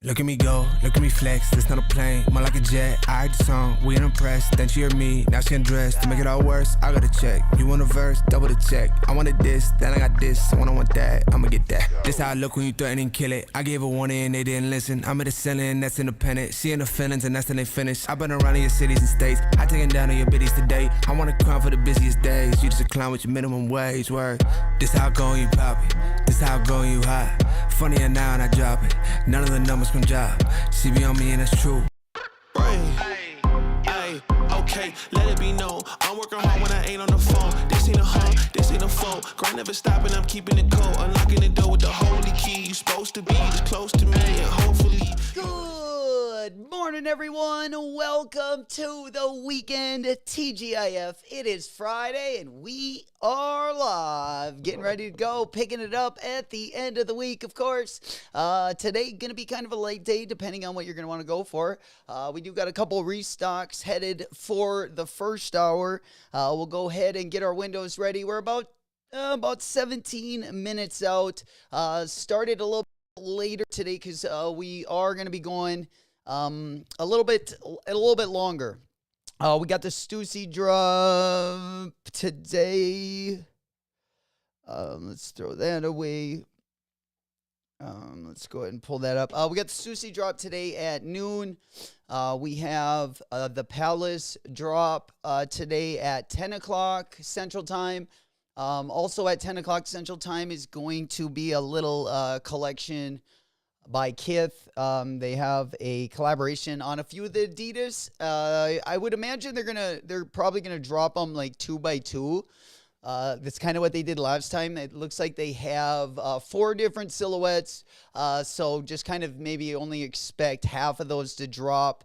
Look at me go, look at me flex, this not a plane, more like a jet. I heard the song, we ain't impressed, then she heard me, now she undressed. To make it all worse, I got a check. You want a verse, double the check. I wanted this, then I got this, I want that, I'ma get that. This how I look when you threaten and kill it. I gave a warning and they didn't listen. I'm at the ceiling, that's independent. She in the feelings and that's when they finish. I've been around in your cities and states, I taking down on your biddies today. I want to crown for the busiest days, you just a clown with your minimum wage, word. This how I go and you pop it, this how I go and you hot. Funnier now and I drop it, none of the numbers can job. She be on me and that's true. Ay, okay, let it be known. I'm working hard when I ain't on the phone. This ain't a home, this ain't a phone. Grind never stopping, I'm keeping it cold. Unlocking the door with the holy key. You supposed to be this close to me and hopefully. Good morning, everyone. Welcome to the weekend TGIF. It is Friday and we are live. Getting ready to go, picking it up at the end of the week, of course. Today going to be kind of a late day depending on what you're going to want to go for. We do got a couple restocks headed for the first hour. We'll go ahead and get our windows ready. We're about 17 minutes out. Started a little later today because we are going to be going a little bit longer. We got the Stussy drop today. Let's throw that away. Let's go ahead and pull that up. We got the Stussy drop today at noon. We have the Palace drop today at 10 o'clock Central Time. Also at 10 o'clock Central Time is going to be a little collection by Kith. They have a collaboration on a few of the Adidas. I would imagine they're probably gonna drop them like 2 by 2. That's kind of what they did last time. It looks like they have 4 different silhouettes. So just kind of maybe only expect half of those to drop.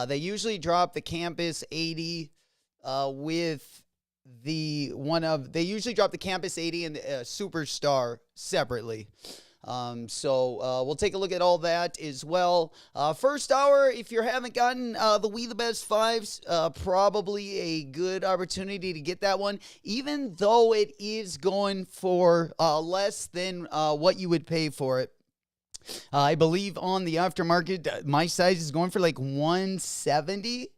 They usually drop the Campus 80 they usually drop the Campus 80 and the Superstar separately. So we'll take a look at all that as well. First hour, if you haven't gotten the We The Best 5s, probably a good opportunity to get that one, even though it is going for less than what you would pay for it. I believe on the aftermarket, my size is going for like 170.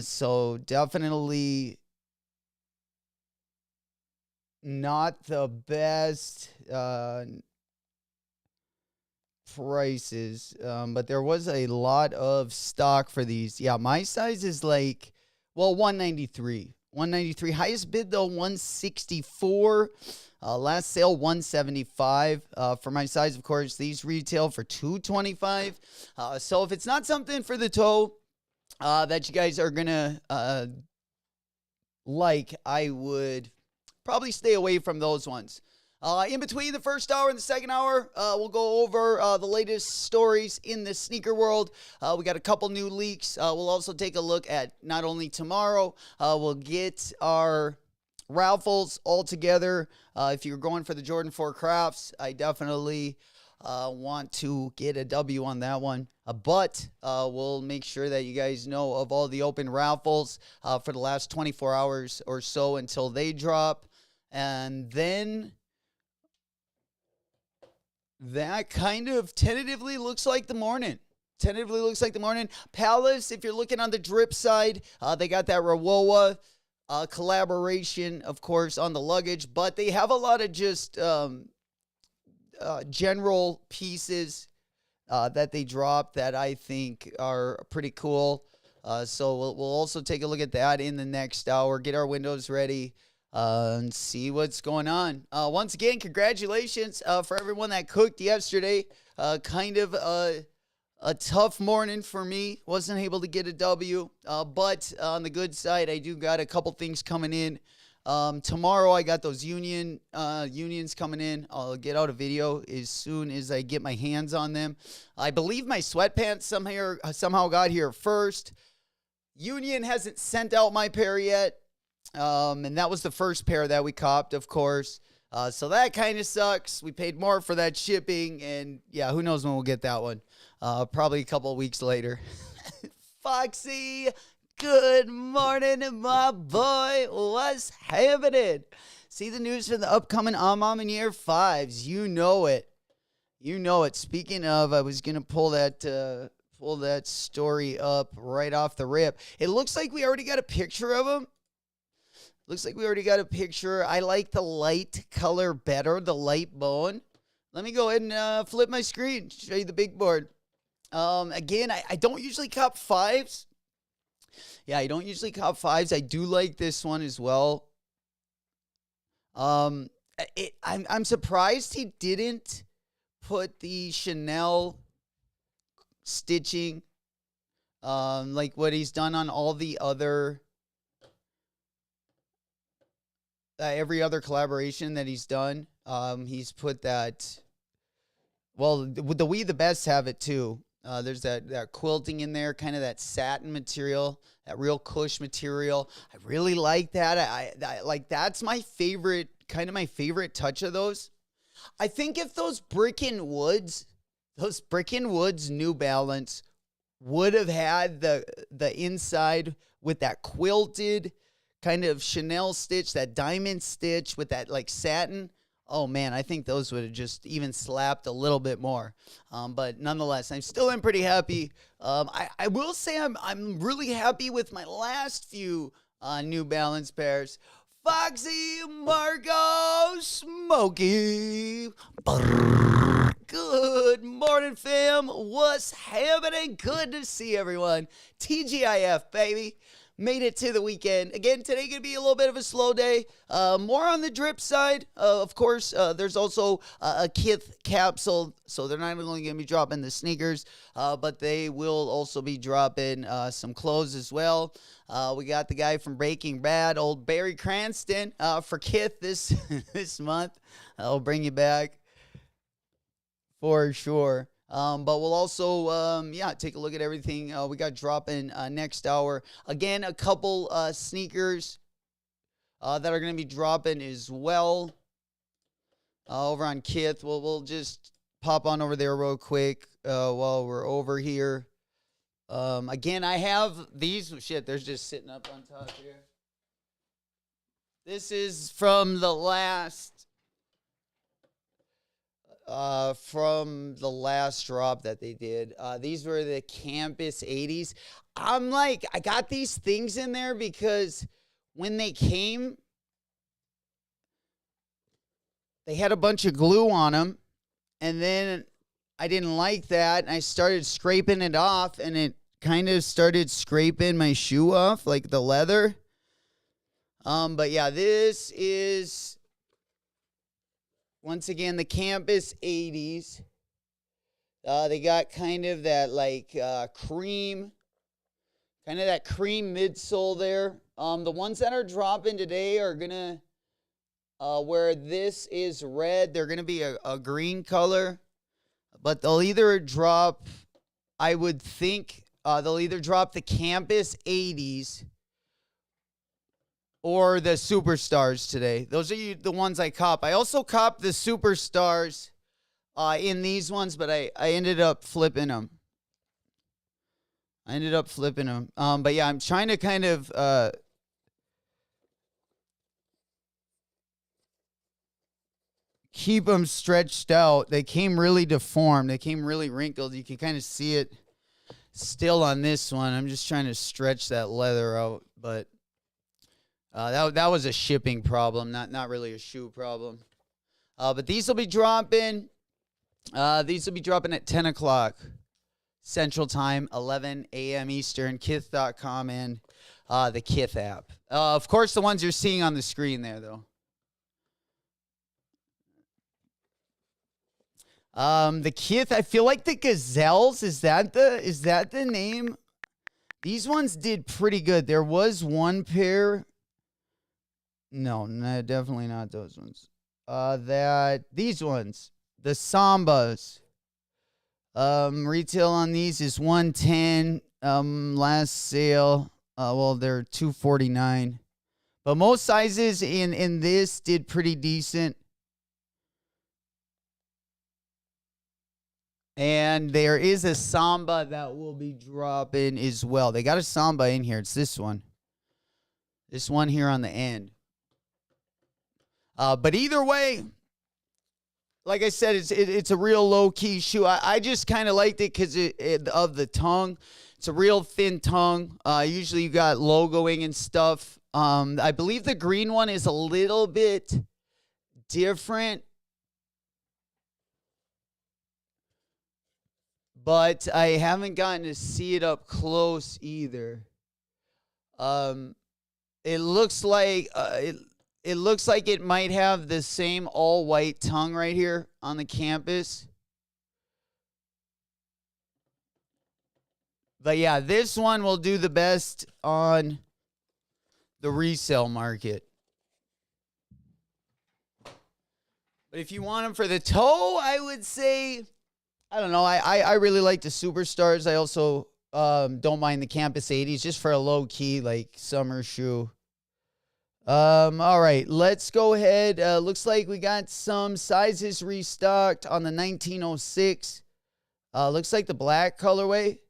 So definitely not the best prices, but there was a lot of stock for these. Yeah, my size is like, 193. Highest bid though, 164. Last sale, 175. For my size, of course, these retail for 225. So if it's not something for the toe that you guys are gonna like, I would probably stay away from those ones. In between the first hour and the second hour, we'll go over the latest stories in the sneaker world. We got a couple new leaks. We'll also take a look at not only tomorrow, we'll get our raffles all together. If you're going for the Jordan 4 Crafts, I definitely want to get a W on that one. But we'll make sure that you guys know of all the open raffles for the last 24 hours or so until they drop. And then that kind of tentatively looks like the morning. Palace, if you're looking on the drip side, they got that Rimowa collaboration, of course, on the luggage. But they have a lot of just general pieces that they drop that I think are pretty cool. So we'll also take a look at that in the next hour, get our windows ready, and see what's going on. Once again, congratulations for everyone that cooked yesterday. Kind of a tough morning for me. Wasn't able to get a W, but on the good side, I do got a couple things coming in. Tomorrow, I got those unions coming in. I'll get out a video as soon as I get my hands on them. I believe my sweatpants somehow got here first. Union hasn't sent out my pair yet. And that was the first pair that we copped, of course. So that kind of sucks. We paid more for that shipping, and yeah, who knows when we'll get that one. Probably a couple of weeks later. Foxy, good morning, my boy. What's happening? See the news for the upcoming Year 5s. You know it. You know it. Speaking of, I was going to pull that story up right off the rip. It looks like we already got a picture of him. Looks like we already got a picture. I like the light color better, the light bone. Let me go ahead and flip my screen, show you the big board. Again, I don't usually cop 5s. Yeah, I don't usually cop 5s. I do like this one as well. I'm surprised he didn't put the Chanel stitching, like what he's done on all the other, every other collaboration that he's done. He's put that. Well, the We the Best have it too. There's that quilting in there, kind of that satin material, that real cush material. I really like that. I like, that's my favorite, kind of my favorite touch of those. I think if those Brick and Woods New Balance would have had the inside with that quilted kind of Chanel stitch, that diamond stitch with that like satin, oh man, I think those would have just even slapped a little bit more. But nonetheless, I'm still pretty happy. I will say I'm really happy with my last few New Balance pairs. Foxy, Marco, Smokey. Good morning, fam. What's happening? Good to see everyone. TGIF, baby. Made it to the weekend. Again, today going to be a little bit of a slow day. More on the drip side. Of course, there's also a Kith capsule, so they're not only going to be dropping the sneakers, but they will also be dropping some clothes as well. We got the guy from Breaking Bad, old Barry Cranston, for Kith this this month. I'll bring you back for sure. But we'll also, take a look at everything we got dropping next hour. Again, a couple sneakers that are going to be dropping as well over on Kith. We'll just pop on over there real quick while we're over here. Again, I have these. Shit, they're just sitting up on top here. This is from the last drop that they did. These were the Campus 80s. I'm like, I got these things in there because when they came, they had a bunch of glue on them, and then I didn't like that, and I started scraping it off, and it kind of started scraping my shoe off, like the leather. But yeah, this is once again the Campus 80s. They got kind of that like cream, kind of that cream midsole there. The ones that are dropping today are gonna, where this is red, they're gonna be a green color, but they'll either drop, I would think, they'll either drop the Campus 80s or the Superstars today. Those are the ones I cop. I also cop the Superstars in these ones, but I ended up flipping them. But yeah, I'm trying to kind of keep them stretched out. They came really deformed. They came really wrinkled. You can kind of see it still on this one. I'm just trying to stretch that leather out, but that was a shipping problem, not really a shoe problem. But these will be dropping. These will be dropping at 10 o'clock Central Time, 11 a.m. Eastern, Kith.com, and the Kith app. Of course, the ones you're seeing on the screen there, though. The Kith, I feel like the Gazelles, is that the name? These ones did pretty good. There was one pair. No, definitely not those ones. These ones, the Sambas. Retail on these is $110. Last sale, they're $249. But most sizes in this did pretty decent. And there is a Samba that will be dropping as well. They got a Samba in here. It's this one. This one here on the end. But either way, like I said, it's a real low-key shoe. I just kind of liked it because of the tongue. It's a real thin tongue. Usually you got logoing and stuff. I believe the green one is a little bit different. But I haven't gotten to see it up close either. It looks like it looks like it might have the same all-white tongue right here on the campus. But yeah, this one will do the best on the resale market. But if you want them for the toe, I would say, I don't know. I really like the Superstars. I also don't mind the Campus 80s just for a low-key, like, summer shoe. All right, let's go ahead. Looks like we got some sizes restocked on the 1906. Looks like the black colorway.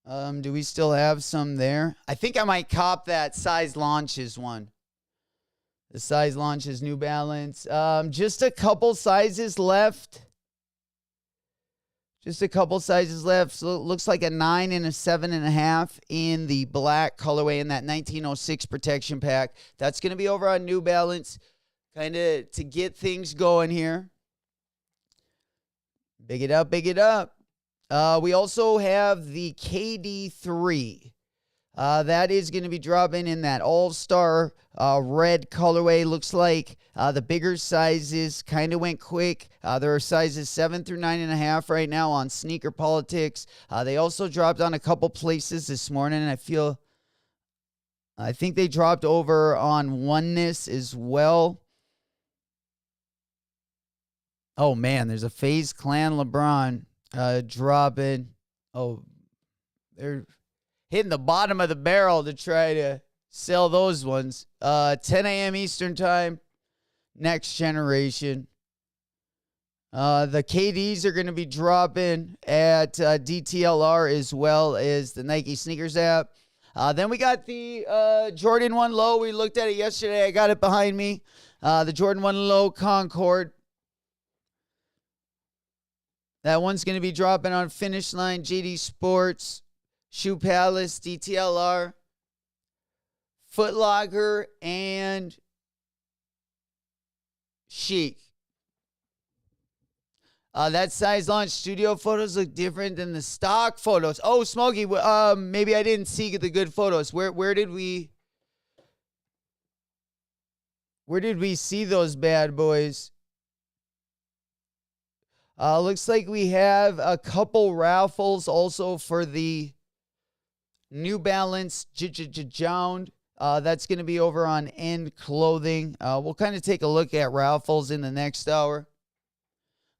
Do we still have some there? I think I might cop that size launches one. The size launches New Balance. Just a couple sizes left. Just a couple sizes left. So it looks like a 9 and a 7.5 in the black colorway in that 1906 protection pack. That's going to be over on New Balance. Kind of to get things going here. Big it up, big it up. We also have the KD3. That is going to be dropping in that all-star red colorway. Looks like the bigger sizes kind of went quick. There are sizes 7 through 9.5 right now on Sneaker Politics. They also dropped on a couple places this morning, and I think they dropped over on Oneness as well. Oh, man, there's a FaZe Clan LeBron dropping. Oh, they're hitting the bottom of the barrel to try to sell those ones. 10 a.m. Eastern time. Next generation. The KDs are going to be dropping at DTLR as well as the Nike Sneakers app. Then we got the Jordan 1 Low. We looked at it yesterday. I got it behind me. The Jordan 1 Low Concord. That one's going to be dropping on Finish Line, JD Sports, Shoe Palace, DTLR, Foot Locker, and Chic. That size launch studio photos look different than the stock photos. Oh, Smokey, maybe I didn't see the good photos. Where did we see those bad boys? Looks like we have a couple raffles also for the New Balance Jound. That's going to be over on End Clothing. We'll kind of take a look at raffles in the next hour.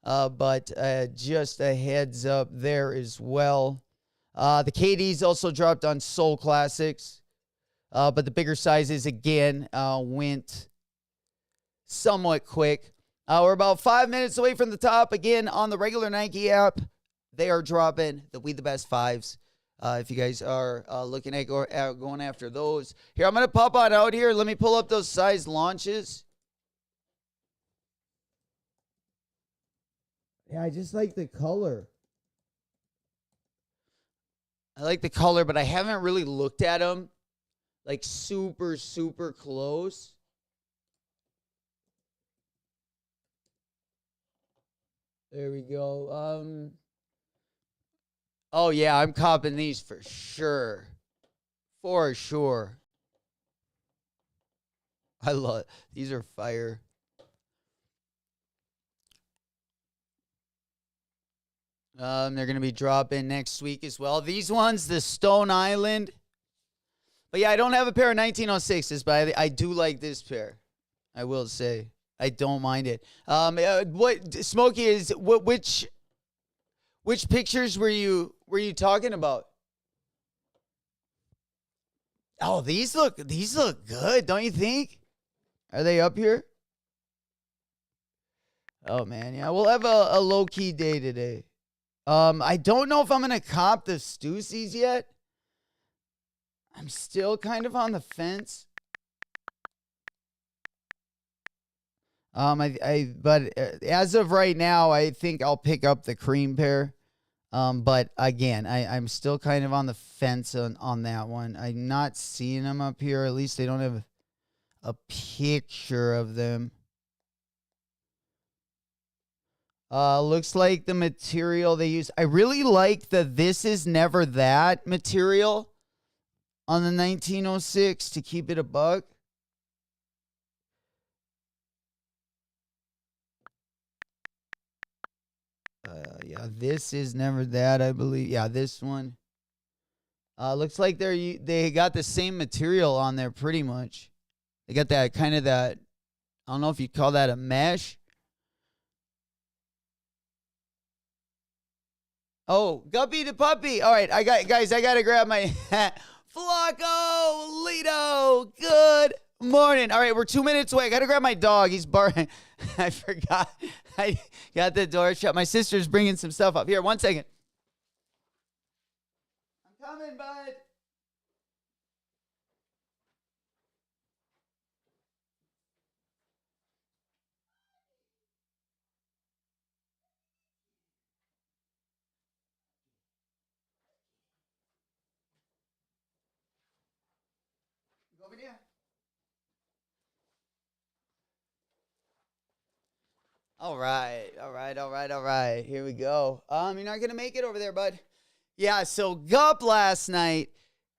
But just a heads up there as well. The KDs also dropped on Soul Classics. But the bigger sizes, again, went somewhat quick. We're about 5 minutes away from the top. Again, on the regular Nike app, they are dropping the We The Best 5s. If you guys are looking at going after those. Here, I'm going to pop on out here. Let me pull up those size launches. Yeah, I just like the color. I like the color, but I haven't really looked at them like super, super close. There we go. Oh, yeah, I'm copping these for sure. For sure. I love it. These are fire. They're going to be dropping next week as well. These ones, the Stone Island. But yeah, I don't have a pair of 1906s, but I do like this pair. I will say. I don't mind it. What Smokey is? Which pictures were you talking about? Oh, these look good, don't you think? Are they up here? Oh man, yeah. We'll have a low key day today. I don't know if I'm gonna cop the Stussies yet. I'm still kind of on the fence. But as of right now, I think I'll pick up the cream pair. But again, I'm still kind of on the fence on that one. I'm not seeing them up here. At least they don't have a picture of them. Looks like the material they use. I really like the "This Is Never That" material on the 1906 to keep it a buck. Yeah, "This Is Never That," I believe. Yeah, this one. Looks like they got the same material on there pretty much. They got that kind of that, I don't know if you call that a mesh. Oh, Guppy the puppy. All right, I gotta grab my Flacco Lido. Good morning. All right, we're 2 minutes away. I gotta grab my dog. He's barking. I forgot. I got the door shut. My sister's bringing some stuff up. Here, 1 second. I'm coming, bud. Go over there. All right. Here we go. You're not gonna make it over there, bud. Yeah. So Gup last night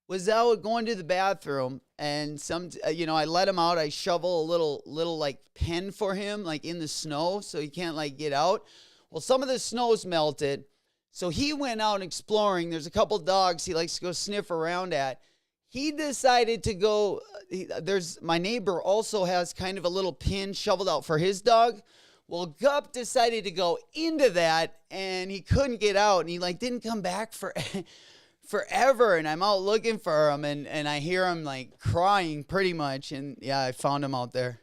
was out going to the bathroom, and I let him out. I shovel a little like pen for him, like in the snow, so he can't like get out. Well, some of the snow's melted, so he went out exploring. There's a couple dogs he likes to go sniff around at. He decided to go. My neighbor also has kind of a little pin shoveled out for his dog. Well, Gup decided to go into that, and he couldn't get out, and he like didn't come back for forever. And I'm out looking for him, and I hear him like crying pretty much. And yeah, I found him out there.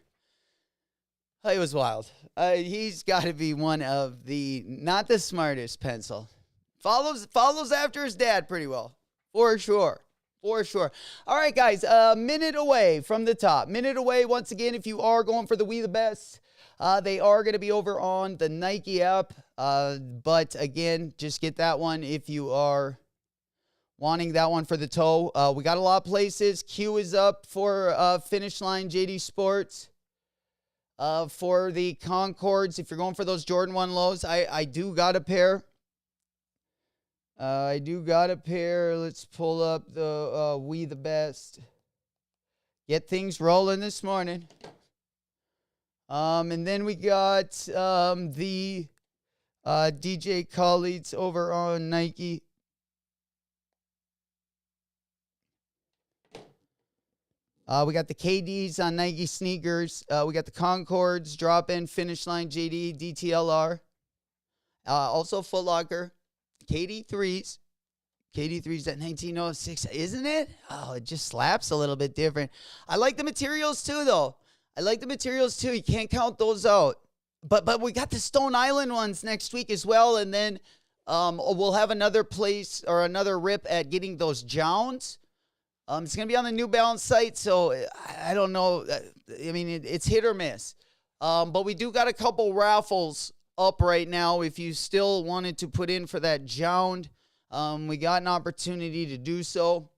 It was wild. He's got to be one of not the smartest pencil. Follows after his dad pretty well, for sure. For sure. All right, guys, a minute away from the top. Minute away, once again, if you are going for the We The Best. They are going to be over on the Nike app. But again, just get that one if you are wanting that one for the toe. We got a lot of places. Q is up for Finish Line JD Sports. For the Concords, if you're going for those Jordan 1 lows, I do got a pair. Let's pull up the We The Best. Get things rolling this morning. And then we got the DJ Khaled's over on Nike. We got the KDs on Nike sneakers. We got the Concords, drop-in, Finish Line, JD, DTLR. Also Foot Locker. KD3s. KD3s at 1906, isn't it? Oh, it just slaps a little bit different. I like the materials too, though. You can't count those out. But we got the Stone Island ones next week as well. And then we'll have another place or another rip at getting those Jowns. It's going to be on the New Balance site. So I don't know. I mean, it's hit or miss. But we do got a couple raffles up right now. If you still wanted to put in for that Jound, we got an opportunity to do so.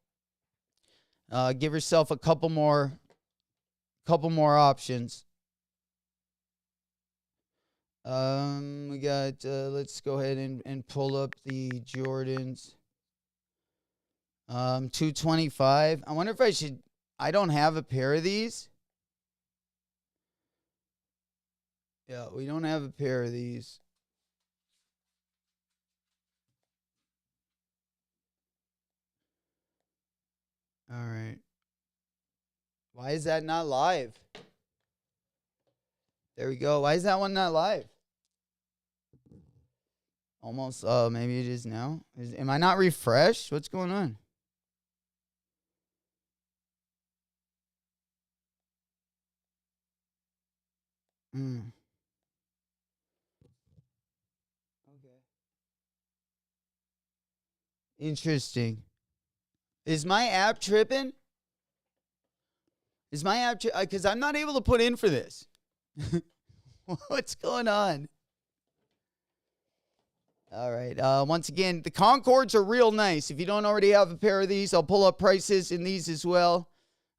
Give yourself a couple more options. We got, let's go ahead and pull up the Jordans. 225. I wonder if I don't have a pair of these. Yeah, we don't have a pair of these. All right. Why is that not live? There we go. Why is that one not live? Almost. Maybe it is now. Am I not refreshed? What's going on? Okay. Interesting. Is my app tripping? Because I'm not able to put in for this. What's going on? All right. Once again, the Concords are real nice. If you don't already have a pair of these, I'll pull up prices in these as well.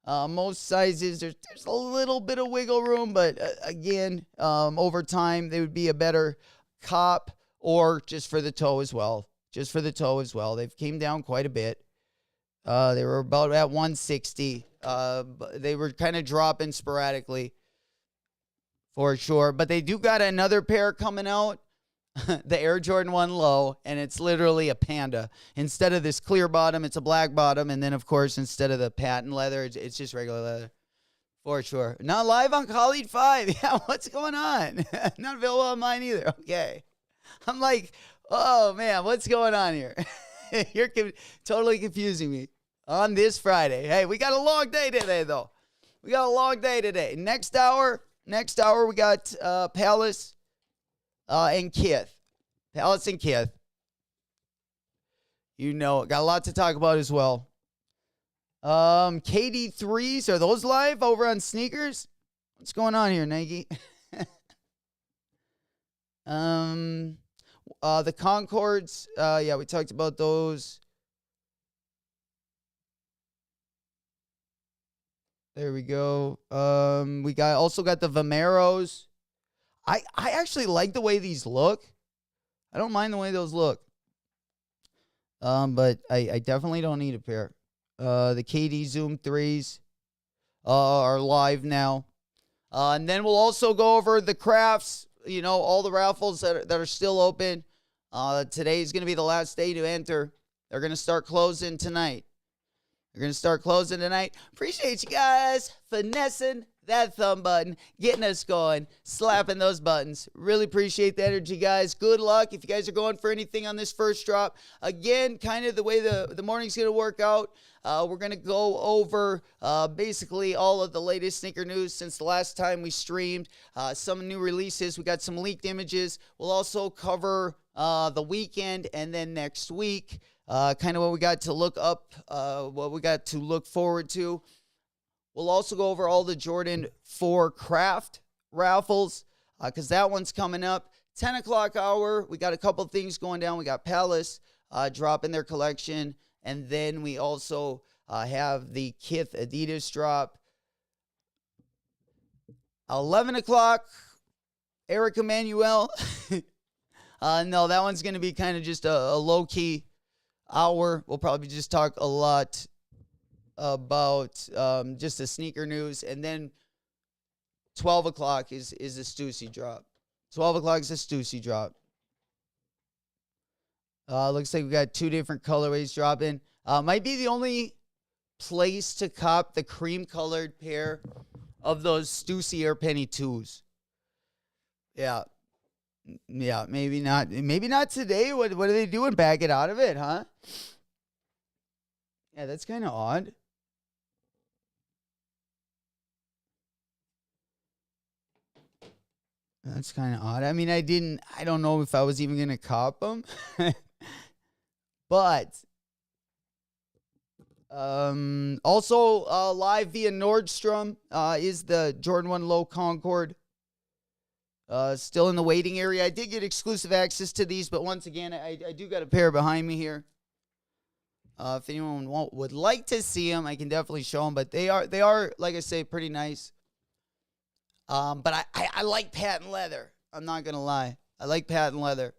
Most sizes, there's a little bit of wiggle room, but again, over time, they would be a better cop or just for the toe as well. Just for the toe as well. They've came down quite a bit. They were about at 160. They were kind of dropping sporadically for sure. But they do got another pair coming out. The Air Jordan 1 Low, and it's literally a panda. Instead of this clear bottom, it's a black bottom, and then, of course, instead of the patent leather, it's just regular leather. For sure. Not live on Khalid 5. Yeah, what's going on? Not available on mine either. Okay. I'm like, oh, man, what's going on here? You're totally confusing me on this Friday. Hey, we got a long day today, though. We got a long day today. Next hour, we got Palace and Kith. Palace and Kith. You know, got a lot to talk about as well. KD3s, are those live over on sneakers? What's going on here, Nike? The Concords, yeah, we talked about those. There we go. We also got the Vomeros. I actually like the way these look. I don't mind the way those look. But I definitely don't need a pair. The KD Zoom 3s are live now. And then we'll also go over the crafts, you know, all the raffles that are still open. Today's going to be the last day to enter. They're going to start closing tonight. Appreciate you guys finessing that thumb button, getting us going, slapping those buttons. Really appreciate the energy, guys. Good luck if you guys are going for anything on this first drop. Again, kind of the way the morning's going to work out. We're going to go over basically all of the latest sneaker news since the last time we streamed. Some new releases. We got some leaked images. We'll also cover the weekend and then next week. Kind of what we got to look up, what we got to look forward to. We'll also go over all the Jordan 4 craft raffles because that one's coming up. 10 o'clock hour, we got a couple things going down. We got Palace dropping their collection. And then we also have the Kith Adidas drop. 11 o'clock, Eric Emanuel. No, that one's going to be kind of just a low-key hour. We'll probably just talk a lot about just the sneaker news. And then 12 o'clock is the Stussy drop. 12 o'clock is the Stussy drop. Looks like we got 2 different colorways dropping. Might be the only place to cop the cream-colored pair of those Stussy Air Penny 2s. Yeah. Yeah, maybe not. Maybe not today. What are they doing? Back it out of it, huh? Yeah, that's kind of odd. That's kind of odd. I mean, I don't know if I was even going to cop them. But also live via Nordstrom is the Jordan 1 Low Concord. Still in the waiting area. I did get exclusive access to these, but once again, I do got a pair behind me here. If anyone would like to see them, I can definitely show them. But they are like I say, pretty nice. But I like patent leather. I'm not gonna lie. I like patent leather.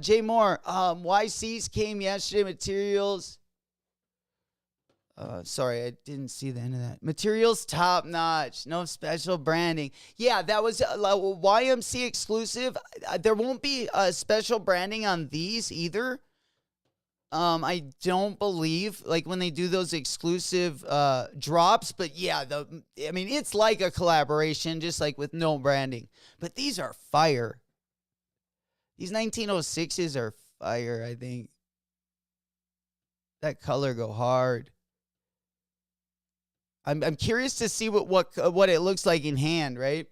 Jay Moore, YCs came yesterday. Materials. Sorry, I didn't see the end of that. Materials top notch. No special branding. Yeah, that was YMC exclusive. There won't be special branding on these either. I don't believe like when they do those exclusive drops, but yeah, I mean it's like a collaboration, just like with no branding. But these are fire. These 1906s are fire. I think that color go hard. I'm curious to see what it looks like in hand, right?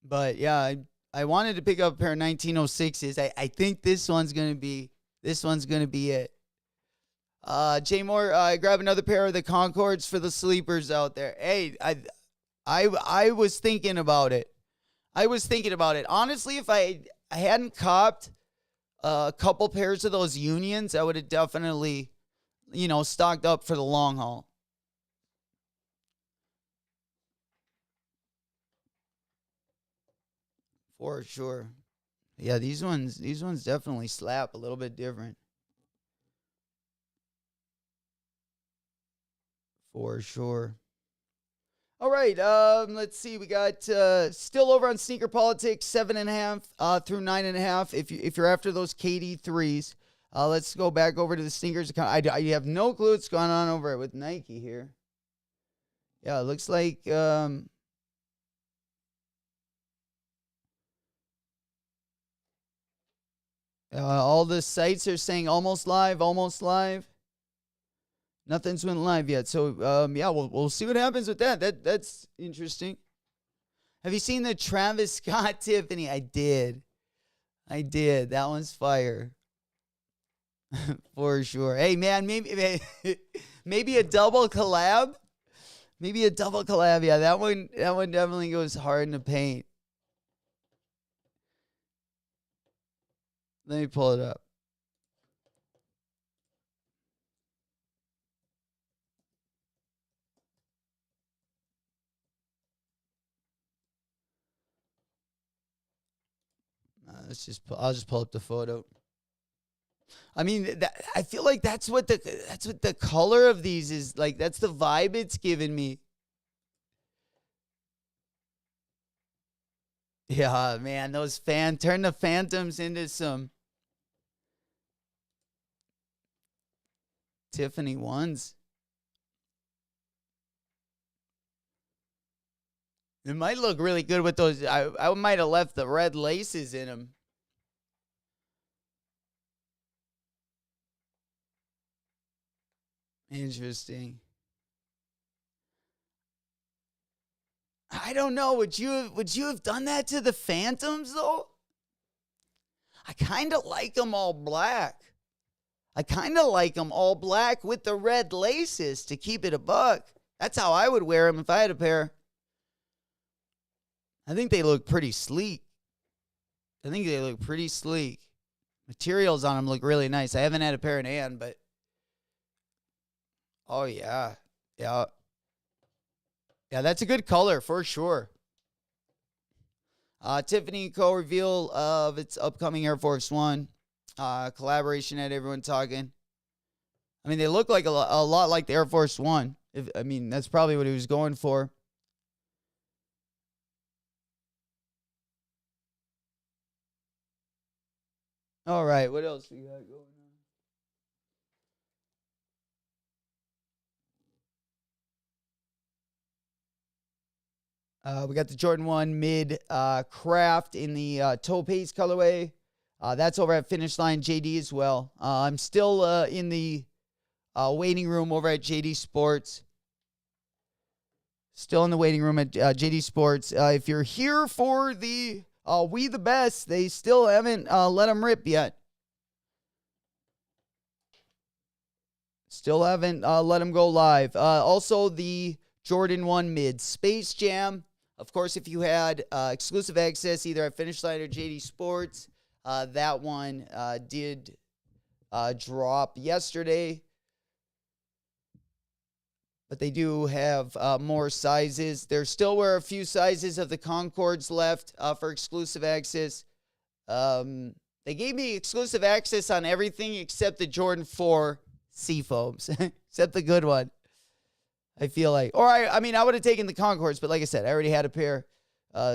But yeah, I wanted to pick up a pair of 1906s. I think this one's gonna be it. Jay Moore, grab another pair of the Concords for the sleepers out there. Hey, I was thinking about it. Honestly, if I hadn't copped a couple pairs of those Unions, I would have definitely, stocked up for the long haul. For sure. Yeah, these ones definitely slap a little bit different. For sure. All right, let's see. We got still over on Sneaker Politics, 7.5 through 9.5. If you're after those KD3s, let's go back over to the sneakers account. I have no clue what's going on over with Nike here. Yeah, it looks like all the sites are saying almost live. Nothing's went live yet. So, yeah, we'll see what happens with that. That's interesting. Have you seen the Travis Scott Tiffany? I did. That one's fire. For sure. Hey, man, maybe a double collab. Yeah, that one definitely goes hard in the paint. Let me pull it up. I'll just pull up the photo. I mean, I feel like that's what the color of these is like. That's the vibe it's giving me. Yeah, man, turn the Phantoms into some Tiffany ones. It might look really good with those. I might have left the red laces in them. Interesting. I don't know. Would you have done that to the Phantoms though? I kind of like them all black. with the red laces to keep it a buck. That's how I would wear them if I had a pair. I think they look pretty sleek. Materials on them look really nice. I haven't had a pair in hand, but oh yeah. Yeah, that's a good color for sure. Tiffany & Co. reveal of its upcoming Air Force One collaboration had everyone talking. I mean, they look like a lot like the Air Force One. That's probably what he was going for. All right, what else we got going on? We got the Jordan 1 Mid Craft in the Topaz colorway. That's over at Finish Line JD as well. I'm still in the waiting room over at JD Sports. Still in the waiting room at JD Sports. If you're here for the We the Best, they still haven't let them rip yet. Still haven't let them go live. Also, the Jordan 1 Mid Space Jam. Of course, if you had exclusive access either at Finish Line or JD Sports, that one did drop yesterday. But they do have more sizes. There still were a few sizes of the Concords left for exclusive access. They gave me exclusive access on everything except the Jordan 4 Seafoams, except the good one. I feel like, I would have taken the Concords, but like I said, I already had a pair.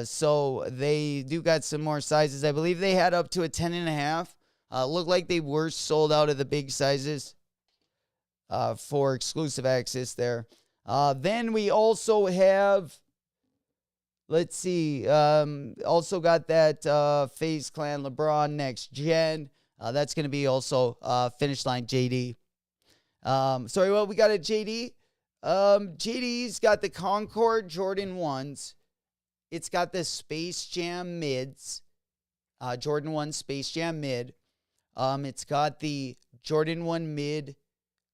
So they do got some more sizes. I believe they had up to a 10.5. Looked like they were sold out of the big sizes for exclusive access there. Then we also have, let's see, also got that FaZe Clan LeBron Next Gen. That's going to be also Finish Line JD. Sorry, what we got at JD? JD's got the Concord Jordan 1s. It's got the Space Jam mids. Jordan 1 Space Jam mid. It's got the Jordan 1 mid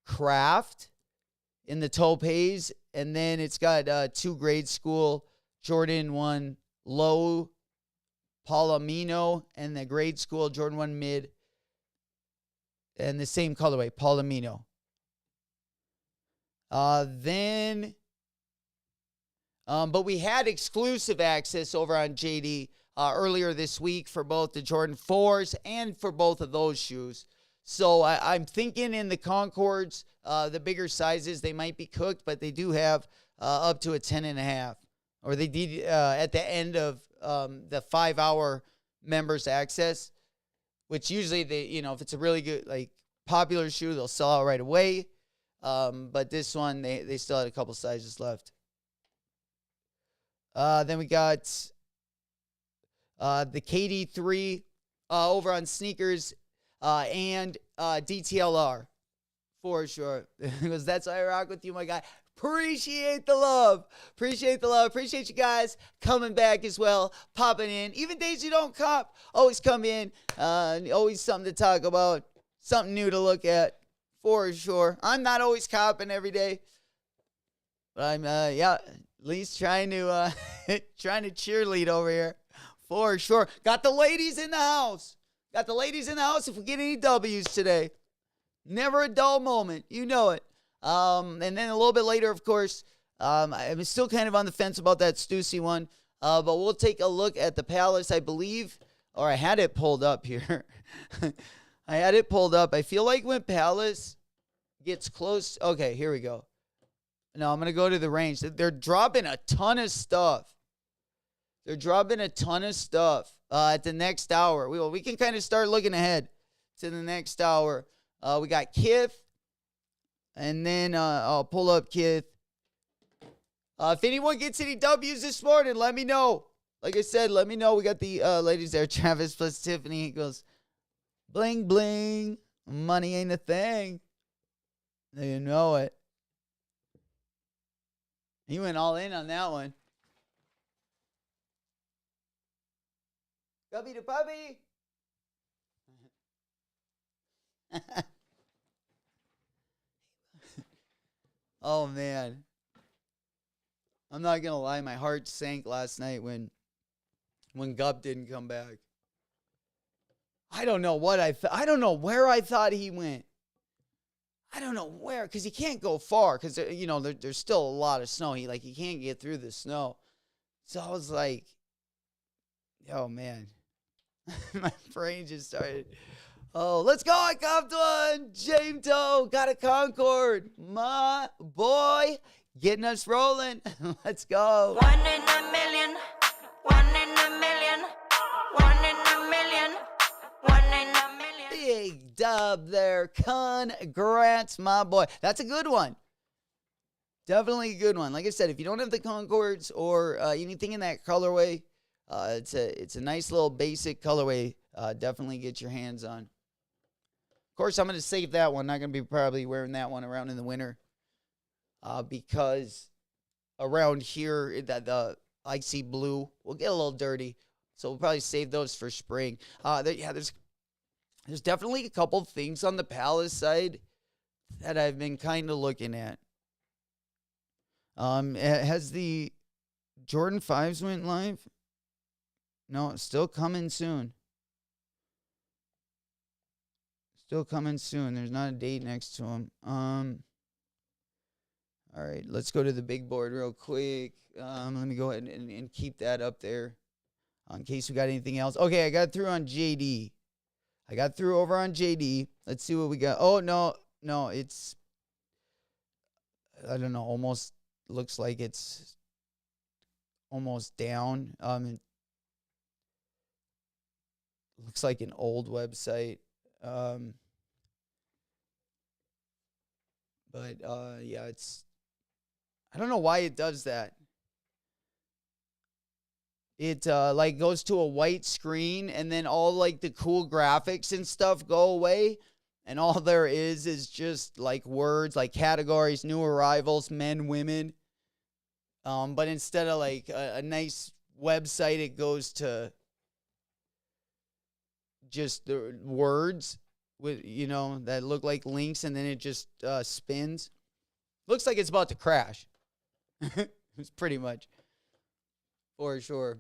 Craft in the Topaz. And then it's got 2 grade school Jordan 1 Low Palomino, and the grade school Jordan 1 Mid, and the same colorway, Palomino. But we had exclusive access over on JD earlier this week for both the Jordan 4s and for both of those shoes. So I'm thinking in the Concords, the bigger sizes, they might be cooked, but they do have up to a 10.5. Or they did at the end of the 5-hour members access, which usually if it's a really good, like, popular shoe, they'll sell out right away. But this one, they still had a couple sizes left. Then we got the KD3 over on sneakers and DTLR for sure. Because that's why I rock with you, my guy. Appreciate the love. Appreciate the love. Appreciate you guys coming back as well, popping in. Even days you don't cop, always come in. Always something to talk about, something new to look at for sure. I'm not always copping every day, but I'm at least trying to cheerlead over here for sure. Got the ladies in the house. Got the ladies in the house if we get any W's today. Never a dull moment. You know it. And then a little bit later, of course, I'm still kind of on the fence about that Stussy one. But we'll take a look at the Palace, I believe, or I had it pulled up here. I had it pulled up. I feel like when Palace gets close. Okay, here we go. No, I'm going to go to the range. They're dropping a ton of stuff. They're dropping a ton of stuff at the next hour. We can kind of start looking ahead to the next hour. We got Kith. And then I'll pull up Kith. If anyone gets any W's this morning, let me know. Like I said, let me know. We got the ladies there. Travis plus Tiffany. He goes, bling, bling. Money ain't a thing. You know it. He went all in on that one. Gubby the puppy. Oh, man. I'm not going to lie. My heart sank last night when Gub didn't come back. I don't know what I don't know where I thought he went. I don't know where, because he can't go far, because, there's still a lot of snow. He can't get through the snow. So I was like, oh, man. My brain just started. Oh, let's go. I copped one. James Toe got a Concord. My boy, getting us rolling. Let's go. 1 in a million. 1 in a million. 1 in a million. 1 in a million. Big dub there. Congrats, my boy. That's a good one. Definitely a good one. Like I said, if you don't have the Concords or anything in that colorway, it's a nice little basic colorway. Definitely get your hands on. Of course, I'm going to save that one. Not going to be probably wearing that one around in the winter because around here, the icy blue will get a little dirty. So we'll probably save those for spring. There's definitely a couple things on the Palace side that I've been kind of looking at. Has the Jordan 5s went live? No, it's still coming soon. Still coming soon. There's not a date next to them. All right, let's go to the big board real quick. Let me go ahead and keep that up there in case we got anything else. Okay, I got through on JD. I got through over on JD. Let's see what we got. Oh, no, it's, I don't know, almost looks like it's almost down. It looks like an old website. Yeah, it's, I don't know why it does that. It goes to a white screen and then all the cool graphics and stuff go away. And all there is just words like categories, new arrivals, men, women. But instead of a nice website, it goes to just the words with that look like links, and then it just spins. Looks like it's about to crash. It's pretty much. For sure.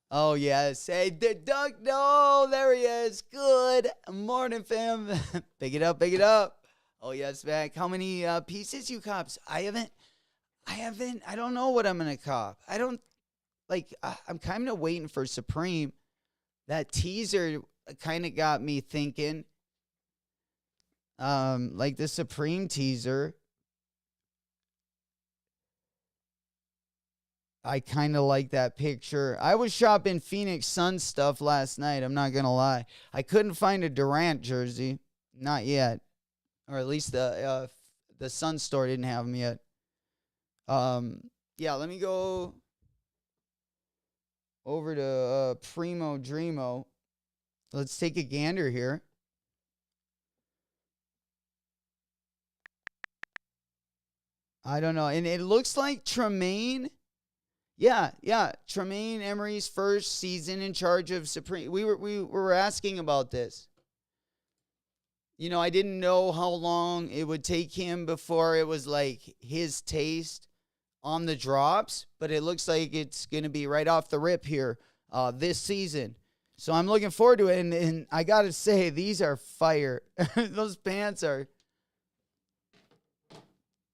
Oh, yes. Hey, Doug, no, there he is. Good morning, fam. Pick it up, pick it up. Oh, yes, Mac. How many pieces you cops? I don't know what I'm going to cop. I'm kind of waiting for Supreme. That teaser kind of got me thinking. Like the Supreme teaser. I kind of like that picture. I was shopping Phoenix Suns stuff last night. I'm not going to lie. I couldn't find a Durant jersey. Not yet. Or at least the Sun store didn't have them yet. Yeah, let me go over to Primo Dreamo. Let's take a gander here. I don't know. And it looks like Tremaine. Yeah. Tremaine Emery's first season in charge of Supreme. We were asking about this. You know, I didn't know how long it would take him before it was like his taste on the drops, but it looks like it's going to be right off the rip here this season. So I'm looking forward to it, and I got to say, these are fire. Those pants are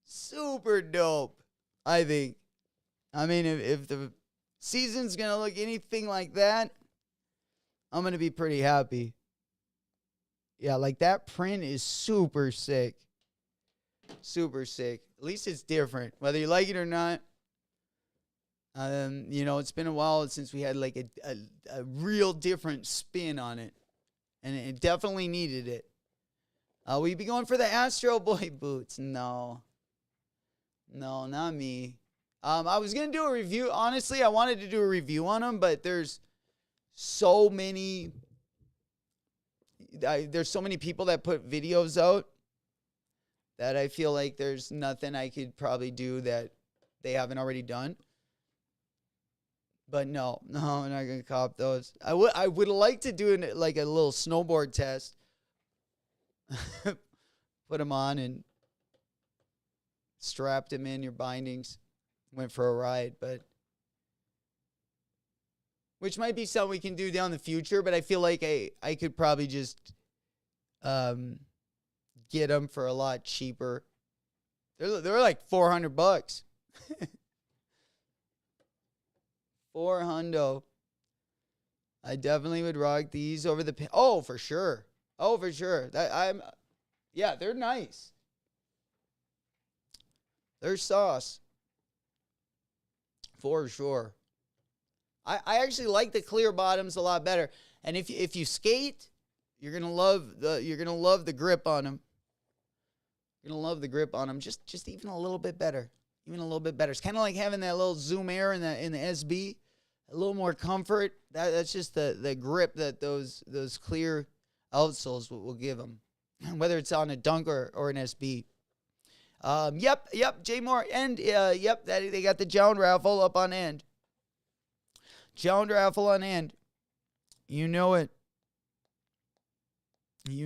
super dope, I think. I mean, if the season's going to look anything like that, I'm going to be pretty happy. Yeah, like that print is super sick. Super sick. At least it's different, whether you like it or not. You know, it's been a while since we had like a real different spin on it. And it definitely needed it. Will you be going for the Astro Boy boots? No, not me. I was going to do a review. Honestly, I wanted to do a review on them, but there's so many people that put videos out that I feel like there's nothing I could probably do that they haven't already done. But no, I'm not going to cop those. I would like to do like a little snowboard test. Put them on and strapped them in your bindings. Went for a ride, but which might be something we can do down the future, but I feel like I could probably just get them for a lot cheaper. They're like $400. $400. I definitely would rock these over the Oh, for sure. Yeah, they're nice. They're sauce. For sure. I actually like the clear bottoms a lot better. And if you skate, you're gonna love the grip on them. You're gonna love the grip on them. Just even a little bit better. It's kind of like having that little Zoom Air in the SB. A little more comfort. That's just the grip that those clear outsoles will give them, whether it's on a Dunk or an SB. Yep, J Moore, and yep, they got the Jound raffle up on end. Jound raffle on end. You know it. We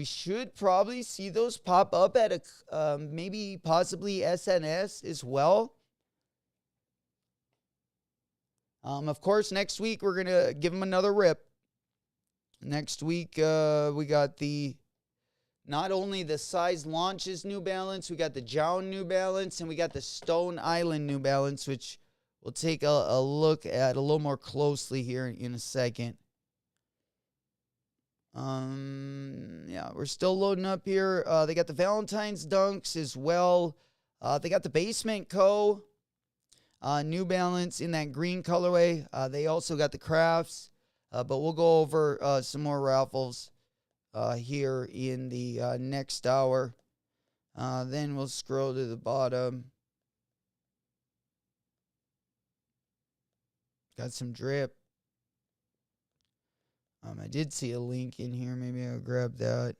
should probably see those pop up at maybe possibly SNS as well. Of course, next week we're gonna give them another rip. Next week, we got not only the Size Launches New Balance, we got the Jound New Balance, and we got the Stone Island New Balance, which we'll take a look at a little more closely here in a second. Yeah, we're still loading up here. They got the Valentine's Dunks as well. They got the Basement Co. New Balance in that green colorway. They also got the Crafts. But we'll go over some more raffles here in the next hour. Then we'll scroll to the bottom. Got some drip. I did see a link in here. Maybe I'll grab that.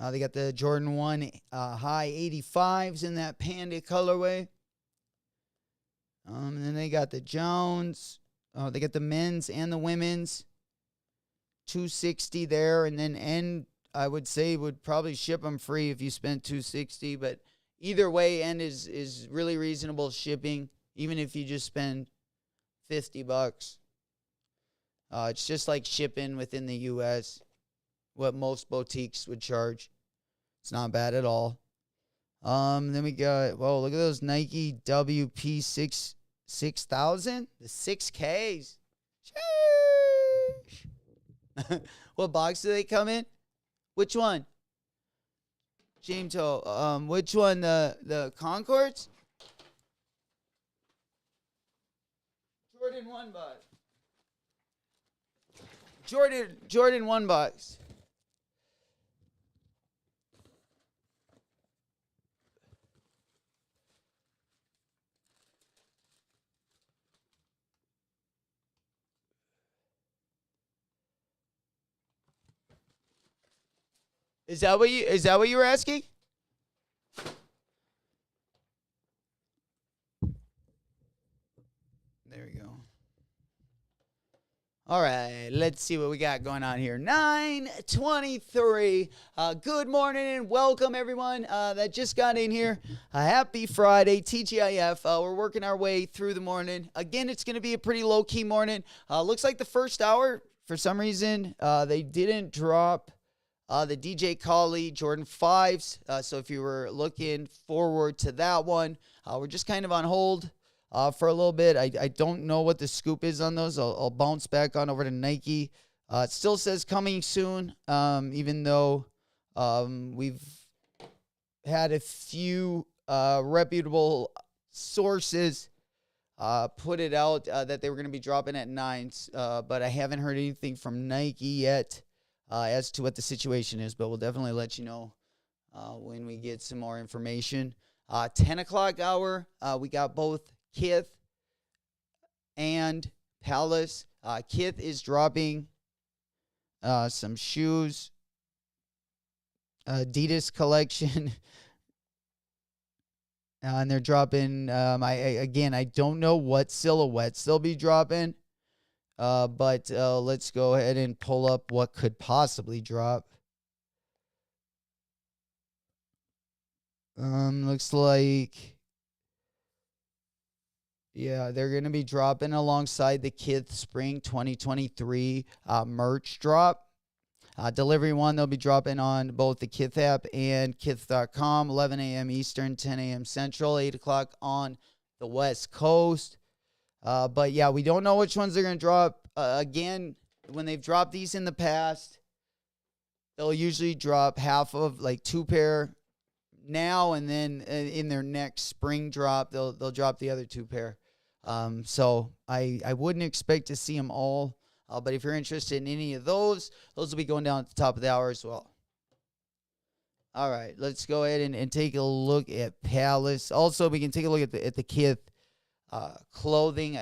They got the Jordan 1 high 85s in that Panda colorway. And then they got the Jones. They got the men's and the women's. 260 there. And then I would say would probably ship them free if you spent $260. But either way, end is really reasonable shipping, even if you just spend $50. It's just like shipping within the U.S., what most boutiques would charge. It's not bad at all. Then we got, whoa, look at those Nike WP 6000, the 6Ks. Sheesh. What box do they come in? Which one? Jameto. Which one? The Concords? Jordan 1 box. Jordan 1 box. Is that what you were asking? There we go. All right, let's see what we got going on here. 9:23. Good morning and welcome everyone that just got in here. Happy Friday, TGIF. We're working our way through the morning. Again, it's going to be a pretty low-key morning. Looks like the first hour, for some reason, they didn't drop the DJ Khaled Jordan 5s. So if you were looking forward to that one, we're just kind of on hold for a little bit. I don't know what the scoop is on those. I'll bounce back on over to Nike. It still says coming soon, even though we've had a few reputable sources put it out that they were going to be dropping at 9s, but I haven't heard anything from Nike yet as to what the situation is, but we'll definitely let you know when we get some more information. 10 o'clock hour, we got both Kith and Palace. Kith is dropping some shoes, Adidas collection, and they're dropping. I don't know what silhouettes they'll be dropping, but let's go ahead and pull up what could possibly drop. Looks like, yeah, they're going to be dropping alongside the Kith Spring 2023 merch drop. Delivery one, they'll be dropping on both the Kith app and kith.com, 11 a.m. Eastern, 10 a.m. Central, 8 o'clock on the West Coast. But, yeah, we don't know which ones they're going to drop. Again, when they've dropped these in the past, they'll usually drop half of, like, 2 pair now, and then in their next spring drop, they'll drop the other 2 pair. So I wouldn't expect to see them all. But if you're interested in any of those will be going down at the top of the hour as well. All right, let's go ahead and take a look at Palace. Also, we can take a look at the Kith clothing.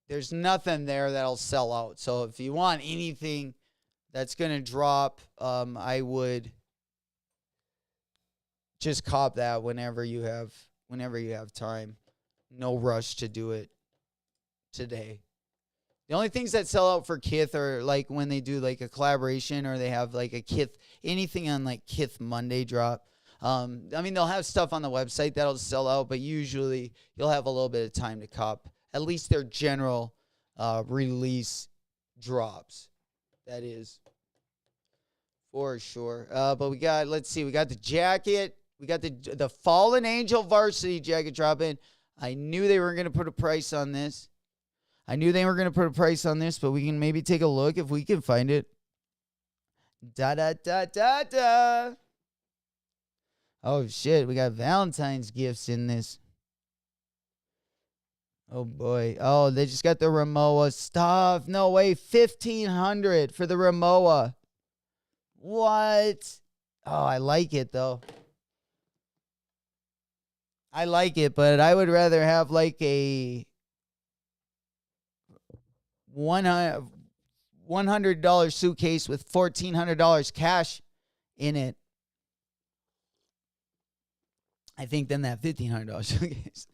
There's nothing there that'll sell out. So if you want anything that's going to drop, I would just cop that whenever you have time. No rush to do it today. The only things that sell out for Kith are like when they do like a collaboration, or they have like a Kith, anything on like Kith Monday drop. I mean, they'll have stuff on the website that'll sell out, but usually you'll have a little bit of time to cop at least their general release drops. That is for sure. But we got the jacket. We got the Fallen Angel varsity jacket dropping. I knew they were going to put a price on this. But we can maybe take a look if we can find it. Da. Oh, shit. We got Valentine's gifts in this. Oh, boy. Oh, they just got the Rimowa stuff. No way. $1,500 for the Rimowa. What? Oh, I like it, though. I like it, but I would rather have like a $100 suitcase with $1,400 cash in it, I think, than that $1,500 suitcase.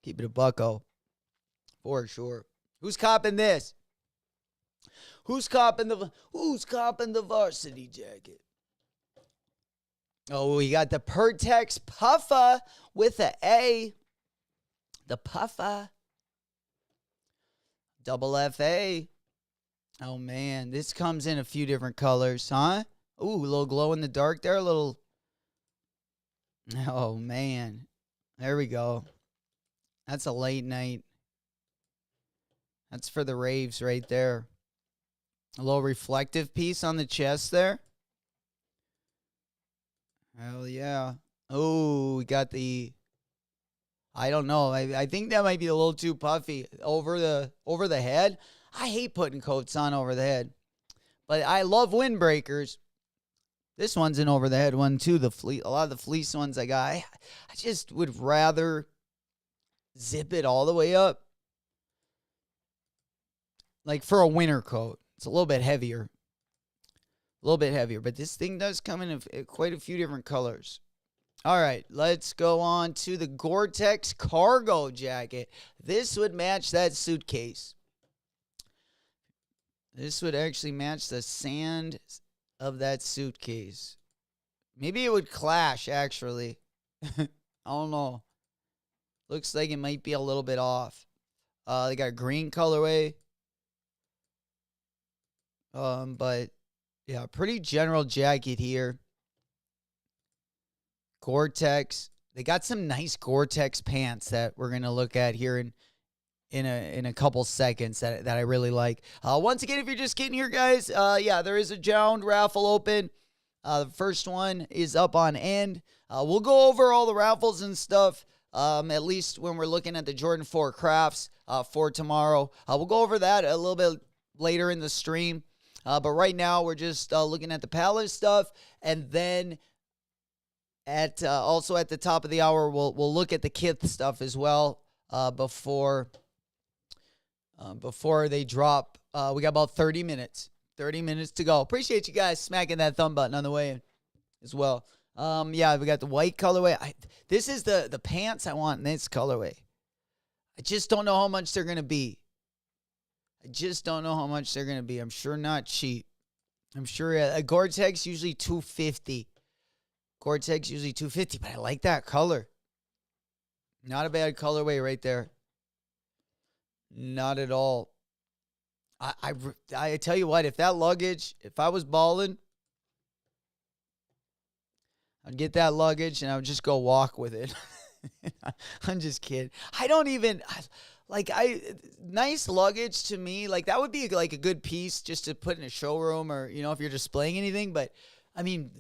Keep it a bucko. For sure. Who's copping this? Who's copping the varsity jacket? Oh, we got the Pertex Puffa with a A. The Puffa. Double FA. Oh, man. This comes in a few different colors, huh? Ooh, a little glow in the dark there. A little. Oh, man. There we go. That's a late night. That's for the raves right there. A little reflective piece on the chest there. Hell yeah. Oh, we got the, I don't know. I think that might be a little too puffy over the head. I hate putting coats on over the head. But I love windbreakers. This one's an over the head one too. A lot of the fleece ones I got. I just would rather zip it all the way up. Like for a winter coat. It's a little bit heavier. But this thing does come in quite a few different colors. All right, let's go on to the Gore-Tex cargo jacket. This would match that suitcase. This would actually match the sand of that suitcase. Maybe it would clash, actually. I don't know. Looks like it might be a little bit off. They got a green colorway. But yeah, pretty general jacket here. Gore-Tex. They got some nice Gore-Tex pants that we're gonna look at here in a couple seconds that I really like. Once again, if you're just getting here, guys, there is a Jound raffle open. The first one is up on end. We'll go over all the raffles and stuff. At least when we're looking at the Jordan 4 crafts for tomorrow. We'll go over that a little bit later in the stream. But right now, we're just looking at the Palace stuff. And then also at the top of the hour, we'll look at the Kith stuff as well before they drop. We got about 30 minutes. 30 minutes to go. Appreciate you guys smacking that thumb button on the way in as well. We got the white colorway. This is the pants I want in this colorway. I just don't know how much they're going to be. I'm sure not cheap. I'm sure Gore-Tex usually $250. But I like that color. Not a bad colorway right there. Not at all. I tell you what, if I was balling, I'd get that luggage and I would just go walk with it. I'm just kidding. Nice luggage to me, like that would be like a good piece just to put in a showroom or, if you're displaying anything. But I mean,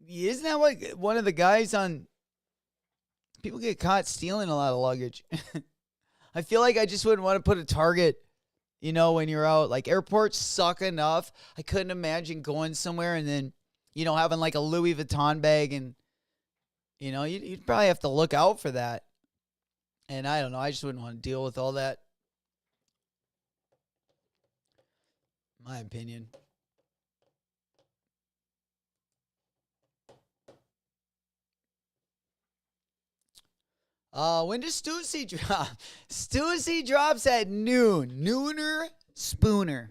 isn't that what one of the guys on, people get caught stealing a lot of luggage. I feel like I just wouldn't want to put a target, when you're out. Like airports suck enough. I couldn't imagine going somewhere and then, having like a Louis Vuitton bag and, you'd probably have to look out for that. And I don't know. I just wouldn't want to deal with all that. My opinion. When does Stussy drop? Stussy drops at noon. Nooner Spooner.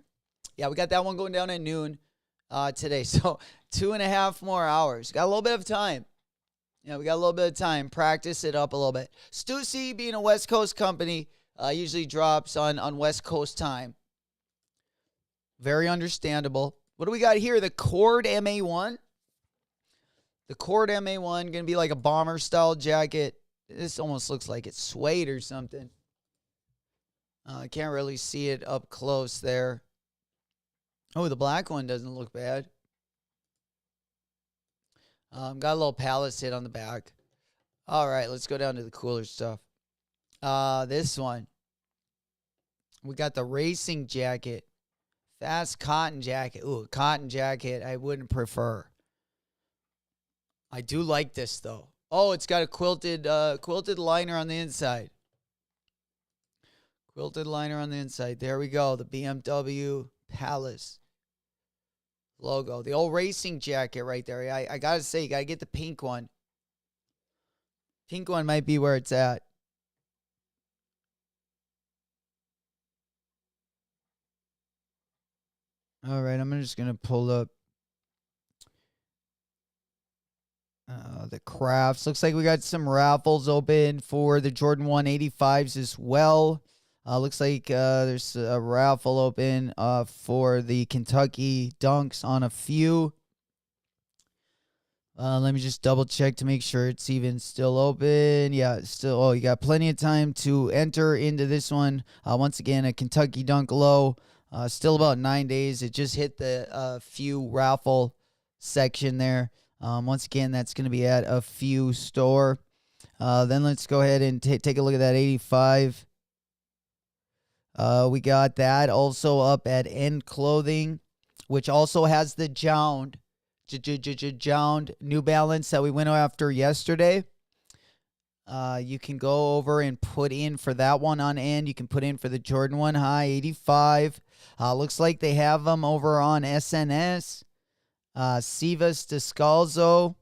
Yeah, we got that one going down at noon today. So 2.5 more hours. Got a little bit of time. Yeah, we got a little bit of time. Practice it up a little bit. Stussy, being a West Coast company, usually drops on West Coast time. Very understandable. What do we got here? The Cord MA1. The Cord MA1, going to be like a bomber-style jacket. This almost looks like it's suede or something. I can't really see it up close there. Oh, the black one doesn't look bad. Got a little Palace hit on the back. All right, let's go down to the cooler stuff. This one. We got the racing jacket. Fast cotton jacket. Ooh, cotton jacket I wouldn't prefer. I do like this, though. Oh, it's got a quilted liner on the inside. Quilted liner on the inside. There we go. The BMW Palace logo. The old racing jacket right there. I got to say, you got to get the pink one. Pink one might be where it's at. All right, I'm just going to pull up the crafts. Looks like we got some raffles open for the Jordan 185s as well. Looks like there's a raffle open for the Kentucky Dunks on a few. Let me just double check to make sure it's even still open. Yeah, it's still. Oh, you got plenty of time to enter into this one. Once again, a Kentucky Dunk low. Still about 9 days. It just hit the few raffle section there. Once again, that's going to be at a few store. Then let's go ahead and take a look at that 85. We got that also up at End Clothing, which also has the Jound New Balance that we went after yesterday. You can go over and put in for that one on End. You can put in for the Jordan 1 High 85. Looks like they have them over on SNS. Sivas Descalzo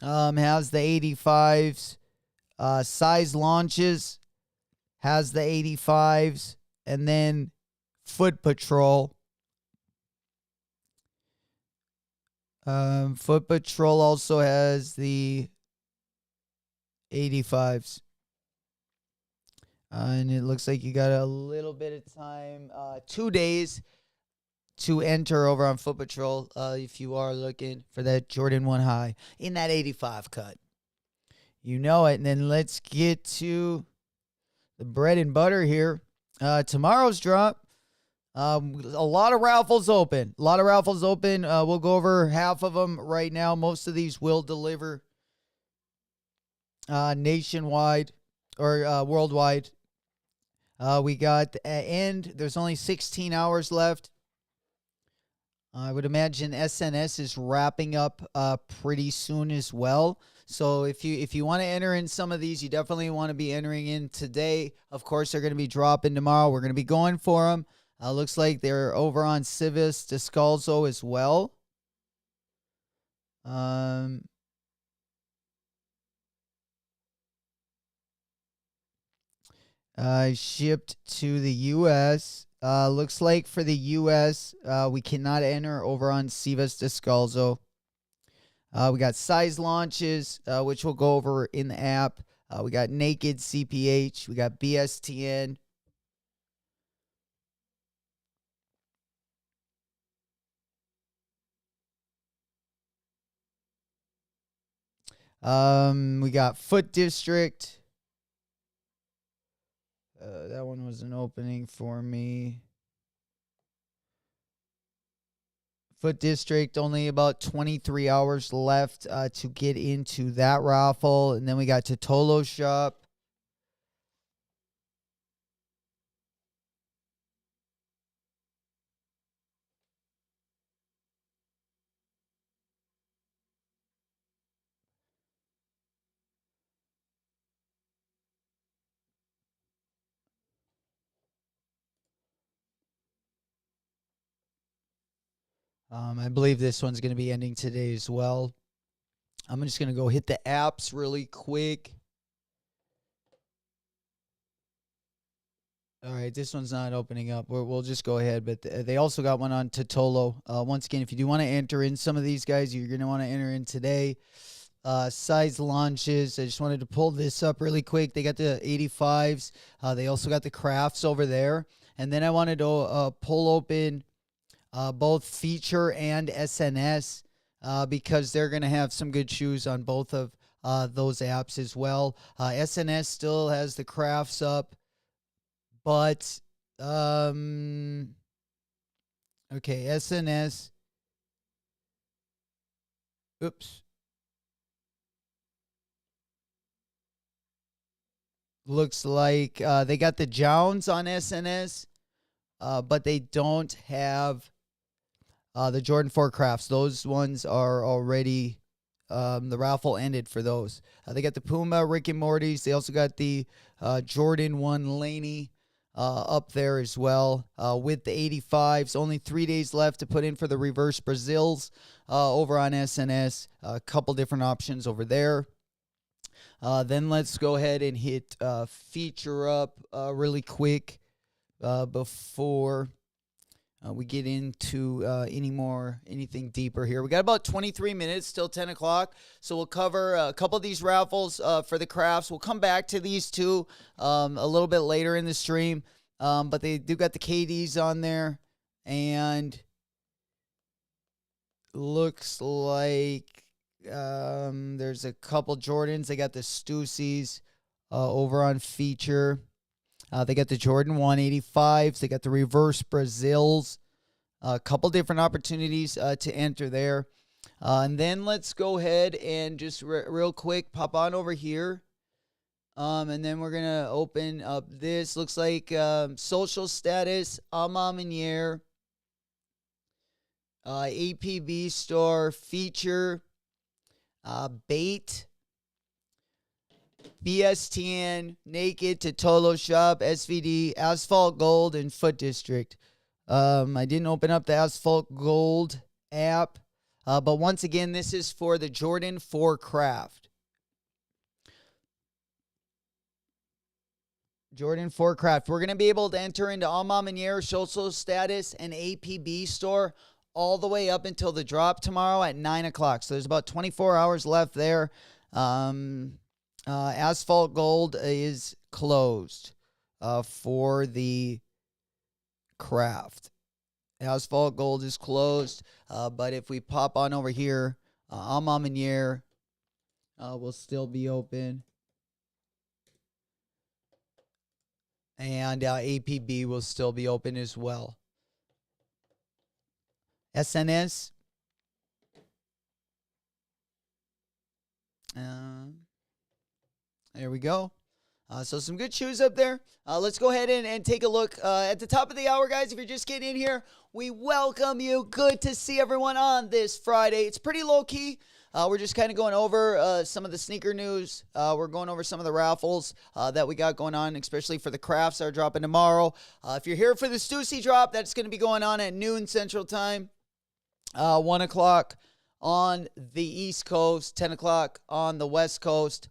has the 85s. Size Launches has the 85s. And then Foot Patrol. Foot Patrol also has the 85s. And it looks like you got a little bit of time, 2 days to enter over on Foot Patrol if you are looking for that Jordan 1 High in that 85 cut. You know it. And then let's get to the bread and butter here. Tomorrow's drop. A lot of raffles open. We'll go over half of them right now. Most of these will deliver nationwide or worldwide. We got End. There's only 16 hours left. I would imagine SNS is wrapping up pretty soon as well. So if you want to enter in some of these, you definitely want to be entering in today. Of course, they're going to be dropping tomorrow. We're going to be going for them. Looks like they're over on Sivas Descalzo as well. Shipped to the U.S. Looks like for the U.S., we cannot enter over on Sivas Descalzo. We got Size Launches, which we'll go over in the app. We got Naked CPH. We got BSTN. We got Foot District. That one was an opening for me. Foot District, only about 23 hours left to get into that raffle. And then we got Totolo Shop. I believe this one's going to be ending today as well. I'm just going to go hit the apps really quick. All right, this one's not opening up. We'll just go ahead. But they also got one on Totolo. Once again, if you do want to enter in some of these guys, you're going to want to enter in today. Size Launches. I just wanted to pull this up really quick. They got the 85s. They also got the crafts over there. And then I wanted to pull open both Feature and SNS because they're going to have some good shoes on both of those apps as well. SNS still has the crafts up, but okay, SNS. Oops. Looks like they got the Jounds on SNS, but they don't have the Jordan 4 crafts. Those ones are already, the raffle ended for those. They got the Puma Rick and Morty's. They also got the Jordan 1 Laney up there as well with the 85s. Only 3 days left to put in for the Reverse Brazils over on SNS. A couple different options over there. Then let's go ahead and hit Feature up really quick. before we get into anything deeper here. We got about 23 minutes till 10 o'clock, so we'll cover a couple of these raffles for the crafts. We'll come back to these two a little bit later in the stream, but they do got the KDs on there, and looks like there's a couple Jordans. They got the Stussies over on feature. They got the Jordan 185s. They got the reverse Brazils. A couple different opportunities to enter there. And then let's go ahead and just real quick pop on over here. And then we're going to open up this. Looks like social status, Ama Minier, APB store, feature, bait, BSTN, Naked, Totolo Shop, SVD, Asphalt Gold, and Foot District. I didn't open up the Asphalt Gold app, but once again, this is for the Jordan 4 Craft. Jordan 4 Craft. We're going to be able to enter into Alma Manier, Social Status, and APB store all the way up until the drop tomorrow at 9 o'clock. So there's about 24 hours left there. Asphalt Gold is closed for the craft. Asphalt Gold is closed, but if we pop on over here, Alma Manier will still be open. And APB will still be open as well. SNS. There we go. So some good shoes up there. Let's go ahead and take a look at the top of the hour, guys. If you're just getting in here, we welcome you. Good to see everyone on this Friday. It's pretty low-key. We're just kind of going over some of the sneaker news. We're going over some of the raffles that we got going on, especially for the crafts that are dropping tomorrow. If you're here for the Stussy drop, that's going to be going on at noon Central Time, 1 o'clock on the East Coast, 10 o'clock on the West Coast.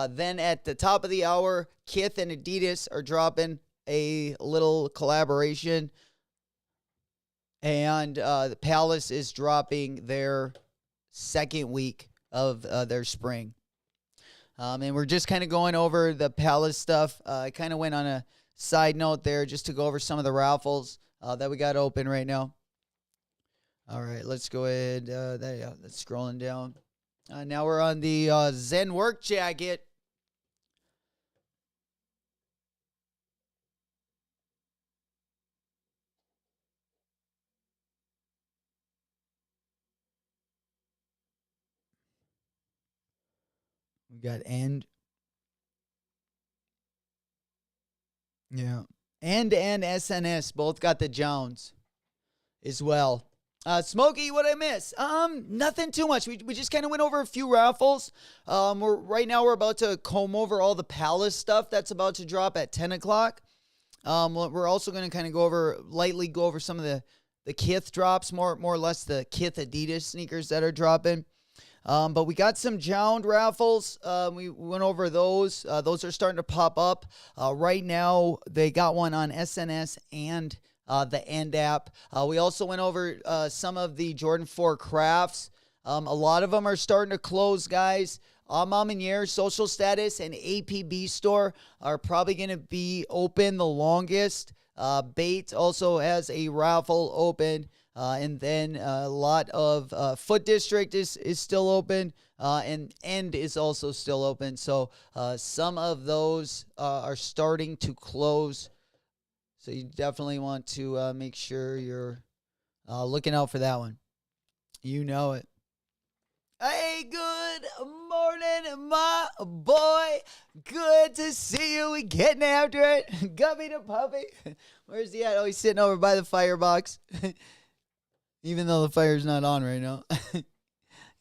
Then at the top of the hour, Kith and Adidas are dropping a little collaboration. And the Palace is dropping their second week of their spring. And we're just kind of going over the Palace stuff. I kind of went on a side note there just to go over some of the raffles that we got open right now. All right, let's go ahead. There you go. That's scrolling down. Now we're on the Zen work jacket. We got End. Yeah. And SNS both got the Jones as well. Smokey, what I miss? Nothing too much. We just kind of went over a few raffles. Right now we're about to comb over all the Palace stuff that's about to drop at 10 o'clock. We're also going to kind of lightly go over some of the Kith drops, more or less the Kith Adidas sneakers that are dropping. But we got some Jound raffles. We went over those. Those are starting to pop up. Right now, they got one on SNS and the End app. We also went over some of the Jordan 4 crafts. A lot of them are starting to close, guys. Alma Manier, Social Status, and APB store are probably going to be open the longest. Bait also has a raffle open. And then a lot of Foot District is still open, and End is also still open. So some of those are starting to close. So you definitely want to make sure you're looking out for that one. You know it. Hey, good morning, my boy. Good to see you. We getting after it. Guppy the puppy. Where's he at? Oh, he's sitting over by the firebox. Even though the fire's not on right now.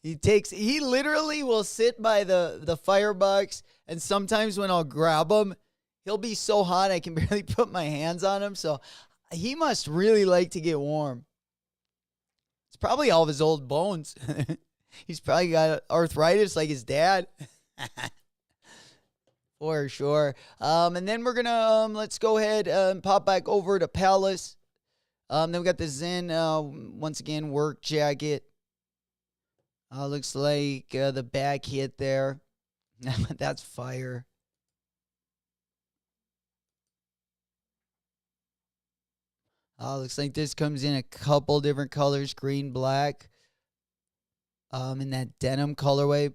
He literally will sit by the firebox, and sometimes when I'll grab him, he'll be so hot I can barely put my hands on him. So he must really like to get warm. It's probably all of his old bones. He's probably got arthritis like his dad. For sure. And then we're going to, let's go ahead and pop back over to Palace. Then we got the Zen, once again, work jacket. Looks like the back hit there. That's fire. Looks like this comes in a couple different colors, green, black. In that denim colorway.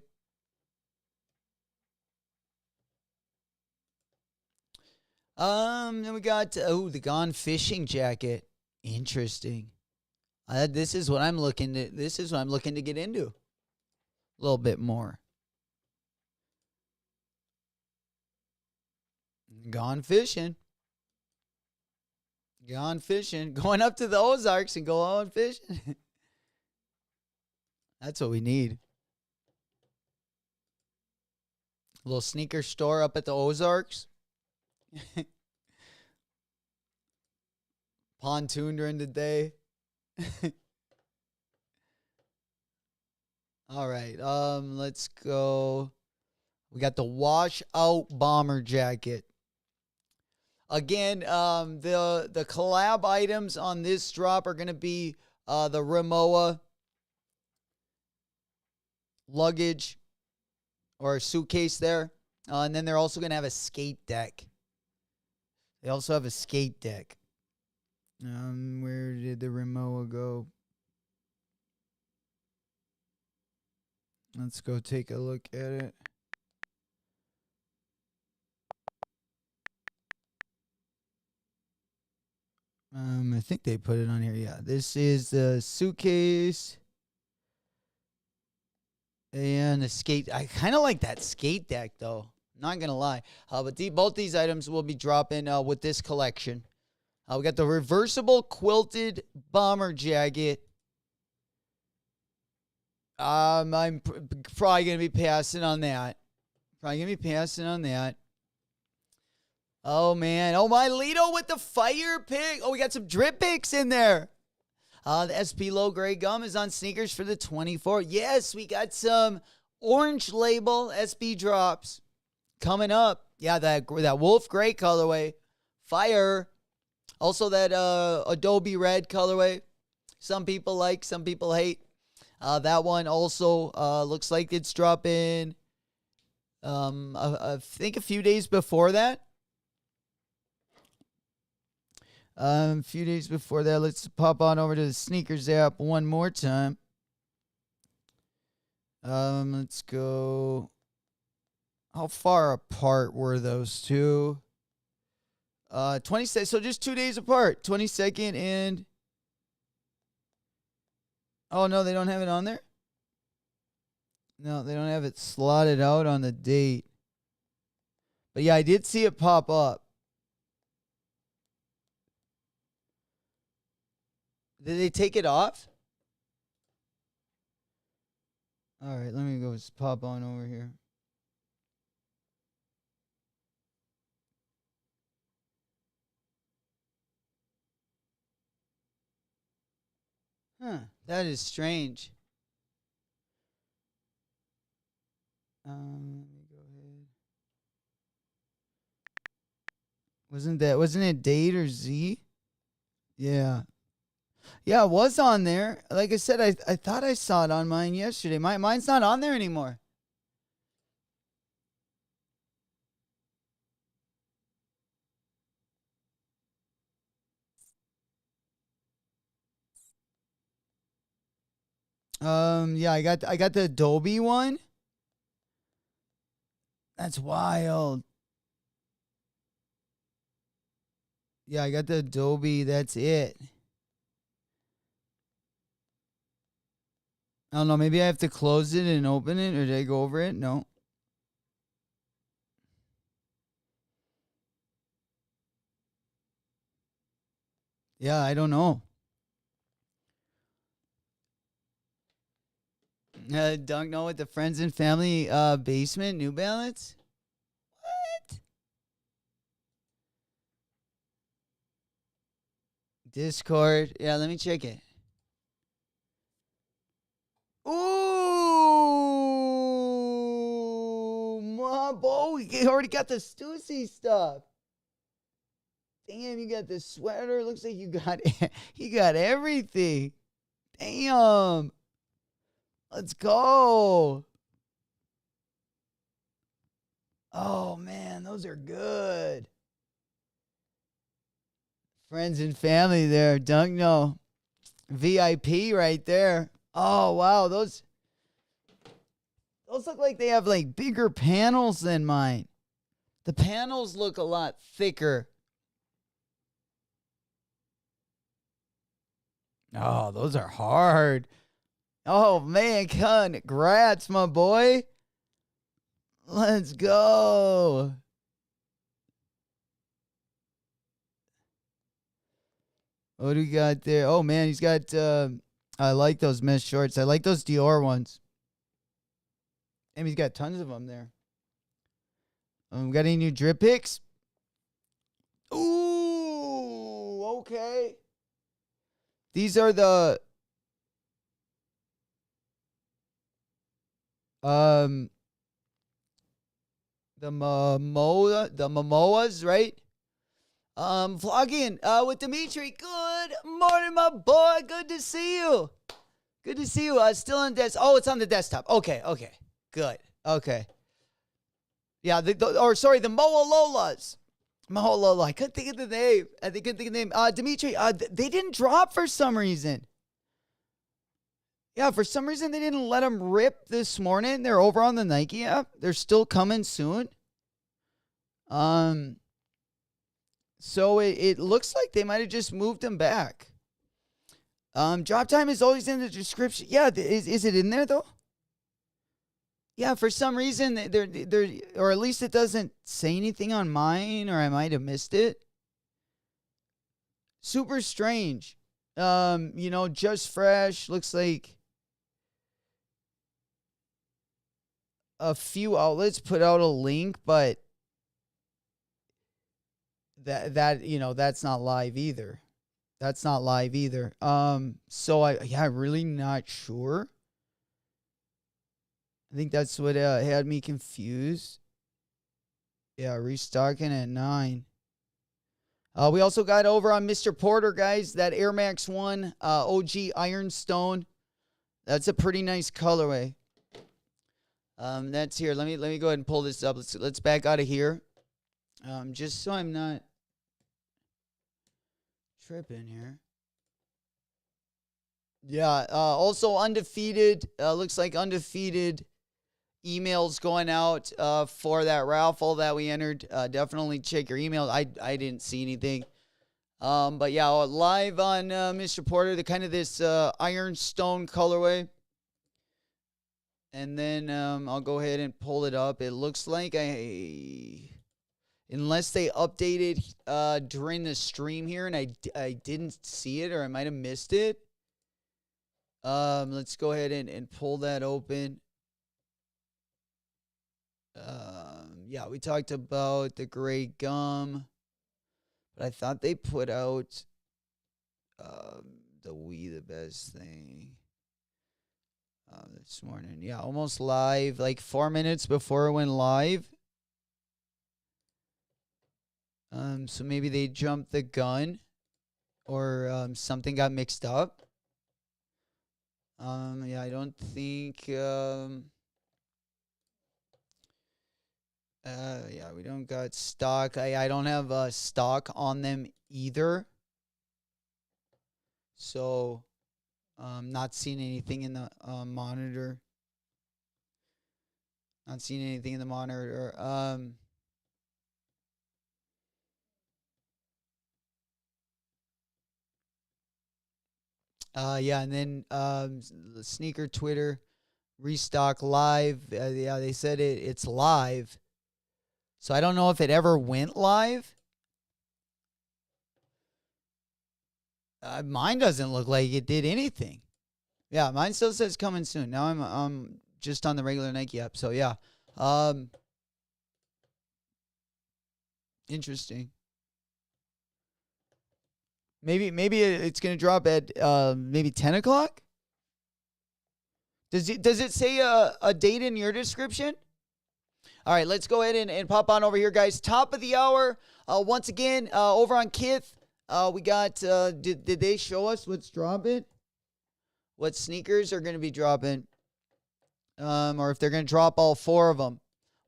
Then we got, the Gone Fishing jacket. Interesting. This is what I'm looking to get into. A little bit more. Gone fishing. Gone fishing. Going up to the Ozarks and go on fishing. That's what we need. A little sneaker store up at the Ozarks. Pontoon during the day. All right. Let's go. We got the washout bomber jacket. Again, the collab items on this drop are going to be the Rimowa luggage or suitcase there. And then they're also going to have a skate deck. They also have a skate deck. Where did the Rimowa go? Let's go take a look at it. I think they put it on here. Yeah, this is the suitcase and the skate. I kind of like that skate deck, though. Not gonna lie. But both these items will be dropping with this collection. We got the reversible quilted bomber jacket. I'm probably gonna be passing on that. Oh, man. Oh, my Lido with the fire pick. Oh, we got some drip picks in there. The SP Low Grade Gum is on sneakers for the 24. Yes, we got some orange label SB drops coming up. Yeah, that Wolf Gray colorway. Fire. Also that Adobe Red colorway. Some people like, some people hate. That one also looks like it's dropping, I think a few days before that. A few days before that, let's pop on over to the sneakers app one more time. Let's go. How far apart were those two? 22nd, so just 2 days apart. 22nd and... Oh, no, they don't have it on there? No, they don't have it slotted out on the date. But yeah, I did see it pop up. Did they take it off? All right, let me go pop on over here. Huh, that is strange. Let me go ahead. Wasn't it date or Z? Yeah. Yeah, it was on there. Like I said, I thought I saw it on mine yesterday. Mine's not on there anymore. Yeah, I got the Adobe one. That's wild. Yeah, I got the Adobe. That's it. I don't know. Maybe I have to close it and open it, or did I go over it? No. Yeah, I don't know. Don't know what the friends and family basement, New Balance? What? Discord. Yeah, let me check it. Ooh, on, Bo. You already got the Stussy stuff. Damn, you got the sweater. Looks like you got everything. Damn. Let's go. Oh, man, those are good. Friends and family there. Dunkno. VIP right there. Oh, wow. Those look like they have like bigger panels than mine. The panels look a lot thicker. Oh, those are hard. Oh, man, congrats, my boy. Let's go. What do we got there? Oh, man, he's got, I like those mesh shorts. I like those Dior ones. And he's got tons of them there. Got any new drip picks? Ooh, okay. These are the Momoas, right? Vlogging with Dimitri. Good morning, my boy. Good to see you. Good to see you. Still on desk. Oh, it's on the desktop. Okay. Good. Okay. Yeah, the Moa Lolas. Moa Lola. I couldn't think of the name. Dimitri, they didn't drop for some reason. Yeah, for some reason they didn't let them rip this morning. They're over on the Nike app. They're still coming soon. So it looks like they might have just moved them back. Drop time is always in the description. Yeah, is it in there though? Yeah, for some reason they're or at least it doesn't say anything on mine, or I might have missed it. Super strange. Just fresh. Looks like a few outlets put out a link, but that's not live either. That's not live either. So I'm really not sure. I think that's what had me confused. Yeah, restocking at 9. We also got over on Mr. Porter, guys, that Air Max 1 OG Ironstone. That's a pretty nice colorway. That's here. Let me go ahead and pull this up. Let's back out of here. Just so I'm not tripping here. Yeah, also undefeated. Looks like undefeated emails going out for that raffle that we entered. Definitely check your email. I didn't see anything. But yeah, live on Mr. Porter, the kind of this ironstone colorway. And then I'll go ahead and pull it up. It looks like unless they updated during the stream here and I didn't see it, or I might have missed it. Let's go ahead and pull that open. Yeah, we talked about the gray gum, but I thought they put out the We the Best thing this morning. Yeah, almost live, like 4 minutes before it went live. So maybe they jumped the gun, or something got mixed up. Yeah, I don't think. Yeah, we don't got stock. I don't have stock on them either. So, not seeing anything in the monitor. Not seeing anything in the monitor. Yeah, and then the sneaker Twitter restock live. Yeah, they said it's live. So I don't know if it ever went live. Mine doesn't look like it did anything. Yeah, mine still says coming soon. Now I'm just on the regular Nike app. So yeah. Interesting. Maybe it's gonna drop at maybe 10 o'clock. Does it say a date in your description? All right, let's go ahead and pop on over here, guys. Top of the hour. Once again, over on Kith, we got, did they show us what's dropping? What sneakers are going to be dropping? Or if they're going to drop all 4 of them.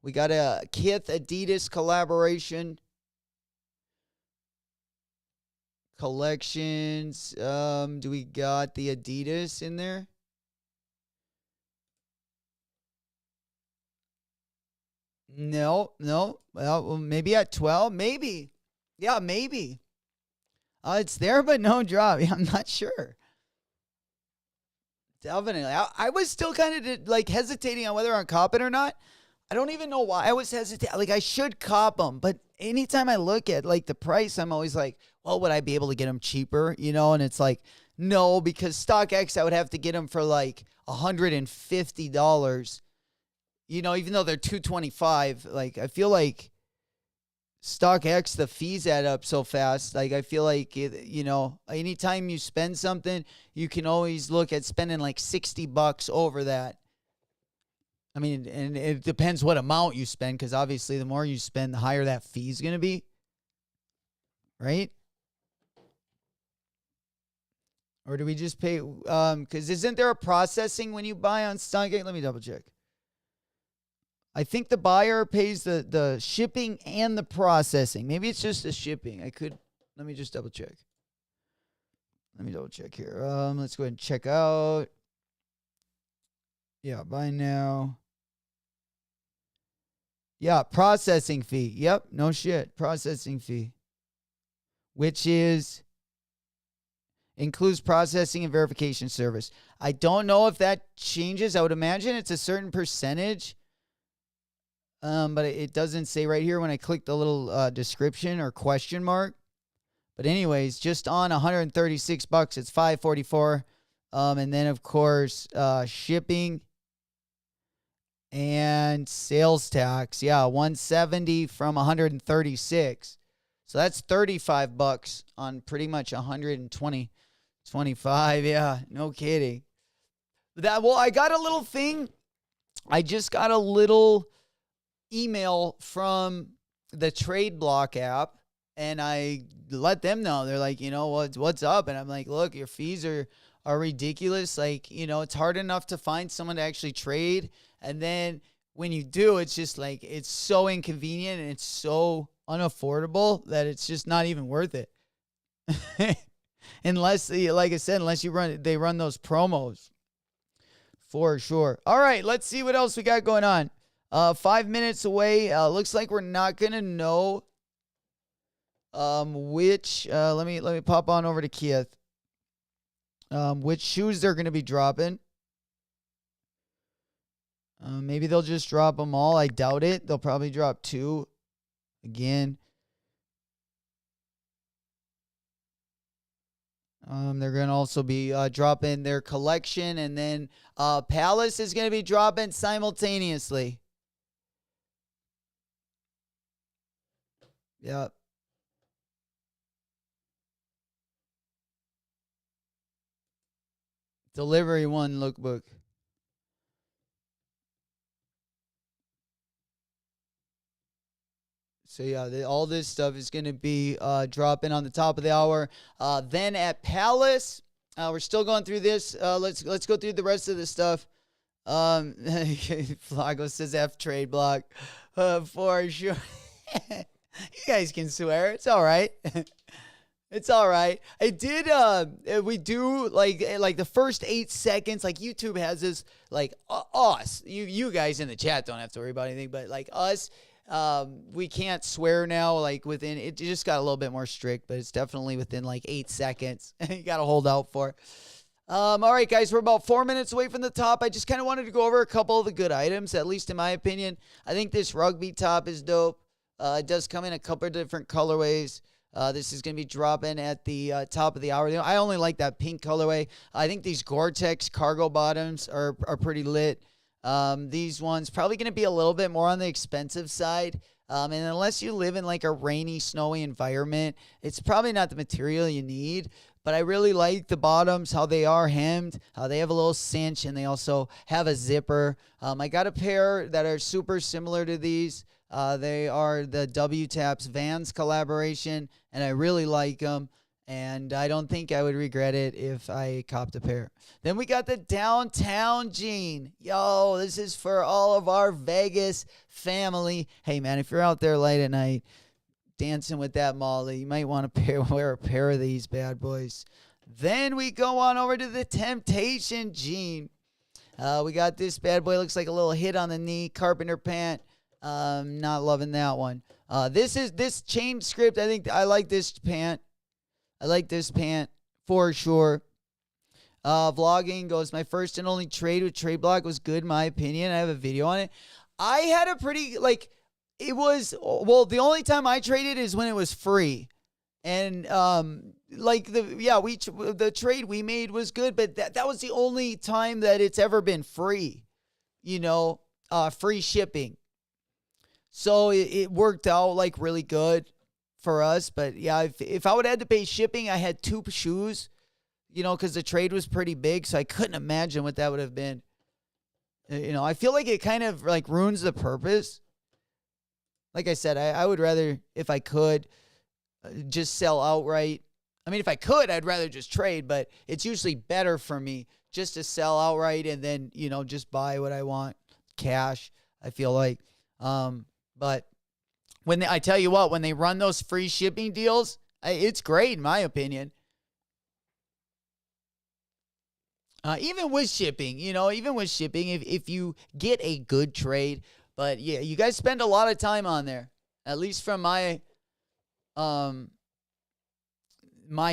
We got a Kith Adidas collaboration. Collections. Do we got the Adidas in there? No. Well, maybe at 12. Maybe. Yeah, maybe. It's there, but no drop. Yeah, I'm not sure. Definitely. I was still kind of like hesitating on whether I'm cop it or not. I don't even know why I was hesitating. Like, I should cop them, but anytime I look at like the price, I'm always like, well, would I be able to get them cheaper? You know, and it's like, no, because StockX, I would have to get them for like $150. You know, even though they're $225, like I feel like StockX, the fees add up so fast. Like, I feel like, you know, anytime you spend something, you can always look at spending like $60 over that. I mean, and it depends what amount you spend, because obviously the more you spend, the higher that fee is going to be. Right? Or do we just pay? Because isn't there a processing when you buy on StockX? Let me double check. I think the buyer pays the shipping and the processing. Maybe it's just the shipping. Let me just double check. Let me double check here. Let's go ahead and check out. Yeah, buy now. Yeah, processing fee. Yep, no shit. Processing fee. Which includes processing and verification service. I don't know if that changes. I would imagine it's a certain percentage. But it doesn't say right here when I click the little description or question mark. But anyways, just on $136, it's $544. And then of course, shipping and sales tax. Yeah, $170 from $136. So that's $35 on pretty much $125. Yeah, no kidding. I got a little thing. I just got a little email from the Trade Block app, and I let them know. They're like, you know, what's up? And I'm like, look, your fees are ridiculous. Like, you know, it's hard enough to find someone to actually trade, and then when you do, it's just like, it's so inconvenient and it's so unaffordable that it's just not even worth it. Unless, like I said, they run those promos for sure. All right, let's see what else we got going on. 5 minutes away. Looks like we're not gonna know which. Let me pop on over to Kith. Which shoes they're gonna be dropping. Maybe they'll just drop them all. I doubt it. They'll probably drop 2 again. They're going to also be dropping their collection, and then Palace is going to be dropping simultaneously. Yep. Delivery 1 lookbook. So yeah, all this stuff is going to be dropping on the top of the hour. Then at Palace, we're still going through this. Let's go through the rest of the stuff. Flago says F Trade Block for sure. You guys can swear. It's all right. It's all right. I did. We do like the first 8 seconds. Like YouTube has this. Like us. You guys in the chat don't have to worry about anything. But like us. We can't swear now, like within, it just got a little bit more strict, but it's definitely within like 8 seconds. You got to hold out for. All right, guys, we're about 4 minutes away from the top. I just kind of wanted to go over a couple of the good items, at least in my opinion. I think this rugby top is dope. It does come in a couple of different colorways. This is going to be dropping at the top of the hour. I only like that pink colorway. I think these Gore-Tex cargo bottoms are pretty lit. These ones probably going to be a little bit more on the expensive side. And unless you live in like a rainy, snowy environment, it's probably not the material you need. But I really like the bottoms, how they are hemmed, how they have a little cinch, and they also have a zipper. I got a pair that are super similar to these. They are the W-Taps Vans collaboration, and I really like them. And I don't think I would regret it if I copped a pair. Then we got the Downtown Jean. Yo, this is for all of our Vegas family. Hey, man, if you're out there late at night dancing with that Molly, you might want to wear a pair of these bad boys. Then we go on over to the Temptation Jean. We got this bad boy. Looks like a little hit on the knee. Carpenter pant. Not loving that one. This chain script. I think I like this pant. I like this pant for sure. Vlogging goes, my first and only trade with Trade Block was good in my opinion. I have a video on it. I had a pretty, it was, the only time I traded is when it was free. And, the trade we made was good, but that was the only time that it's ever been free, free shipping. So it worked out really good for us. But yeah, if I would have had to pay shipping, I had 2 shoes, because the trade was pretty big. So I couldn't imagine what that would have been. I feel like it kind of ruins the purpose. Like I said, I would rather, if I could, just sell outright. I mean, if I could, I'd rather just trade, but it's usually better for me just to sell outright and then, just buy what I want, cash, I feel like. But I tell you what, when they run those free shipping deals, it's great in my opinion. Even with shipping, if you get a good trade. But yeah, you guys spend a lot of time on there, at least from my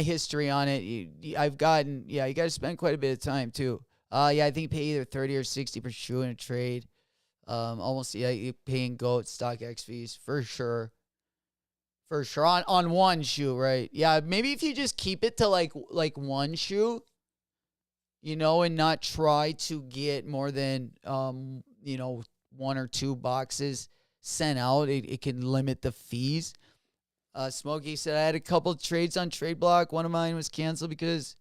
history on it. You guys spend quite a bit of time too. I think you pay either 30 or 60 per shoe in a trade. You're paying GOAT StockX fees for sure. For sure on one shoe, right? Yeah, maybe if you just keep it to like one shoe, and not try to get more than 1 or 2 boxes sent out, it can limit the fees. Smokey said, I had a couple trades on Trade Block. One of mine was canceled because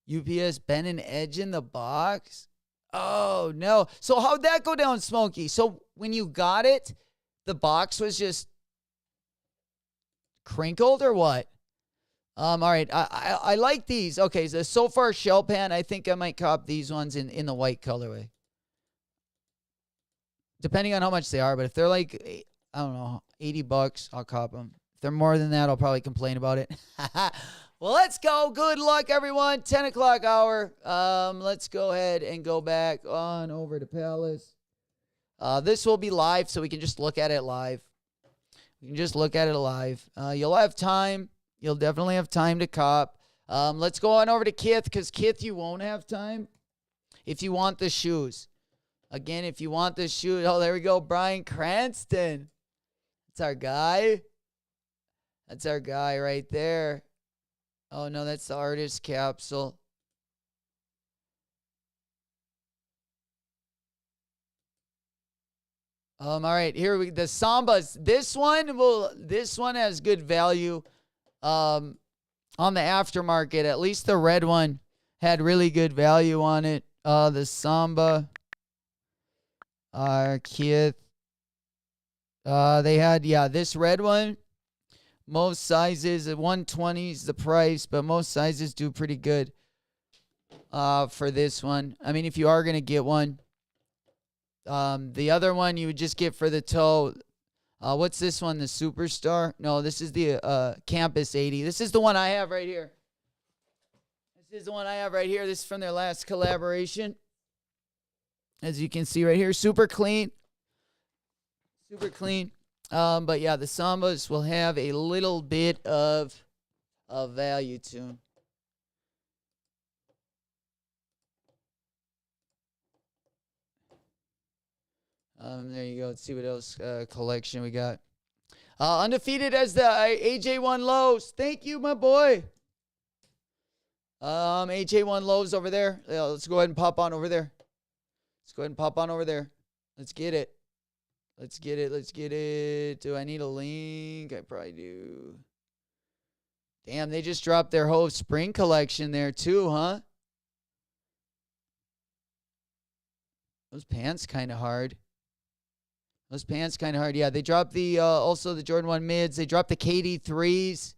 UPS bent an edge in the box. Oh, no. So how'd that go down, Smokey? So when you got it, the box was just crinkled or what? All right. I like these. Okay, so far shell pan, I think I might cop these ones in the white colorway. Depending on how much they are, but if they're I don't know, $80, I'll cop them. If they're more than that, I'll probably complain about it. Well, let's go. Good luck, everyone. 10 o'clock hour. Let's go ahead and go back on over to Palace. This will be live, so we can just look at it live. You'll have time. You'll definitely have time to cop. Let's go on over to Kith, because Kith, you won't have time if you want the shoes. Again, if you want the shoes. Oh, there we go. Brian Cranston. That's our guy. That's our guy right there. Oh, no, that's the artist capsule. All right, the Sambas. This one has good value on the aftermarket. At least the red one had really good value on it. The Samba, Kith. They had, this red one. Most sizes, 120 is the price, but most sizes do pretty good for this one. I mean, if you are going to get one. The other one you would just get for the toe. What's this one? The Superstar? No, this is the Campus 80. This is the one I have right here. This is from their last collaboration. As you can see right here, super clean. But yeah, the Sambas will have a little bit of value to them. There you go. Let's see what else collection we got. Undefeated as the AJ1 Lows. Thank you, my boy. AJ1 Lows over there. Let's go ahead and pop on over there. Let's get it. Do I need a link? I probably do. Damn, they just dropped their whole spring collection there too, huh? Those pants kind of hard. Yeah, they dropped the also the Jordan 1 mids. They dropped the KD 3s.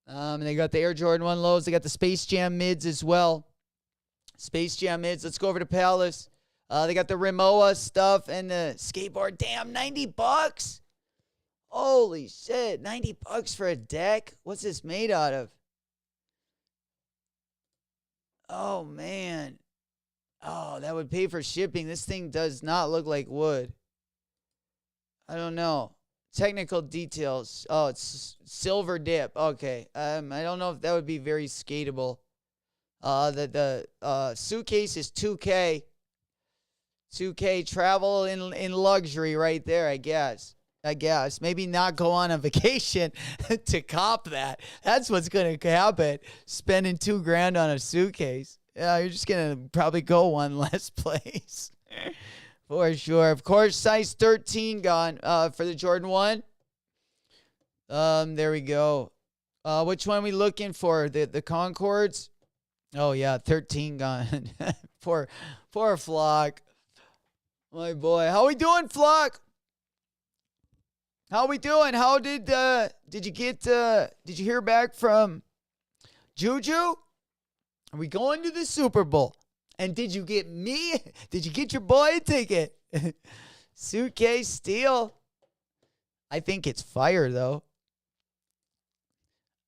And they got the Air Jordan 1 lows. They got the Space Jam mids as well. Space Jam mids. Let's go over to Palace. They got the Rimowa stuff and the skateboard. Damn, $90. Holy shit, $90 for a deck. What's this made out of? Oh man. Oh, that would pay for shipping. This thing does not look like wood. I don't know. Technical details. Oh, it's silver dip. Okay. I don't know if that would be very skatable. The suitcase is $2K. $2K travel in luxury right there, I guess. Maybe not go on a vacation to cop that. That's what's going to happen. Spending $2,000 on a suitcase. Yeah, you're just going to probably go one less place. For sure. Of course, size 13 gone for the Jordan 1. There we go. Which one are we looking for? The Concords? Oh, yeah, 13 gone. Poor Flock. My boy. How we doing, Flock? How we doing? How did you hear back from Juju? Are we going to the Super Bowl? And did you get me? Did you get your boy a ticket? Suitcase steal. I think it's fire, though.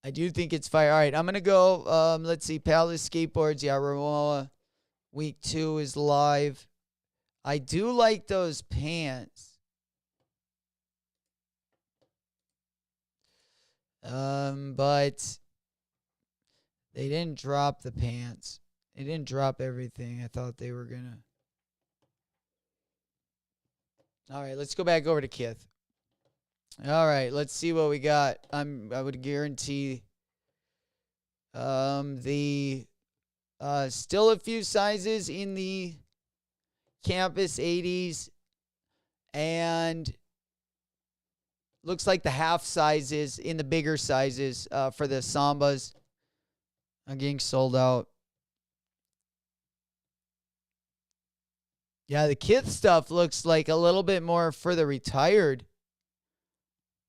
I do think it's fire. All right, I'm going to go. Let's see. Palace Skateboards. Yeah, Rimowa. Week 2 is live. I do like those pants. But they didn't drop the pants. They didn't drop everything. I thought they were gonna. All right, let's go back over to Kith. All right, let's see what we got. I would guarantee the still a few sizes in the Campus 80s, and looks like the half sizes in the bigger sizes for the Sambas are getting sold out. Yeah, the Kith stuff looks like a little bit more for the retired.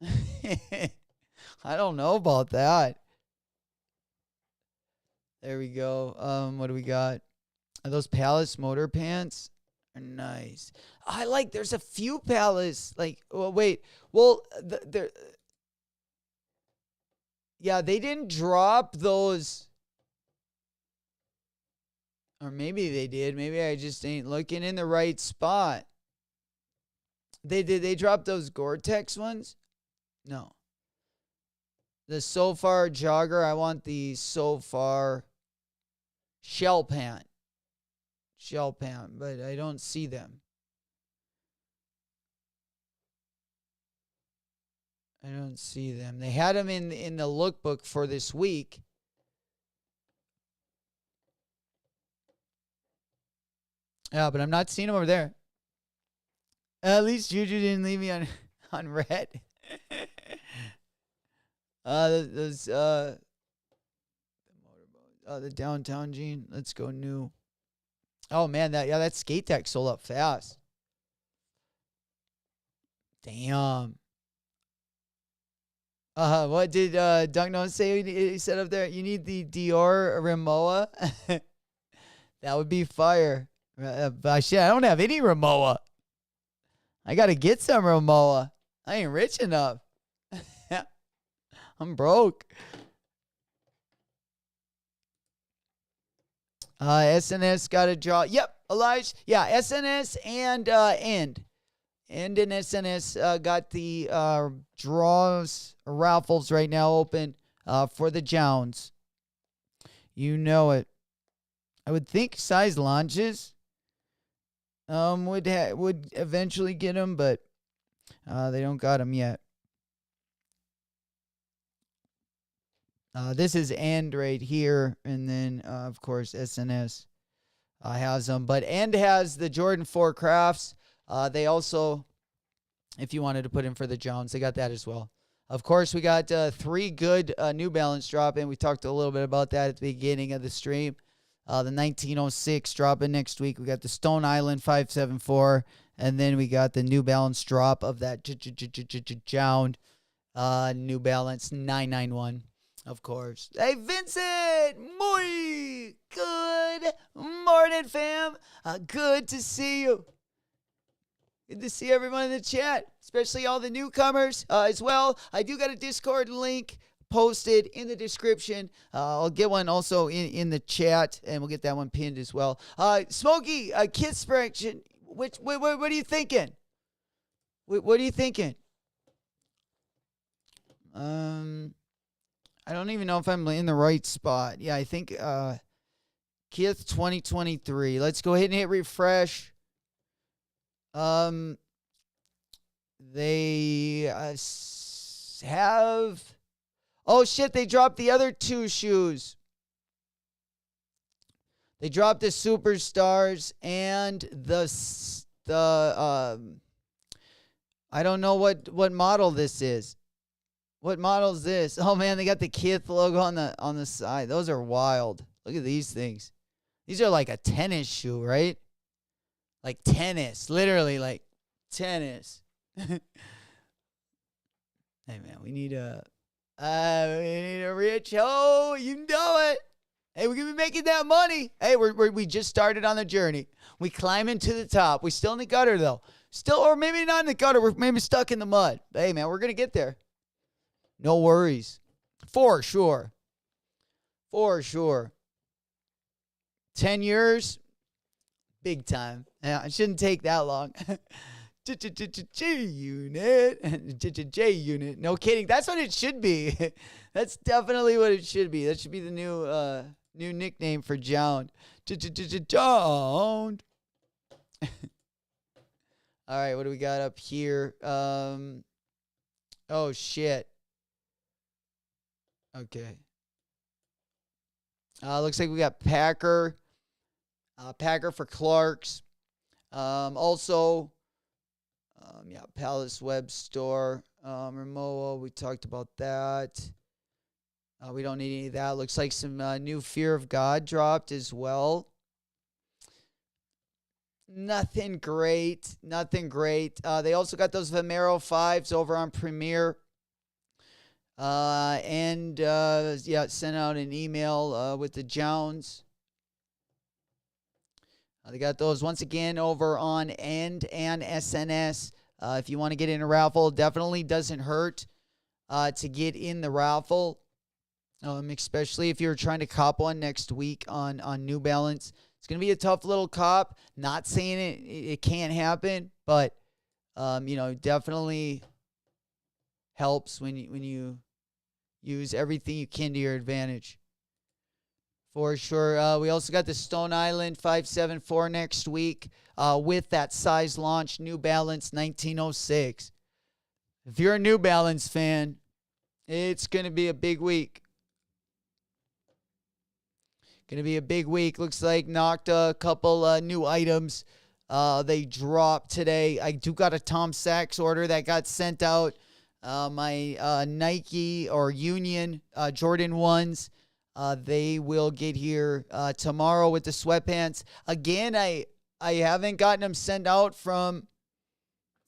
I don't know about that. There we go. What do we got? Are those Palace motor pants? Are nice. I like, there's a few Palace, like, well, wait. Well, yeah, they didn't drop those. Or maybe they did. Maybe I just ain't looking in the right spot. They dropped those Gore-Tex ones? No. The So Far jogger. I want the So Far shell pant. Shell pant, but I don't see them. I don't see them. They had them in the lookbook for this week. Yeah, but I'm not seeing them over there. At least Juju didn't leave me on red. The downtown jean. Let's go new. Oh man, that skate tech sold up fast. Damn. What did Dunknown say? He said up there, you need the Dior Rimowa. That would be fire. But shit, I don't have any Rimowa. I gotta get some Rimowa. I ain't rich enough. I'm broke. SNS got a draw. Yep, Elijah. Yeah, SNS and End. End and SNS got the draws, raffles right now open for the Jones. You know it. I would think size launches would eventually get them, but they don't got them yet. This is End right here, and then of course SNS has them. But End has the Jordan 4 Crafts. They also, if you wanted to put in for the Jones, they got that as well. Of course, we got 3 good New Balance dropping. We talked a little bit about that at the beginning of the stream. The 1906 dropping next week. We got the Stone Island 574, and then we got the New Balance drop of that Jound New Balance 991, of course. Hey, Vincent! Muy good morning, fam. Good to see you. Good to see everyone in the chat, especially all the newcomers as well. I do got a Discord link posted in the description. I'll get one also in the chat, and we'll get that one pinned as well. Smokey, Kith selection. What are you thinking? What are you thinking? I don't even know if I'm in the right spot. Yeah, I think Kith 2023. Let's go ahead and hit refresh. They have... Oh, shit, they dropped the other 2 shoes. They dropped the Superstars and the I don't know what model this is. What model is this? Oh, man, they got the Kith logo on the side. Those are wild. Look at these things. These are like a tennis shoe, right? Like tennis. Literally like tennis. Hey, man, we need a rich. Oh, you know it. Hey, we're going to be making that money. Hey, we just started on the journey. We climbing to the top. We still in the gutter, though. Still, or maybe not in the gutter. We're maybe stuck in the mud. Hey, man, we're going to get there. No worries. For sure. For sure. 10 years, big time. Yeah, it shouldn't take that long. G-Unit. J-Unit. No kidding. That's what it should be. That's definitely what it should be. That should be the new nickname for Jound. Jound. All right, what do we got up here? Oh, shit. Okay. Looks like we got Packer. Packer for Clark's. Also, Palace Web Store. Rimowa, we talked about that. We don't need any of that. Looks like some new Fear of God dropped as well. Nothing great. Nothing great. They also got those Vomero 5s over on Premiere. Sent out an email with the Jounds. They got those once again over on End and SNS. If you want to get in a raffle, definitely doesn't hurt to get in the raffle. Especially if you're trying to cop one next week on New Balance. It's going to be a tough little cop. Not saying it can't happen, but definitely helps when you use everything you can to your advantage. For sure. We also got the Stone Island 574 next week with that size launch, New Balance 1906. If you're a New Balance fan, it's going to be a big week. Going to be a big week. Looks like knocked a couple new items. They dropped today. I do got a Tom Sachs order that got sent out. My Nike or Union Jordan 1s. They will get here tomorrow with the sweatpants. Again, I haven't gotten them sent out from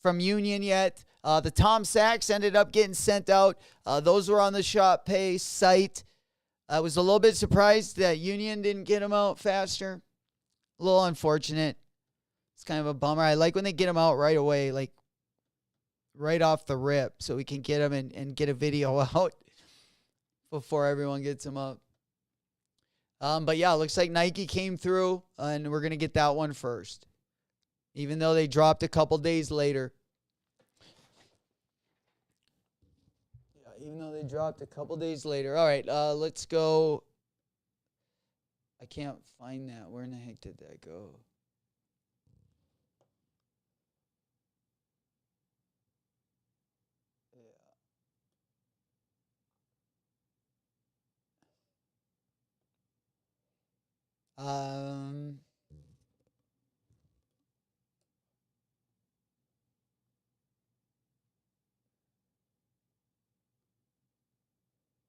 Union yet. The Tom Sachs ended up getting sent out. Those were on the Shop Pay site. I was a little bit surprised that Union didn't get them out faster. A little unfortunate. It's kind of a bummer. I like when they get them out right away, like right off the rip, so we can get them and get a video out before everyone gets them up. But yeah, looks like Nike came through, and we're going to get that one first, even though they dropped a couple days later. Even though they dropped a couple days later. All right, let's go. I can't find that. Where in the heck did that go? Yeah.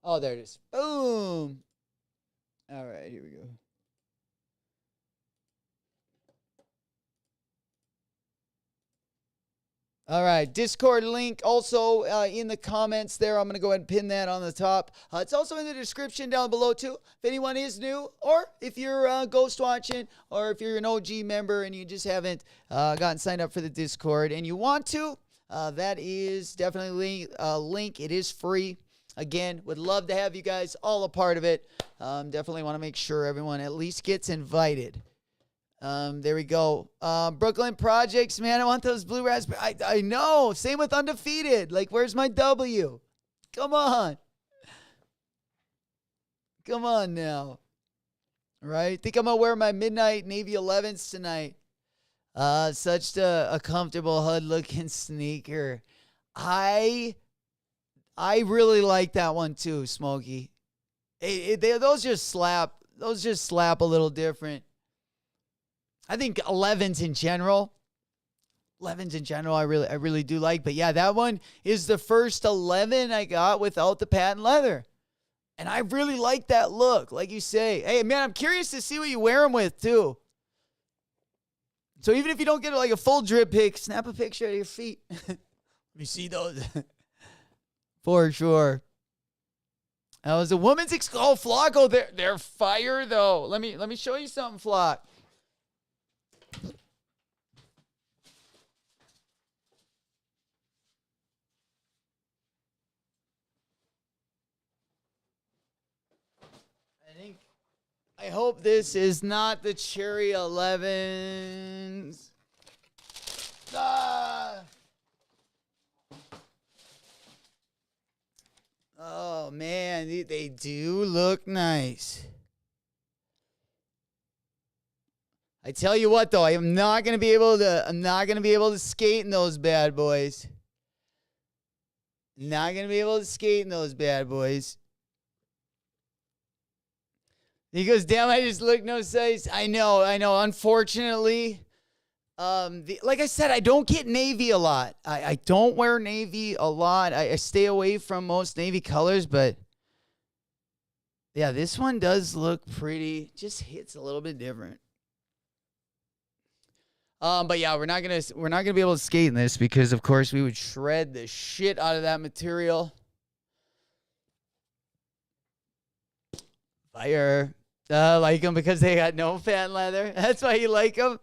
Oh, there it is. Boom. All right, here we go. All right, Discord link also in the comments there. I'm going to go ahead and pin that on the top. It's also in the description down below, too. If anyone is new, or if you're ghost watching, or if you're an OG member and you just haven't gotten signed up for the Discord and you want to, that is definitely a link. It is free. Again, would love to have you guys all a part of it. Definitely want to make sure everyone at least gets invited. There we go. Brooklyn Projects, man, I want those blue raspberry. I know. Same with Undefeated. Like, where's my W? Come on. Come on now. Right? Think I'm going to wear my midnight Navy 11s tonight. Such a comfortable HUD-looking sneaker. I really like that one too, Smokey. Those just slap. Those just slap a little different. I think 11s in general, I really do like. But yeah, that one is the first 11 I got without the patent leather. And I really like that look, like you say. Hey, man, I'm curious to see what you wear them with, too. So even if you don't get like a full drip pic, snap a picture of your feet. Let me see those. For sure. That was a woman's Flocko. They're fire, though. Let me show you something, Flock. I hope this is not the Cherry 11s. Oh man, they do look nice. I tell you what though, I'm not gonna be able to skate in those bad boys. Not gonna be able to skate in those bad boys. He goes, damn, I just look no size. I know. Unfortunately, like I said, I don't get navy a lot. I don't wear navy a lot. I stay away from most navy colors, but yeah, this one does look pretty. Just hits a little bit different. But yeah, we're not gonna be able to skate in this because, of course, we would shred the shit out of that material. Fire. Like them because they got no patent leather. That's why you like them.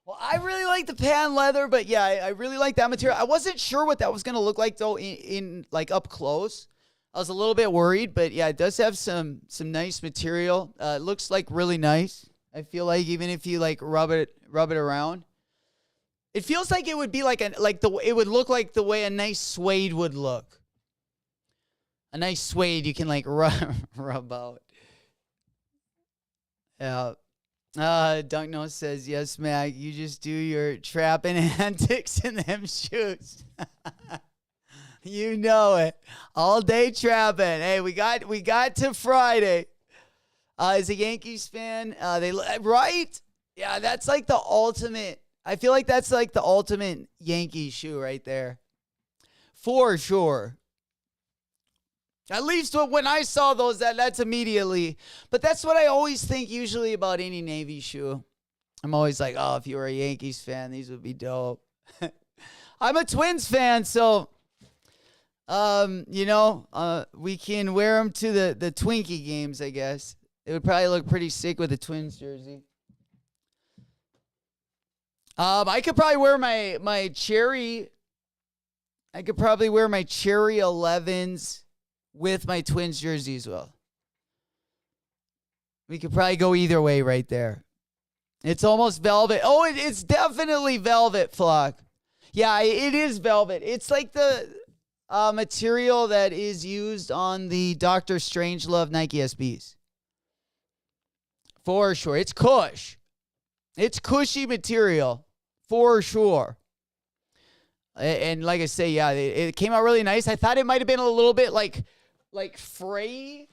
Well, I really like the patent leather, but yeah, I really like that material. I wasn't sure what that was gonna look like though in like up close. I was a little bit worried, but yeah, it does have some nice material. It looks like really nice. I feel like even if you like rub it around, it feels like it would be it would look like the way a nice suede would look. A nice suede you can like rub out. Yeah. Dunknose says, yes, Mac, you just do your trapping antics in them shoes. You know it. All day trapping. Hey, we got to Friday. As a Yankees fan, right? Yeah, that's like the ultimate. I feel like that's like the ultimate Yankee shoe right there. For sure. At least when I saw those, that's immediately. But that's what I always think usually about any Navy shoe. I'm always like, oh, if you were a Yankees fan, these would be dope. I'm a Twins fan, so, we can wear them to the Twinkie games, I guess. It would probably look pretty sick with a Twins jersey. I could probably wear my cherry. I could probably wear my cherry 11s with my Twins jersey as well. We could probably go either way right there. It's almost velvet. Oh, it's definitely velvet, Flock. Yeah, it is velvet. It's like the material that is used on the Dr. Strangelove Nike SBs. For sure. It's cush. It's cushy material. For sure. And like I say, yeah, it came out really nice. I thought it might have been a little bit like fray,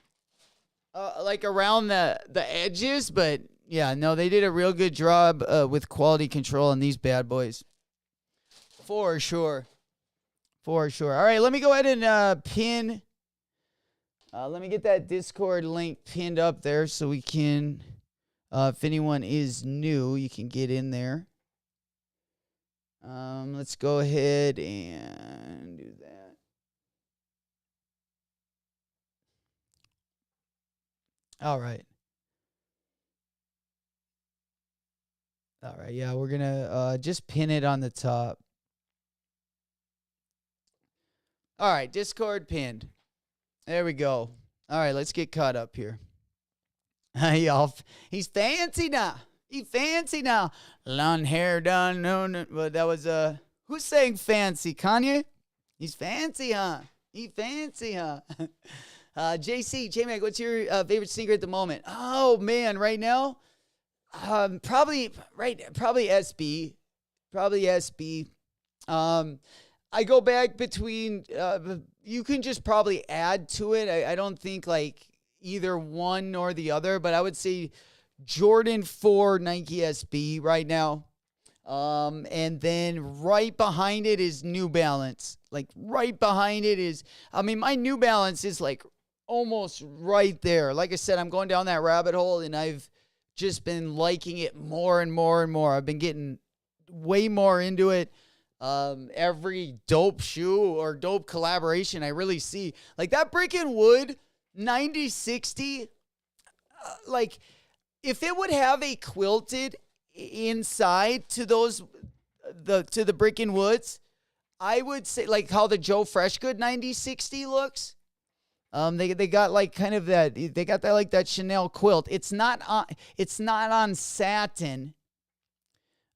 like around the edges, but yeah, no, they did a real good job with quality control on these bad boys. For sure. For sure. All right, let me go ahead and pin Let me get that Discord link pinned up there so we can, if anyone is new, you can get in there. Let's go ahead and do that. All right. Yeah, we're going to just pin it on the top. All right, Discord pinned. There we go. All right, let's get caught up here. Y'all, he's fancy now. He's fancy now. Long hair done. No, but that was who's saying fancy? Kanye? He's fancy, huh? He fancy, huh? JC, J-Mac, what's your favorite sneaker at the moment? Oh man, right now, probably SB. Probably SB. I go back between, you can just probably add to it. I don't think like either one or the other, but I would say Jordan 4 Nike SB right now. And then right behind it is New Balance. Like right behind it is, my New Balance is like almost right there. Like I said, I'm going down that rabbit hole and I've just been liking it more and more and more. I've been getting way more into it. Every dope shoe or dope collaboration I really see, like that Brick and Wood 9060, like if it would have a quilted inside to the Brick and Woods, I would say like how the Joe Freshgood 9060 looks. They got like kind of that, they got that like that Chanel quilt. It's not on satin,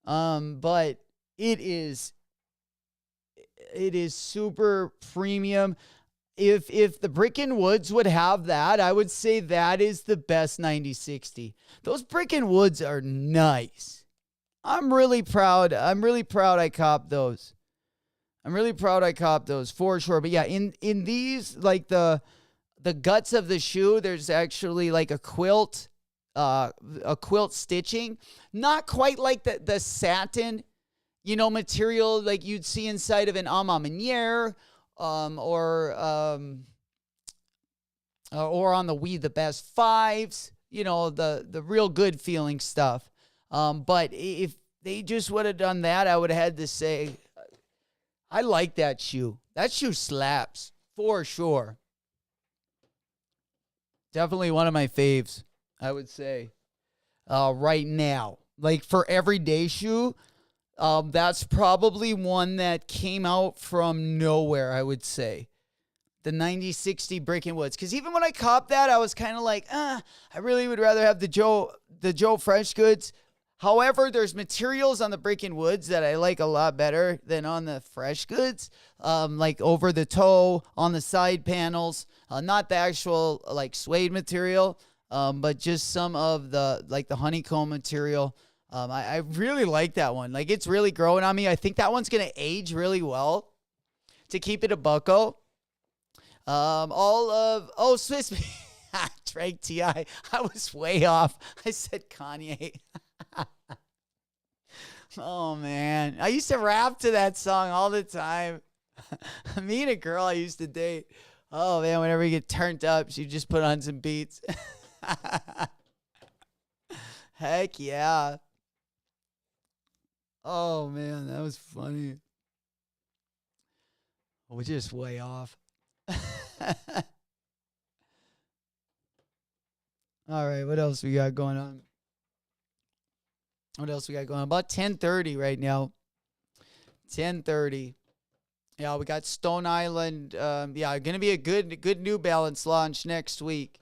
but it is super premium. If the Brick and Woods would have that, I would say that is the best 9060. Those Brick and Woods are nice. I'm really proud I copped those. For sure. But yeah, in these, like the guts of the shoe, there's actually like a quilt stitching. Not quite like the satin, material like you'd see inside of an Amamaniere, or on the We the Best Fives, the real good feeling stuff. But if they just would have done that, I would have had to say, I like that shoe. That shoe slaps for sure. Definitely one of my faves, I would say, right now. Like for everyday shoe, that's probably one that came out from nowhere, I would say. The 9060 Brick and Woods. Because even when I copped that, I was kind of like, I really would rather have the Joe Freshgoods. However, there's materials on the Brick and Woods that I like a lot better than on the Freshgoods. Like over the toe, on the side panels. Not the actual like suede material, but just some of the like the honeycomb material. I really like that one. Like it's really growing on me. I think that one's going to age really well to keep it a bucko. Swiss Drake T.I. I was way off. I said Kanye. Oh man. I used to rap to that song all the time. Me and a girl I used to date. Oh man, whenever you get turned up, she'd just put on some beats. Heck yeah. Oh man, that was funny. We're just way off. All right, what else we got going on? About 10:30 right now. 10:30. Yeah, we got Stone Island. Going to be a good New Balance launch next week.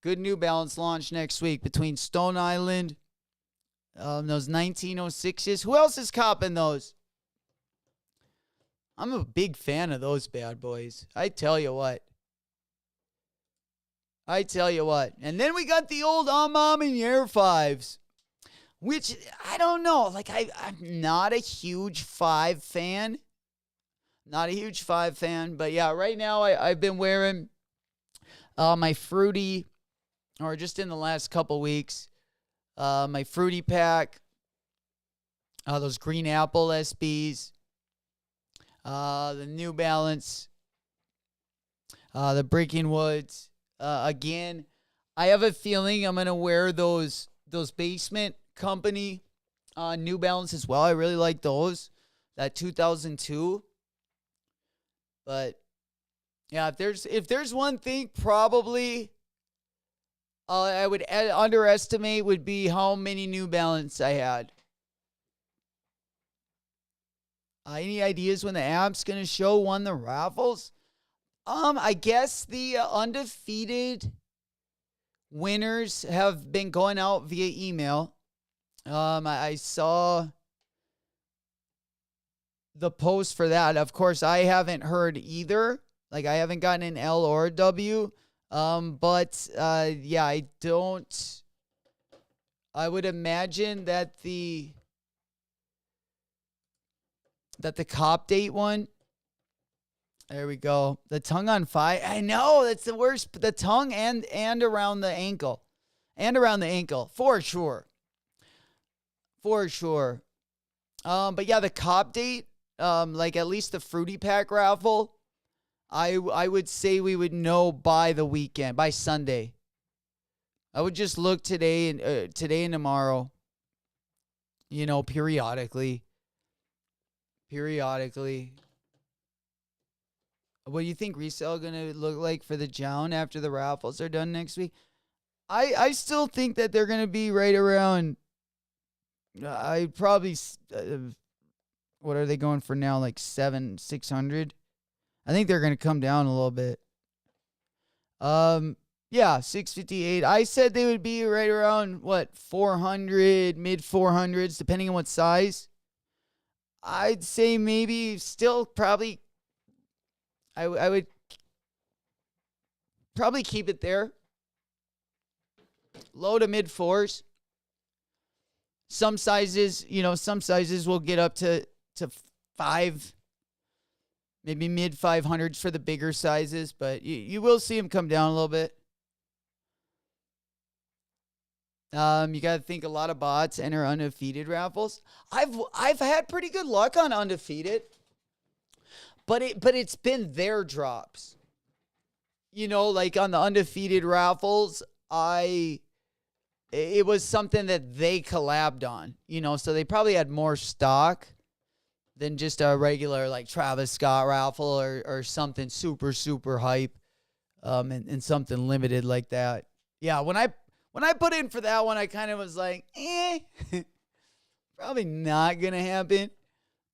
Good New Balance launch next week between Stone Island, those 1906s. Who else is copping those? I'm a big fan of those bad boys. I tell you what. And then we got the old Mom and Air 5s, which I don't know. Like I'm not a huge 5 fan. But yeah, right now I've been wearing my Fruity, or just in the last couple weeks, my Fruity Pack, those Green Apple SBs, the New Balance, The Breaking Woods. Again, I have a feeling I'm going to wear those Basement Company New Balance as well. I really like those. That 2002. But yeah, if there's one thing probably I would underestimate would be how many New Balance I had. Any ideas when the app's going to show won the raffles? I guess the undefeated winners have been going out via email. I saw the post for that. Of course, I haven't heard either. Like, I haven't gotten an L or a W. But yeah, I would imagine that the cop date one. There we go. The tongue on fire. I know, that's the worst. The tongue and around the ankle. And around the ankle. For sure. For sure. But yeah, the cop date, like at least the Fruity Pack raffle, I would say we would know by the weekend, by Sunday. I would just look today and tomorrow. You know, periodically. What do you think resale gonna look like for the Jown after the raffles are done next week? I still think that they're gonna be right around. I probably what are they going for now? Like 600. I think they're gonna come down a little bit. Yeah, 658. I said they would be right around 400, mid 400s, depending on what size. I'd say maybe still probably. I would probably keep it there. Low to mid 4s. Some sizes will get up to 5, maybe mid 500s for the bigger sizes, but you will see them come down a little bit. You got to think a lot of bots enter undefeated raffles. I've had pretty good luck on undefeated. But it's been their drops. You know, like on the undefeated raffles, it was something that they collabed on, you know, so they probably had more stock than just a regular like Travis Scott raffle or something super, super hype, and something limited like that. Yeah, when I put in for that one, I kind of was like, probably not going to happen.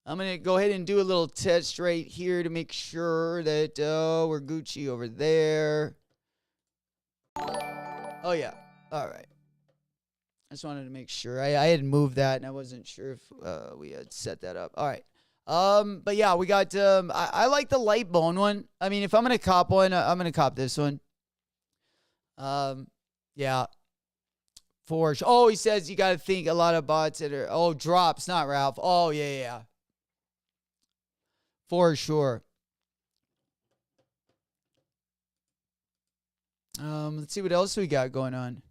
I'm going to go ahead and do a little test right here to make sure that we're Gucci over there. Oh, yeah. All right. I just wanted to make sure. I had moved that, and I wasn't sure if we had set that up. All right. But, yeah, we got I like the light bone one. I mean, if I'm going to cop one, I'm going to cop this one. Yeah. For sure. Oh, he says you got to think a lot of bots that are, drops, not Ralph. Oh, yeah. For sure. Let's see what else we got going on.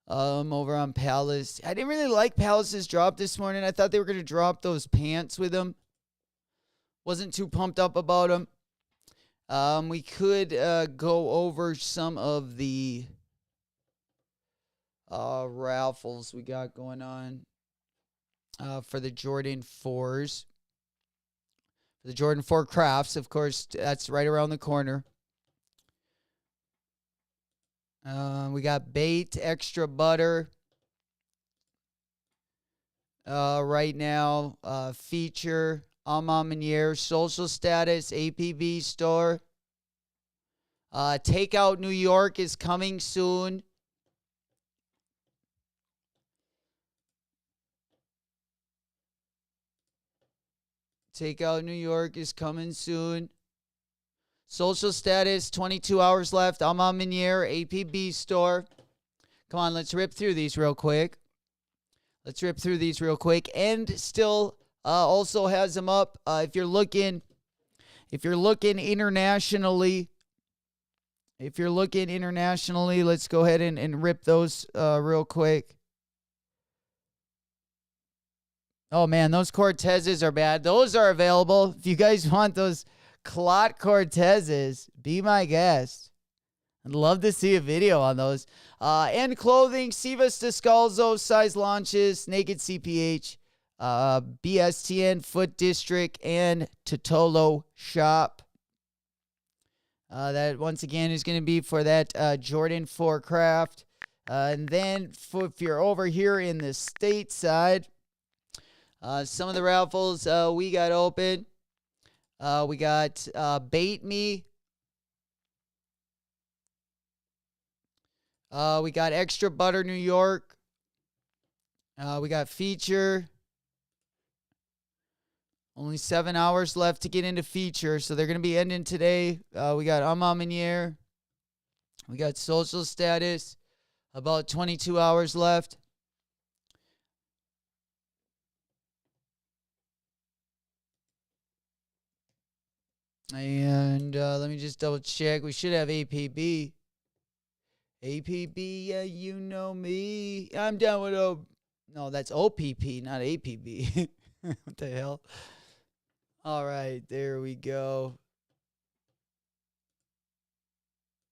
Over on Palace. I didn't really like Palace's drop this morning. I thought they were going to drop those pants with them. Wasn't too pumped up about them. We could go over some of the raffles we got going on for the Jordan 4s. The Jordan 4 Crafts, of course, that's right around the corner. We got bait, extra butter. Right now, feature, Amamanier, social status, APB store. Takeout New York is coming soon. Takeout New York is coming soon. Social status, 22 hours left. I'm on Minier, APB store. Come on, let's rip through these real quick. And still also has them up. If you're looking internationally, let's go ahead and rip those real quick. Oh, man, those Cortezes are bad. Those are available. If you guys want those Clot Cortezes. Be my guest. I'd love to see a video on those. And clothing, Sivas Descalzo, size launches, Naked CPH, BSTN, Foot District, and Totolo Shop. That, once again, is going to be for that Jordan 4 craft. And then if you're over here in the stateside, some of the raffles we got open. We got Bait Me. We got Extra Butter New York. We got Feature. Only 7 hours left to get into Feature, so they're going to be ending today. We got Amamanier. We got Social Status. About 22 hours left. And let me just double check. We should have APB. APB, yeah, you know me. I'm down with No, that's OPP, not APB. What the hell? All right, there we go.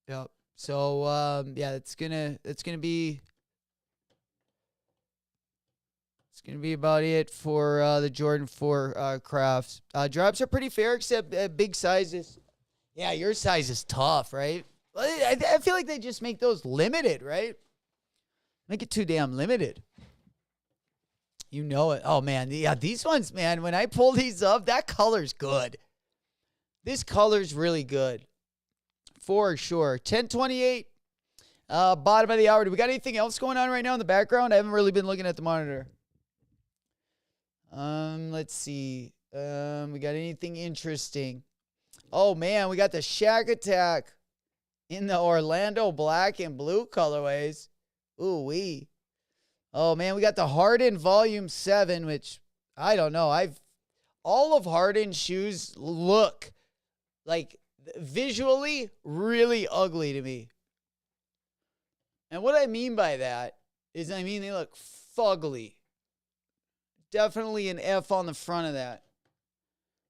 Yep. So yeah, it's gonna be about it for the Jordan 4 crafts. Drops are pretty fair, except big sizes. Yeah, your size is tough, right? I feel like they just make those limited, right? Make it too damn limited. You know it. Oh, man. Yeah, these ones, man, when I pull these up, that color's good. This color's really good. For sure. 10:28. Bottom of the hour. Do we got anything else going on right now in the background? I haven't really been looking at the monitor. Let's see. We got anything interesting? Oh, man, we got the Shack Attack in the Orlando black and blue colorways. Ooh-wee. Oh, man, we got the Harden Volume 7, which, I don't know. All of Harden's shoes look like visually really ugly to me. And what I mean by that is, they look fugly. Definitely an F on the front of that.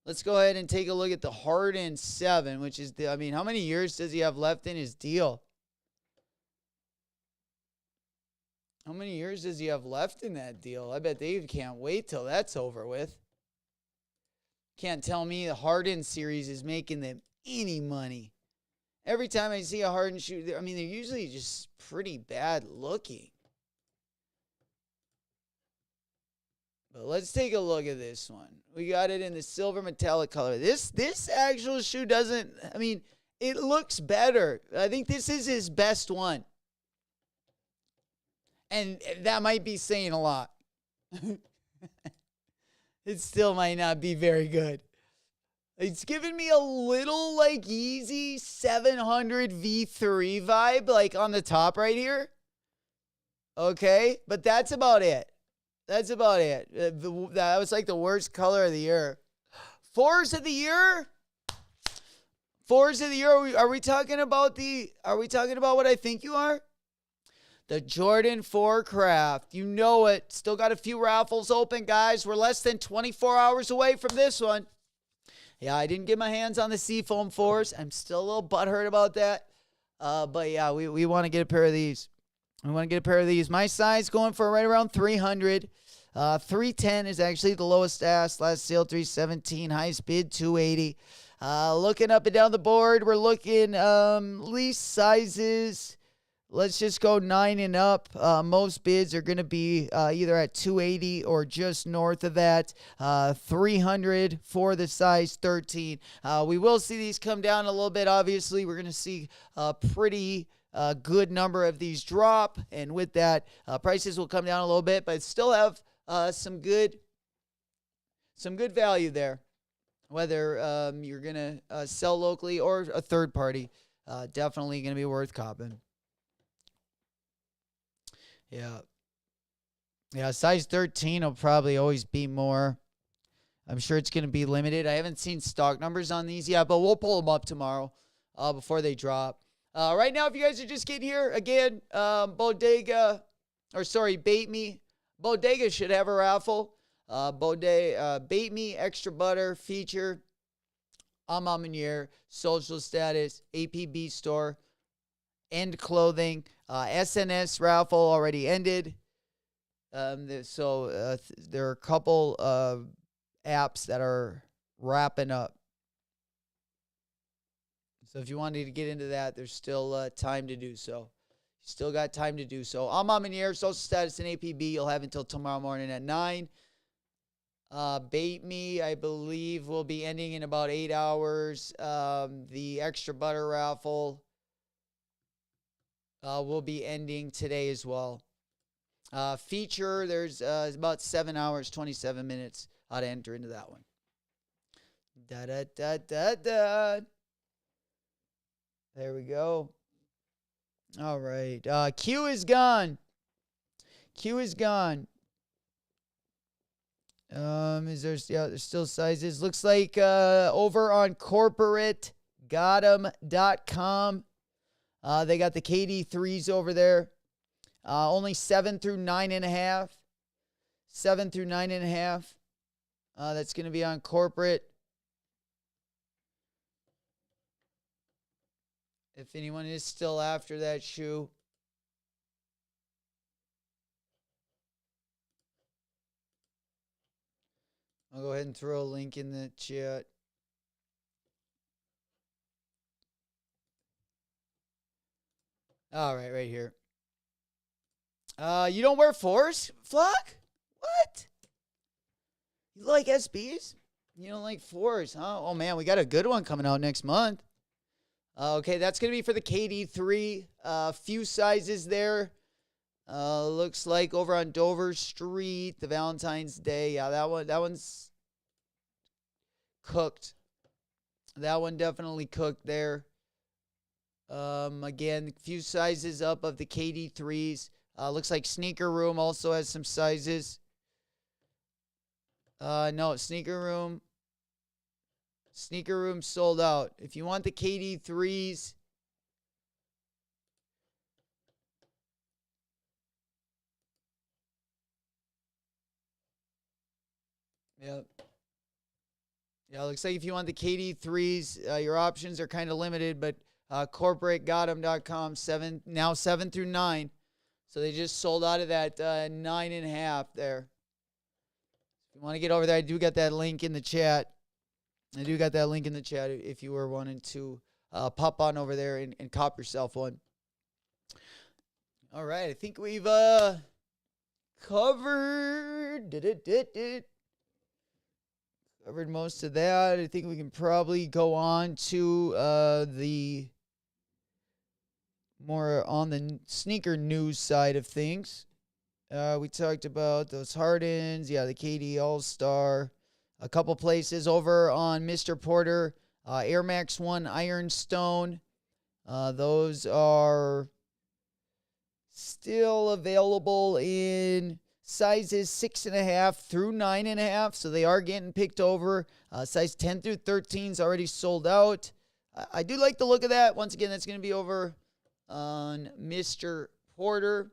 Let's go ahead and take a look at the Harden 7, which is how many years does he have left in his deal? How many years does he have left in that deal? I bet they can't wait till that's over with. Can't tell me the Harden series is making them any money. Every time I see a Harden shoe, they're usually just pretty bad looking. But let's take a look at this one. We got it in the silver metallic color. This actual shoe doesn't, it looks better. I think this is his best one. And that might be saying a lot. It still might not be very good. It's giving me a little like Yeezy 700 V3 vibe, like on the top right here. Okay, but that's about it. That was like the worst color of the year. Fours of the year? Are we talking about what I think you are? The Jordan 4 craft. You know it. Still got a few raffles open, guys. We're less than 24 hours away from this one. Yeah, I didn't get my hands on the Seafoam 4s. I'm still a little butthurt about that. But yeah, we want to get a pair of these. My size going for right around 300. 310 is actually the lowest ask. Last sale 317. Highest bid 280. Looking up and down the board, we're looking least sizes. Let's just go 9 and up. Most bids are going to be either at 280 or just north of that. 300 for the size 13. We will see these come down a little bit. Obviously, we're going to see a pretty good number of these drop. And with that, prices will come down a little bit, but still have some good value there. Whether you're going to sell locally or a third party, definitely going to be worth copping. Yeah, size 13 will probably always be more. I'm sure it's going to be limited. I haven't seen stock numbers on these yet, but we'll pull them up tomorrow before they drop. Right now, if you guys are just getting here, again, Bait Me. Bodega should have a raffle. Bait Me, Extra Butter, Feature. I'm Amanier, social status, APB store, End Clothing. SNS raffle already ended. There are a couple of apps that are wrapping up. So if you wanted to get into that, there's still time to do so. Still got time to do so. I'm Amanier, social status and APB. You'll have until tomorrow morning at 9. Bait Me, I believe, will be ending in about 8 hours. The extra butter raffle will be ending today as well. Feature, there's about 7 hours, 27 minutes to enter into that one. Da-da-da-da-da. There we go. All right. Q is gone. Q is gone. There's still sizes. Looks like over on corporategotem.com, they got the KD3s over there. Only 7 through 9.5. 7 through 9.5. That's going to be on corporate. If anyone is still after that shoe. I'll go ahead and throw a link in the chat. All right, right here. You don't wear 4s, Flock? What? You like SBs? You don't like 4s, huh? Oh, man, we got a good one coming out next month. Okay, that's going to be for the KD3. Few sizes there. Looks like over on Dover Street, the Valentine's Day. Yeah, that one's cooked. That one definitely cooked there. Again, few sizes up of the KD3s. Looks like Sneaker Room also has some sizes. No, Sneaker Room sold out. If you want the KD3s, yep. Yeah, looks like if you want the KD3s, your options are kind of limited, but corporategotem.com, 7 through 9. So they just sold out of that 9.5 there. If you want to get over there, I do got that link in the chat. If you were wanting to pop on over there and cop yourself one. All right, I think we've covered most of that. I think we can probably go on to the more on the sneaker news side of things. We talked about those Hardens, the KD All-Star. A couple places over on Mr. Porter, Air Max 1 Ironstone. Those are still available in sizes 6.5 through 9.5, so they are getting picked over. Size 10 through 13 is already sold out. I do like the look of that. Once again, that's going to be over on Mr. Porter.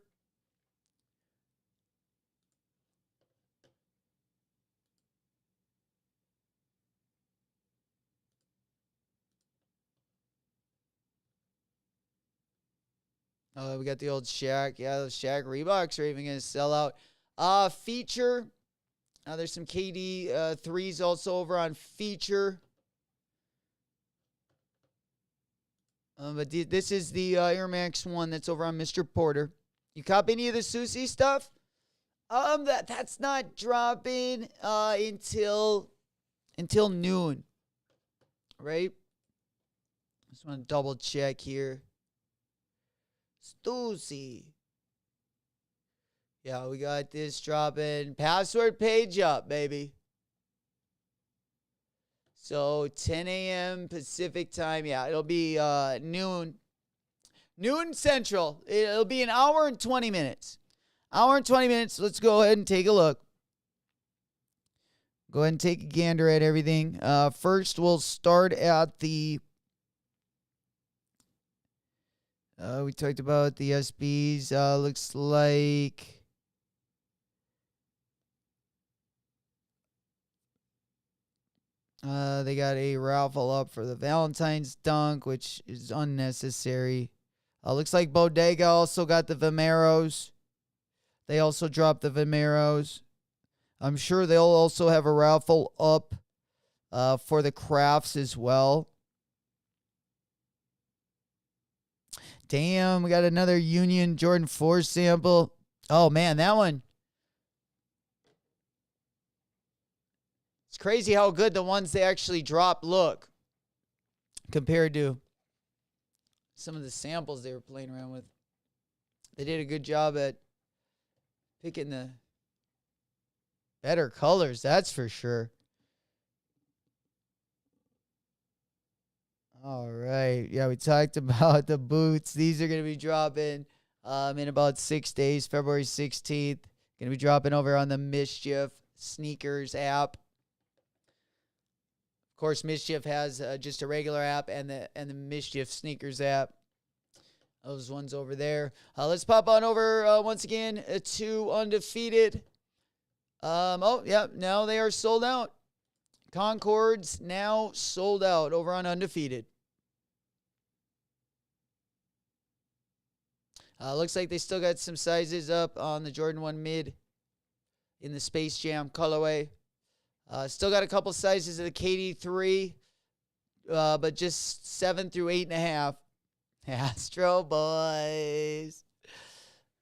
We got the old Shaq. Yeah, those Shaq Reeboks are even going to sell out. Feature. There's some KD 3s also over on Feature. But this is the Air Max 1 that's over on Mr. Porter. You cop any of the Stussy stuff? That's not dropping until noon. Right? Just want to double check here. Stussy. Yeah, we got this dropping. Password page up, baby. So 10 a.m. Pacific time. Yeah, it'll be noon. Noon Central. It'll be an hour and 20 minutes. Hour and 20 minutes. Let's go ahead and take a look. Go ahead and take a gander at everything. First, we'll start at the... we talked about the SBs. Looks like... They got a raffle up for the Valentine's dunk, which is unnecessary. Looks like Bodega also got the Vimeros. They also dropped the Vimeros. I'm sure they'll also have a raffle up for the crafts as well. Damn, we got another Union Jordan 4 sample. Oh, man, that one. It's crazy how good the ones they actually drop look compared to some of the samples they were playing around with. They did a good job at picking the better colors, that's for sure. All right. Yeah, we talked about the boots. These are going to be dropping in about 6 days, February 16th. Going to be dropping over on the Mischief Sneakers app. Of course, Mischief has just a regular app and the Mischief Sneakers app. Those ones over there. Let's pop on over once again to Undefeated. Oh, yeah, now they are sold out. Concords now sold out over on Undefeated. Looks like they still got some sizes up on the Jordan 1 Mid in the Space Jam colorway. Still got a couple sizes of the KD3, but just 7 through 8.5. Astro Boys.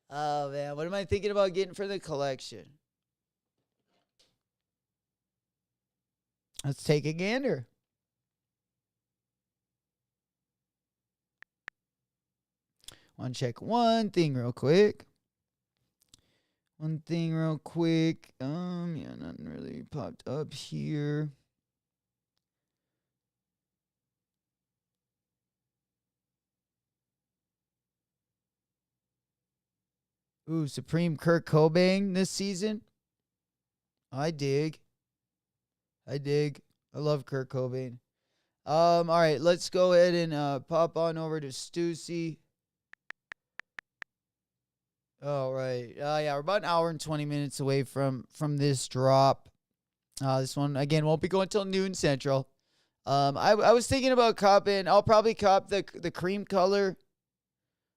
Oh, man. What am I thinking about getting for the collection? Let's take a gander. Want to check one thing real quick. Yeah, nothing really popped up here. Ooh, Supreme Kurt Cobain this season. I dig. I love Kurt Cobain. All right, let's go ahead and pop on over to Stussy. All right. Yeah, we're about an hour and 20 minutes away from this drop. This one, again, won't be going until noon Central. I was thinking about copping. I'll probably cop the cream color.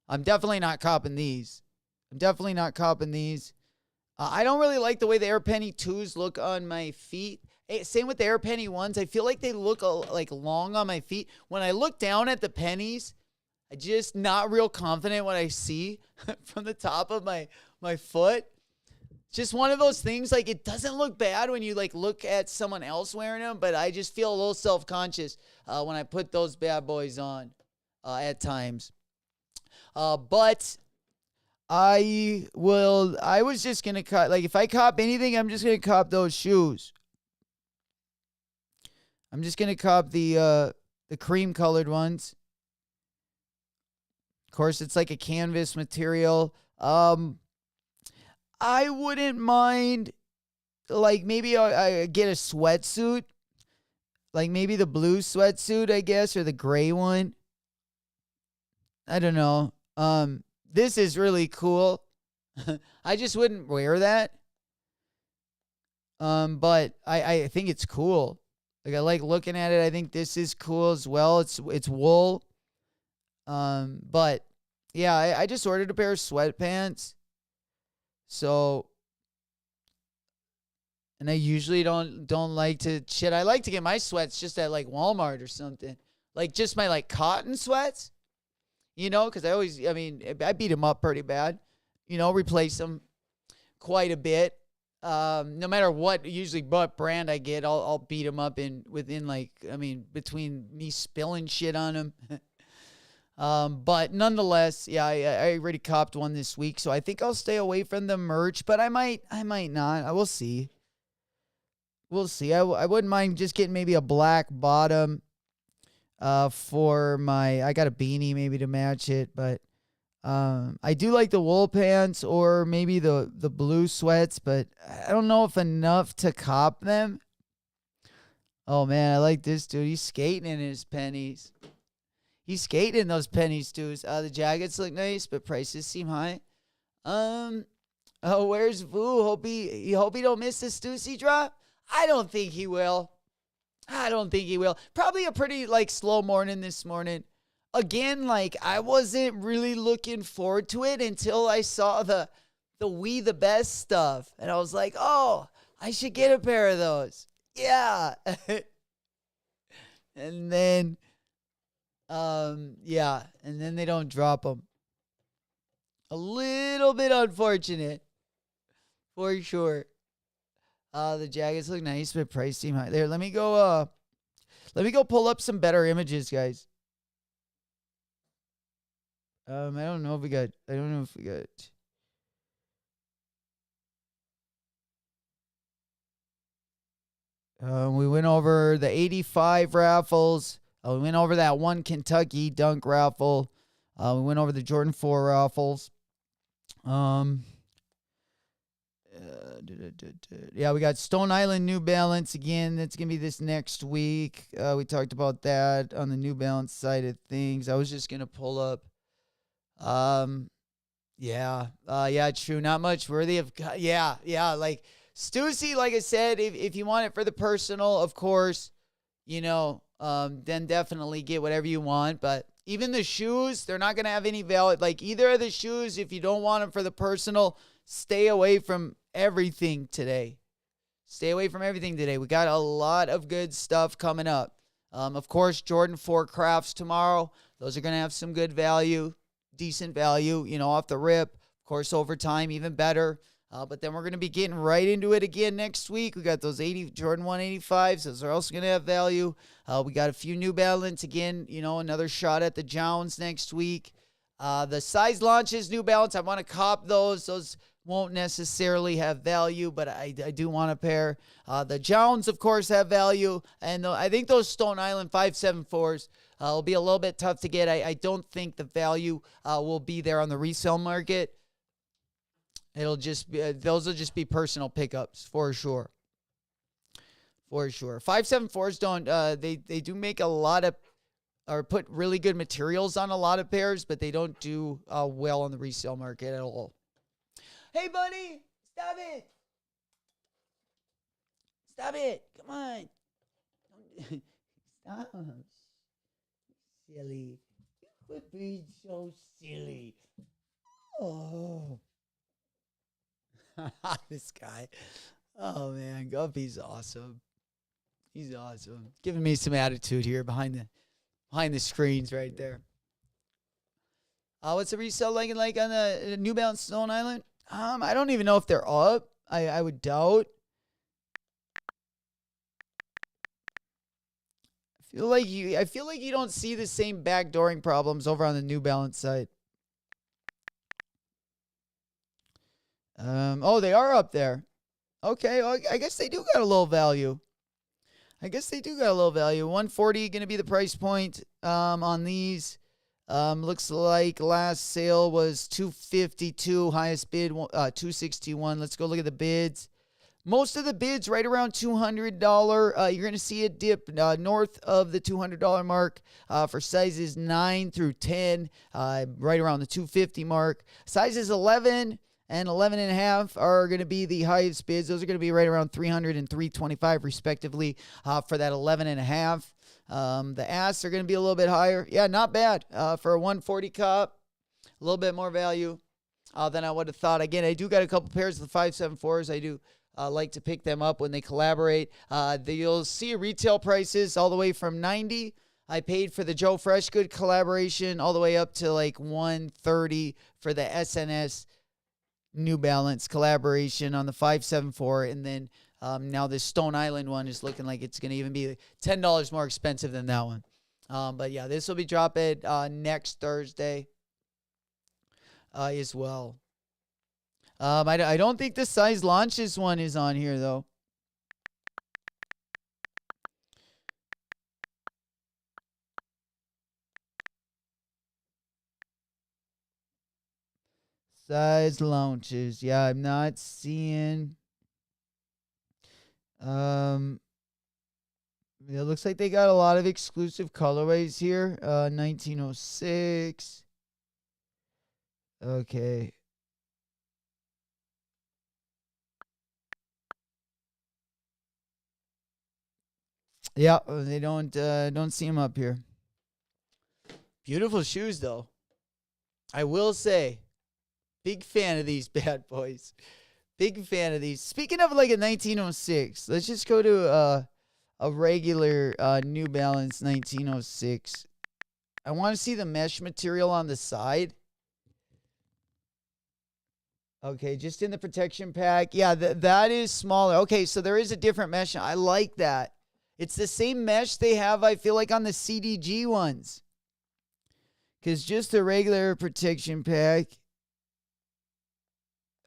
I'm definitely not copping these. I don't really like the way the Air Penny 2s look on my feet. Same with the Air Penny 1s. I feel like they look like long on my feet. When I look down at the pennies, I'm just not real confident what I see from the top of my foot. Just one of those things, like, it doesn't look bad when you like look at someone else wearing them, but I just feel a little self-conscious when I put those bad boys on at times. But I was just going to cop, like, if I cop anything, I'm just going to cop those shoes. I'm just going to cop the cream colored ones. Of course, it's like a canvas material. I wouldn't mind, like, maybe I get a sweatsuit. Like, maybe the blue sweatsuit, I guess, or the gray one. I don't know. This is really cool. I just wouldn't wear that. But I think it's cool. Like, I like looking at it. I think this is cool as well. It's wool. But yeah, I just ordered a pair of sweatpants. So, and I usually don't like to shit. I like to get my sweats just at like Walmart or something. Like just my like cotton sweats, you know, because I beat them up pretty bad, you know, replace them quite a bit. No matter what, usually what brand I get, I'll beat them up between me spilling shit on them. But nonetheless, yeah, I already copped one this week, so I think I'll stay away from the merch, but I might not. I will see. We'll see. I wouldn't mind just getting maybe a black bottom, for I got a beanie maybe to match it, but, I do like the wool pants or maybe the blue sweats, but I don't know if enough to cop them. Oh man, I like this dude. He's skating in his pennies. He's skating in those pennies, dude. The jackets look nice, but prices seem high. Oh, where's Vu? Hope he don't miss the Stussy drop. I don't think he will. I don't think he will. Probably a pretty like slow morning this morning. Again, like I wasn't really looking forward to it until I saw the We the Best stuff. And I was like, oh, I should get a pair of those. Yeah. And then yeah, and then they don't drop them. A little bit unfortunate, for sure. The jackets look nice, but price seem high. There, let me go pull up some better images, guys. I don't know if we got. We went over the 85 raffles. We went over that one Kentucky dunk raffle. We went over the Jordan 4 raffles. Yeah, we got Stone Island New Balance again. That's going to be this next week. We talked about that on the New Balance side of things. I was just going to pull up. Yeah, true. Not much worthy of, yeah. Like Stussy, like I said, if you want it for the personal, of course, then definitely get whatever you want. But even the shoes, they're not going to have any value. Like either of the shoes, if you don't want them for the personal, stay away from everything today. Stay away from everything today. We got a lot of good stuff coming up. Of course, Jordan 4 crafts tomorrow. Those are going to have some good value, decent value, off the rip. Of course, over time, even better. But then we're going to be getting right into it again next week. We got those Jordan 185s. Those are also going to have value. We got a few New Balance again, another shot at the Jones next week. The size launches, New Balance, I want to cop those. Those won't necessarily have value, but I do want a pair. The Jones, of course, have value. And I think those Stone Island 574s will be a little bit tough to get. I don't think the value will be there on the resale market. It'll just be, those will just be personal pickups for sure. For sure. 574s don't, they do make a lot of, or put really good materials on a lot of pairs, but they don't do well on the resale market at all. Hey, buddy, stop it. Stop it. Come on. Stop. Silly. Quit being so silly. Oh. This guy. Oh, man. Guppy's awesome. He's awesome. Giving me some attitude here behind the screens right there. What's the resale like on the New Balance Stone Island? I don't even know if they're up. I would doubt. I feel like you don't see the same backdooring problems over on the New Balance side. They are up there. Okay, well, I guess they do got a little value. 140 going to be the price point on these. Looks like last sale was 252, highest bid 261. Let's go look at the bids. Most of the bids right around $200. You're going to see it dip north of the $200 mark for sizes 9 through 10, right around the 250 mark. Sizes 11 and 11 and a half are going to be the highest bids. Those are going to be right around 300 and 325 respectively for that 11 and a half. The asks are going to be a little bit higher. Yeah, not bad for a 140 cop. A little bit more value than I would have thought. Again, I do got a couple pairs of the 574s. I do like to pick them up when they collaborate. You'll see retail prices all the way from $90. I paid for the Joe Freshgood collaboration all the way up to like $130 for the SNS New Balance collaboration on the 574. And then now this Stone Island one is looking like it's going to even be $10 more expensive than that one. But yeah, this will be dropping next Thursday as well. I don't think the size launches one is on here, though. Size launches. Yeah, I'm not seeing. It looks like they got a lot of exclusive colorways here. 1906. Okay. Yeah, they don't see them up here. Beautiful shoes, though. I will say, big fan of these bad boys. Big fan of these. Speaking of like a 1906, let's just go to a regular New Balance 1906. I want to see the mesh material on the side. Okay, just in the protection pack. Yeah, that is smaller. Okay, so there is a different mesh. I like that. It's the same mesh they have, I feel like, on the CDG ones. Because just a regular protection pack.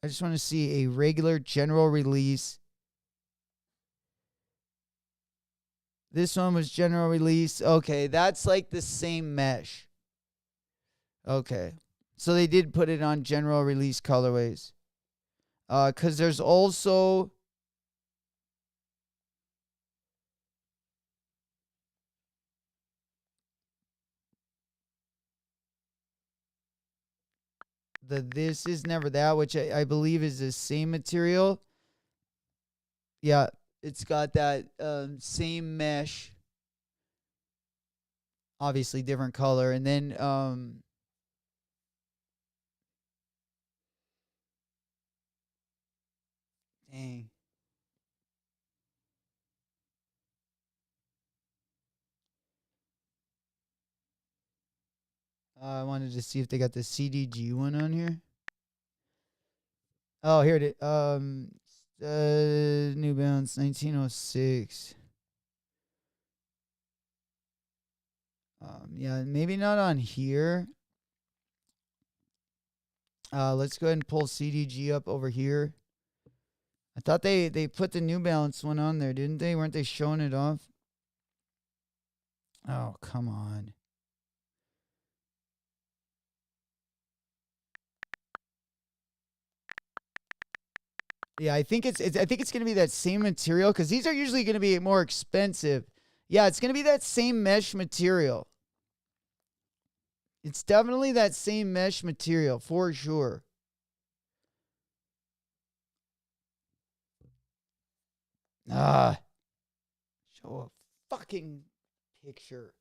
I just want to see a regular general release. This one was general release. Okay, that's like the same mesh. Okay. So they did put it on general release colorways. Because there's also... This is never that, which I believe is the same material. Yeah, it's got that same mesh. Obviously different color. And then dang. I wanted to see if they got the CDG one on here. Oh, here it is. New Balance 1906. Yeah, maybe not on here. Let's go ahead and pull CDG up over here. I thought they put the New Balance one on there, didn't they? Weren't they showing it off? Oh, come on. Yeah, I think it's going to be that same material because these are usually going to be more expensive. Yeah, it's going to be that same mesh material. It's definitely that same mesh material for sure. Show a fucking picture.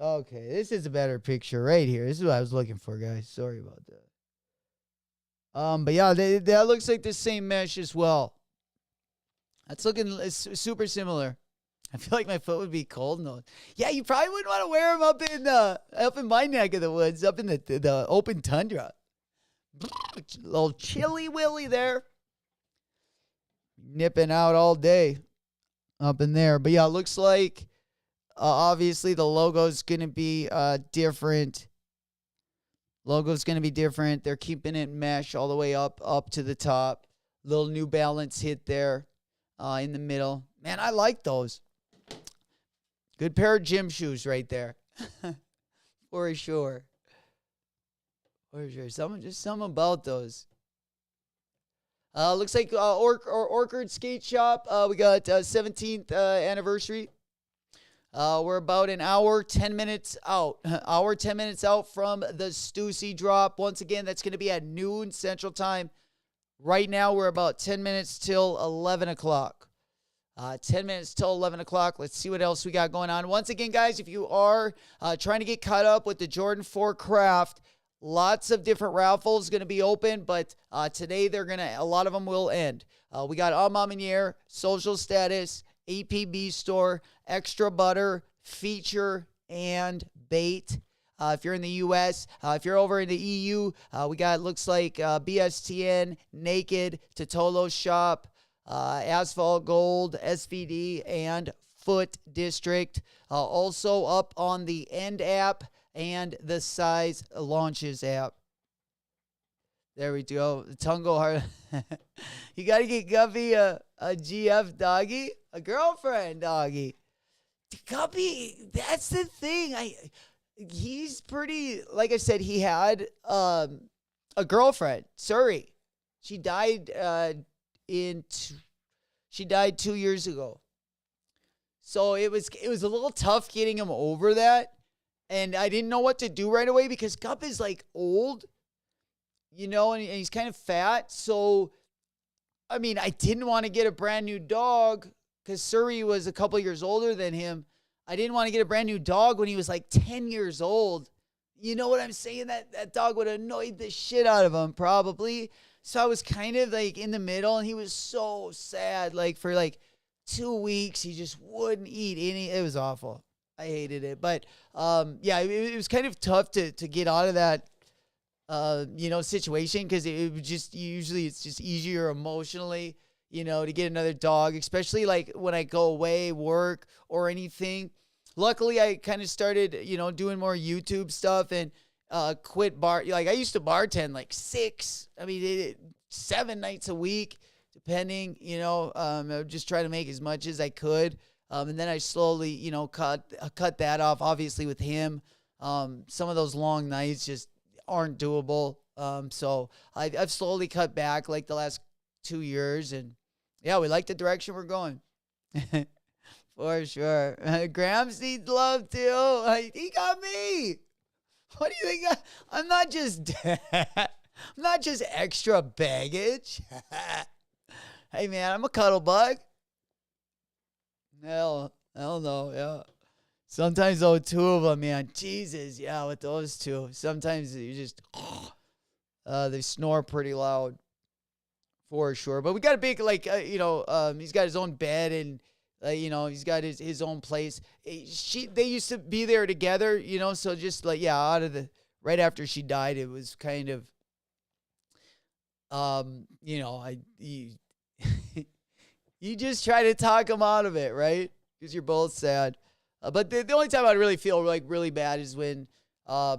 Okay, this is a better picture right here. This is what I was looking for, guys. Sorry about that. But yeah, that looks like the same mesh as well. That's looking super similar. I feel like my foot would be cold in those. Yeah, you probably wouldn't want to wear them up in my neck of the woods, up in the open tundra. A little chilly willy there. Nipping out all day up in there. But yeah, it looks like obviously the logo's going to be different. Logo's going to be different. They're keeping it mesh all the way up to the top. Little New Balance hit there in the middle. Man, I like those. Good pair of gym shoes right there. For sure. For sure. Something about those. Looks like Orchard Skate Shop. We got 17th anniversary. We're about an hour, 10 minutes out. Hour, 10 minutes out from the Stussy drop. Once again, that's going to be at noon Central Time. Right now, we're about 10 minutes till 11 o'clock. 10 minutes till 11 o'clock. Let's see what else we got going on. Once again, guys, if you are trying to get caught up with the Jordan 4 Craft, lots of different raffles going to be open, but today a lot of them will end. We got A Ma Maniere, Social Status, APB Store, Extra Butter, Feature, and Bait. If you're in the U.S., if you're over in the EU, we got, looks like BSTN, Naked, Totolo's Shop, Asphalt Gold, SVD, and Foot District. Also up on the End app and the Size Launches app. There we go. The Tungo Heart. You got to get Guppy a GF doggy, a girlfriend doggy. Guppy, that's the thing. He's pretty, like I said, he had a girlfriend, Suri. She died she died 2 years ago. So it was a little tough getting him over that. And I didn't know what to do right away because Gup is like old. and he's kind of fat. So, I mean, I didn't want to get a brand new dog because Surrey was a couple years older than him. I didn't want to get a brand new dog when he was like 10 years old. You know what I'm saying? That dog would have annoyed the shit out of him probably. So I was kind of like in the middle, and he was so sad. Like for like 2 weeks, he just wouldn't eat any. It was awful. I hated it. But yeah, it was kind of tough to get out of that situation, because it would just usually it's just easier emotionally, to get another dog, especially like when I go away, work or anything. Luckily, I kind of started, doing more YouTube stuff and quit like I used to bartend like 7 nights a week, depending, I would just try to make as much as I could. And then I slowly, cut that off, obviously with him. Some of those long nights just aren't doable. So I've slowly cut back like the last 2 years, and yeah, we like the direction we're going. For sure. Gramps needs love too. He got me. What do you think? I'm not just extra baggage. Hey man, I'm a cuddle bug. Hell no, yeah. Sometimes though, two of them, man, Jesus, yeah, with those two. Sometimes you just, they snore pretty loud, for sure. But we got a big, like, he's got his own bed, and he's got his own place. They used to be there together, so just like, yeah, right after she died, it was kind of, you just try to talk him out of it, right? Because you're both sad. But the only time I'd really feel like really bad is when I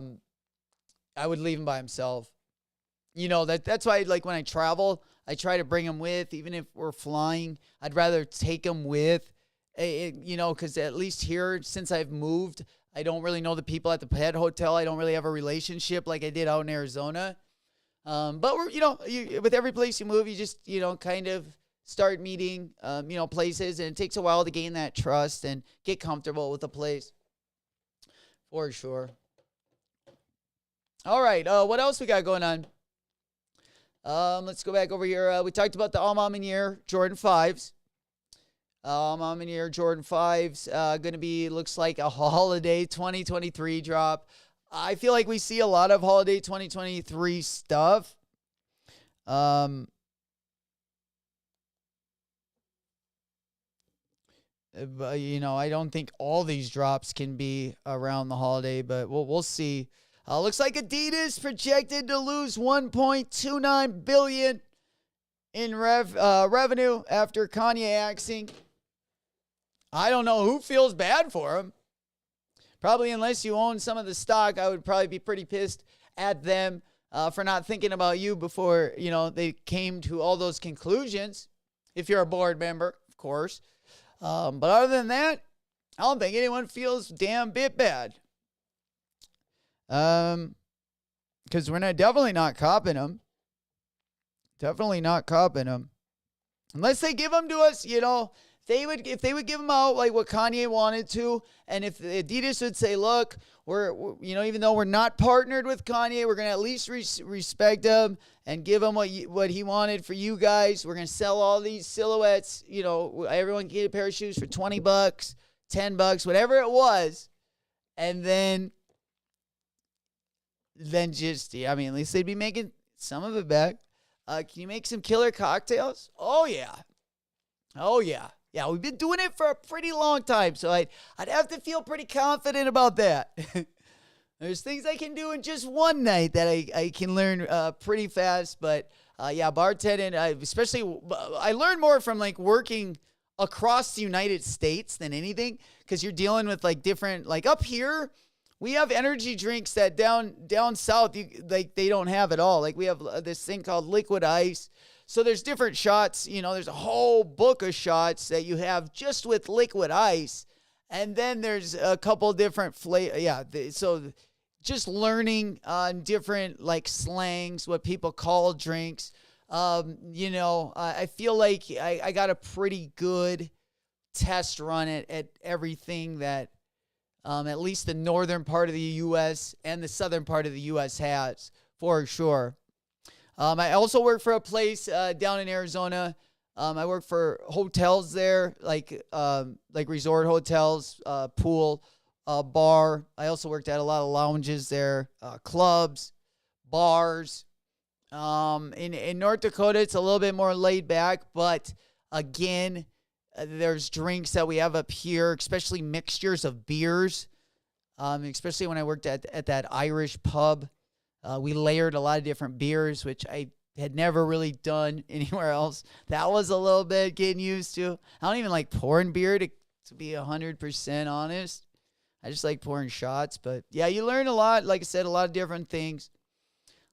would leave him by himself. That's why, like, when I travel, I try to bring him with, even if we're flying. I'd rather take him with, because at least here, since I've moved, I don't really know the people at the pet hotel. I don't really have a relationship like I did out in Arizona. But we're, with every place you move, you just, kind of start meeting, places, and it takes a while to gain that trust and get comfortable with the place, for sure. All right, what else we got going on? Let's go back over here. We talked about the All Mom and Year Jordan 5s. All Mom and Year Jordan 5s, going to be, looks like a holiday 2023 drop. I feel like we see a lot of holiday 2023 stuff. But, I don't think all these drops can be around the holiday, but we'll see. Looks like Adidas projected to lose $1.29 billion in revenue after Kanye axing. I don't know who feels bad for him. Probably, unless you own some of the stock, I would probably be pretty pissed at them for not thinking about you before, they came to all those conclusions. If you're a board member, of course. But other than that, I don't think anyone feels damn bit bad. Because we're definitely not copping them. Definitely not copping them. Unless they give them to us, if they would give them out like what Kanye wanted to, and if Adidas would say, look, we're even though we're not partnered with Kanye, we're going to at least respect him and give him what he wanted for you guys. We're going to sell all these silhouettes. Everyone can get a pair of shoes for $20, $10, whatever it was. And then just, at least they'd be making some of it back. Can you make some killer cocktails? Oh, yeah. Oh, yeah. Yeah, we've been doing it for a pretty long time, so I'd have to feel pretty confident about that. There's things I can do in just one night that I can learn pretty fast, but bartending, especially, I learned more from like working across the United States than anything, because you're dealing with like different, like up here, we have energy drinks that down south, they don't have at all. Like we have this thing called liquid ice. So there's different shots, there's a whole book of shots that you have just with liquid ice. And then there's a couple different flavors. Yeah, so just learning on different like slangs, what people call drinks. I feel like I got a pretty good test run at everything that at least the northern part of the U.S. and the southern part of the U.S. has, for sure. I also work for a place down in Arizona. I work for hotels there, like resort hotels, pool, bar. I also worked at a lot of lounges there, clubs, bars. In North Dakota, it's a little bit more laid back, but again, there's drinks that we have up here, especially mixtures of beers. Especially when I worked at that Irish pub, we layered a lot of different beers, which I had never really done anywhere else. That was a little bit getting used to. I don't even like pouring beer, to be 100% honest. I just like pouring shots. But yeah, you learn a lot. Like I said, a lot of different things.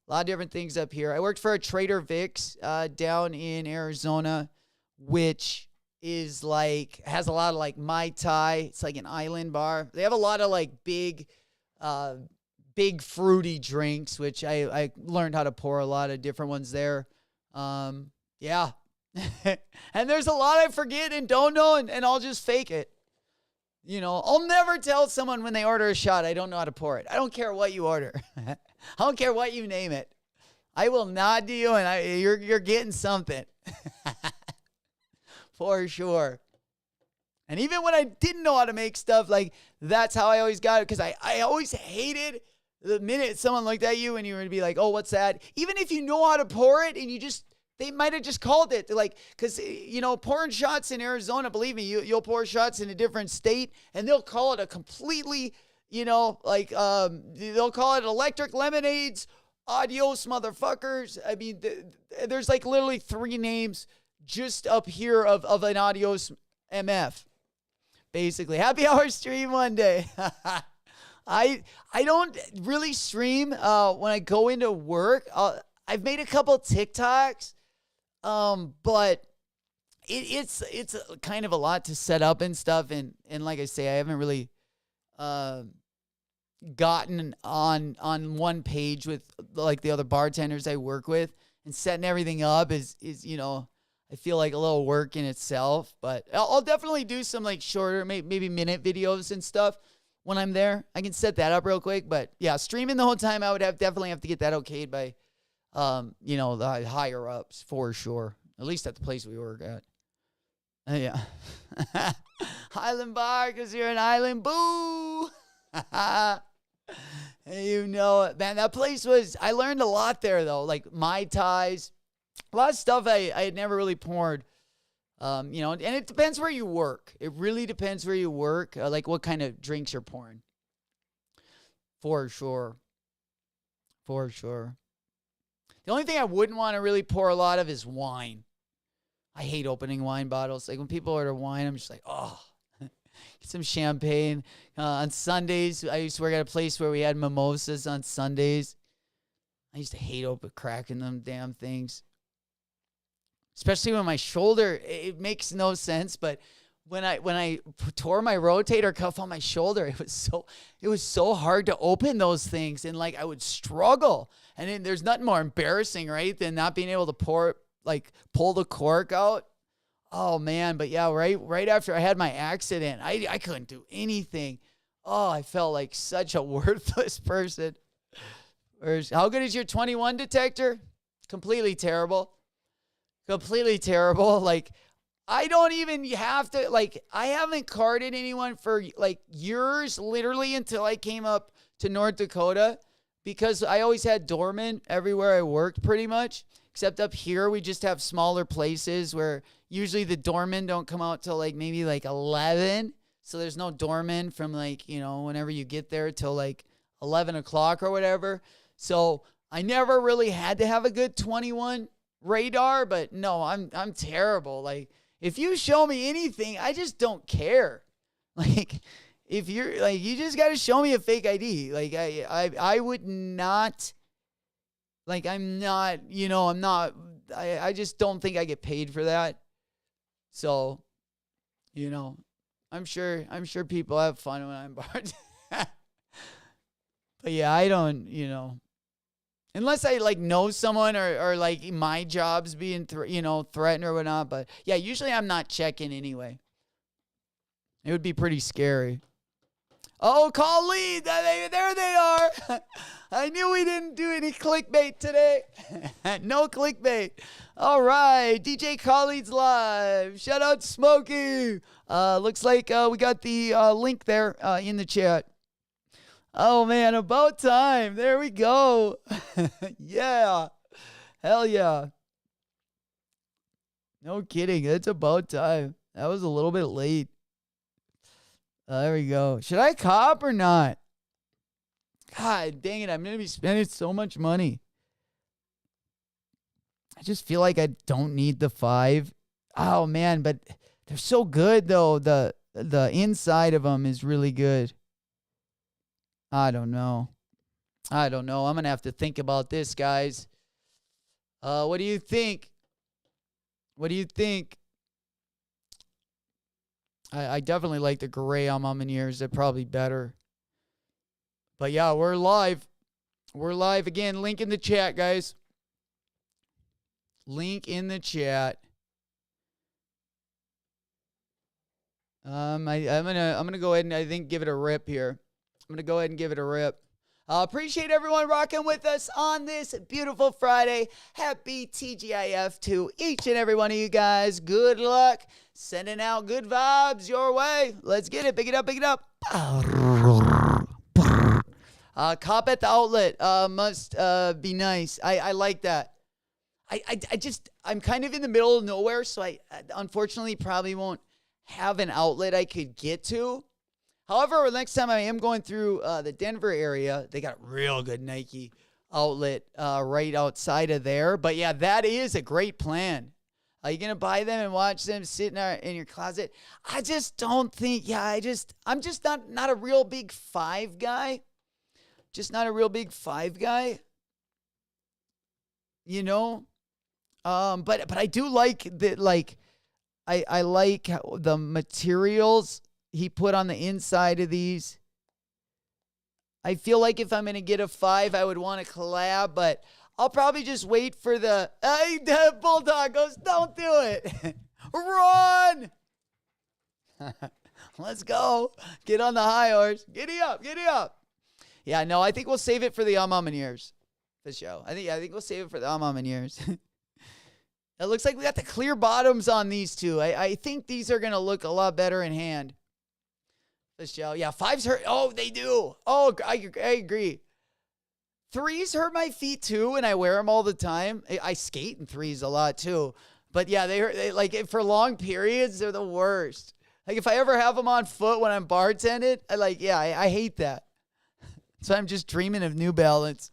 A lot of different things up here. I worked for a Trader Vic's down in Arizona, which is has a lot of like Mai Tai. It's like an island bar. They have a lot of like big fruity drinks, which I learned how to pour a lot of different ones there. Yeah. And there's a lot I forget and don't know, and I'll just fake it. I'll never tell someone when they order a shot I don't know how to pour it. I don't care what you order. I don't care what you name it. I will nod to you, and you're getting something. For sure. And even when I didn't know how to make stuff, that's how I always got it, because I always hated the minute someone looked at you and you were to be like, oh, what's that? Even if you know how to pour it and they might have just called it. Because, pouring shots in Arizona, believe me, you'll pour shots in a different state and they'll call it a completely, they'll call it electric lemonades, adios motherfuckers. I mean, there's literally 3 names just up here of an adios MF. Basically, happy hour stream one day. I don't really stream when I go into work. I've made a couple TikToks, but it's kind of a lot to set up and stuff. And like I say, I haven't really gotten on one page with the other bartenders I work with, and setting everything up is I feel like a little work in itself. But I'll definitely do some shorter, maybe minute videos and stuff when I'm there. I can set that up real quick. But yeah, streaming the whole time, I would definitely have to get that okayed by the higher ups for sure. At least at the place we work at. Yeah. Highland Bar, because you're an island. Boo! You know it. Man, that place I learned a lot there, though. Like Mai Tais. A lot of stuff I had never really poured. And it depends where you work. It really depends where you work, what kind of drinks you're pouring. For sure. For sure. The only thing I wouldn't want to really pour a lot of is wine. I hate opening wine bottles. When people order wine, I'm just like, oh, get some champagne. On Sundays, I used to work at a place where we had mimosas on Sundays. I used to hate cracking them damn things. Especially when my shoulder, it makes no sense, but when I tore my rotator cuff on my shoulder, it was so hard to open those things, and I would struggle. And then there's nothing more embarrassing, right, than not being able to pull the cork out. Oh man, but yeah, right after I had my accident, I couldn't do anything. Oh, I felt like such a worthless person. How good is your 21 detector? Completely terrible. Completely terrible. I don't even have to, I haven't carded anyone for years, literally until I came up to North Dakota, because I always had doormen everywhere I worked pretty much, except up here we just have smaller places where usually the doormen don't come out till maybe 11. So there's no doorman from whenever you get there till 11 o'clock or whatever. So I never really had to have a good 21 radar, but no, I'm terrible. If you show me anything, I just don't care. If you're you just got to show me a fake ID. I would not, I'm not, I'm not, I just don't think I get paid for that. So, I'm sure people have fun when I'm barred. But yeah, I don't, unless I know someone or my job's being threatened or whatnot. But yeah, usually I'm not checking anyway. It would be pretty scary. Oh, call lead. There they are. I knew we didn't do any clickbait today. No clickbait. All right. DJ Khalid's live. Shout out Smokey. Looks like we got the link there in the chat. Oh, man. About time. There we go. Yeah. Hell yeah. No kidding. It's about time. That was a little bit late. There we go. Should I cop or not? God dang it. I'm going to be spending so much money. I just feel like I don't need the 5. Oh, man. But they're so good, though. The inside of them is really good. I don't know. I'm going to have to think about this, guys. What do you think? I definitely like the gray Almamineers. They're probably better. But yeah, we're live. We're live again. Link in the chat, guys. Link in the chat. I'm gonna go ahead and I think give it a rip here. I'm gonna go ahead and give it a rip. Appreciate everyone rocking with us on this beautiful Friday. Happy TGIF to each and every one of you guys. Good luck. Sending out good vibes your way. Let's get it. Pick it up. Cop at the outlet must be nice. I like that. I'm kind of in the middle of nowhere, so I unfortunately probably won't have an outlet I could get to. However, next time I am going through the Denver area, they got real good Nike outlet right outside of there. But yeah, that is a great plan. Are you going to buy them and watch them sit in your closet? I just don't think, I'm just not a real big 5 guy. Just not a real big 5 guy. You know? But I do like that, like, I like the materials he put on the inside of these. I feel like if I'm going to get a 5, I would want to collab, but I'll probably just wait for the Bulldog goes, don't do it. Run. Let's go. Get on the high horse. Giddy up. Yeah, no, I think we'll save it for the Almamineers. The show. I think we'll save it for the Almamineers. It looks like we got the clear bottoms on these two. I think these are going to look a lot better in hand. This show. Yeah, 5s hurt. Oh, they do. Oh, I agree. 3s hurt my feet too, and I wear them all the time. I skate in 3s a lot too. But yeah, they hurt. Like for long periods, they're the worst. Like if I ever have them on foot when I'm bartending, I hate that. So I'm just dreaming of New Balance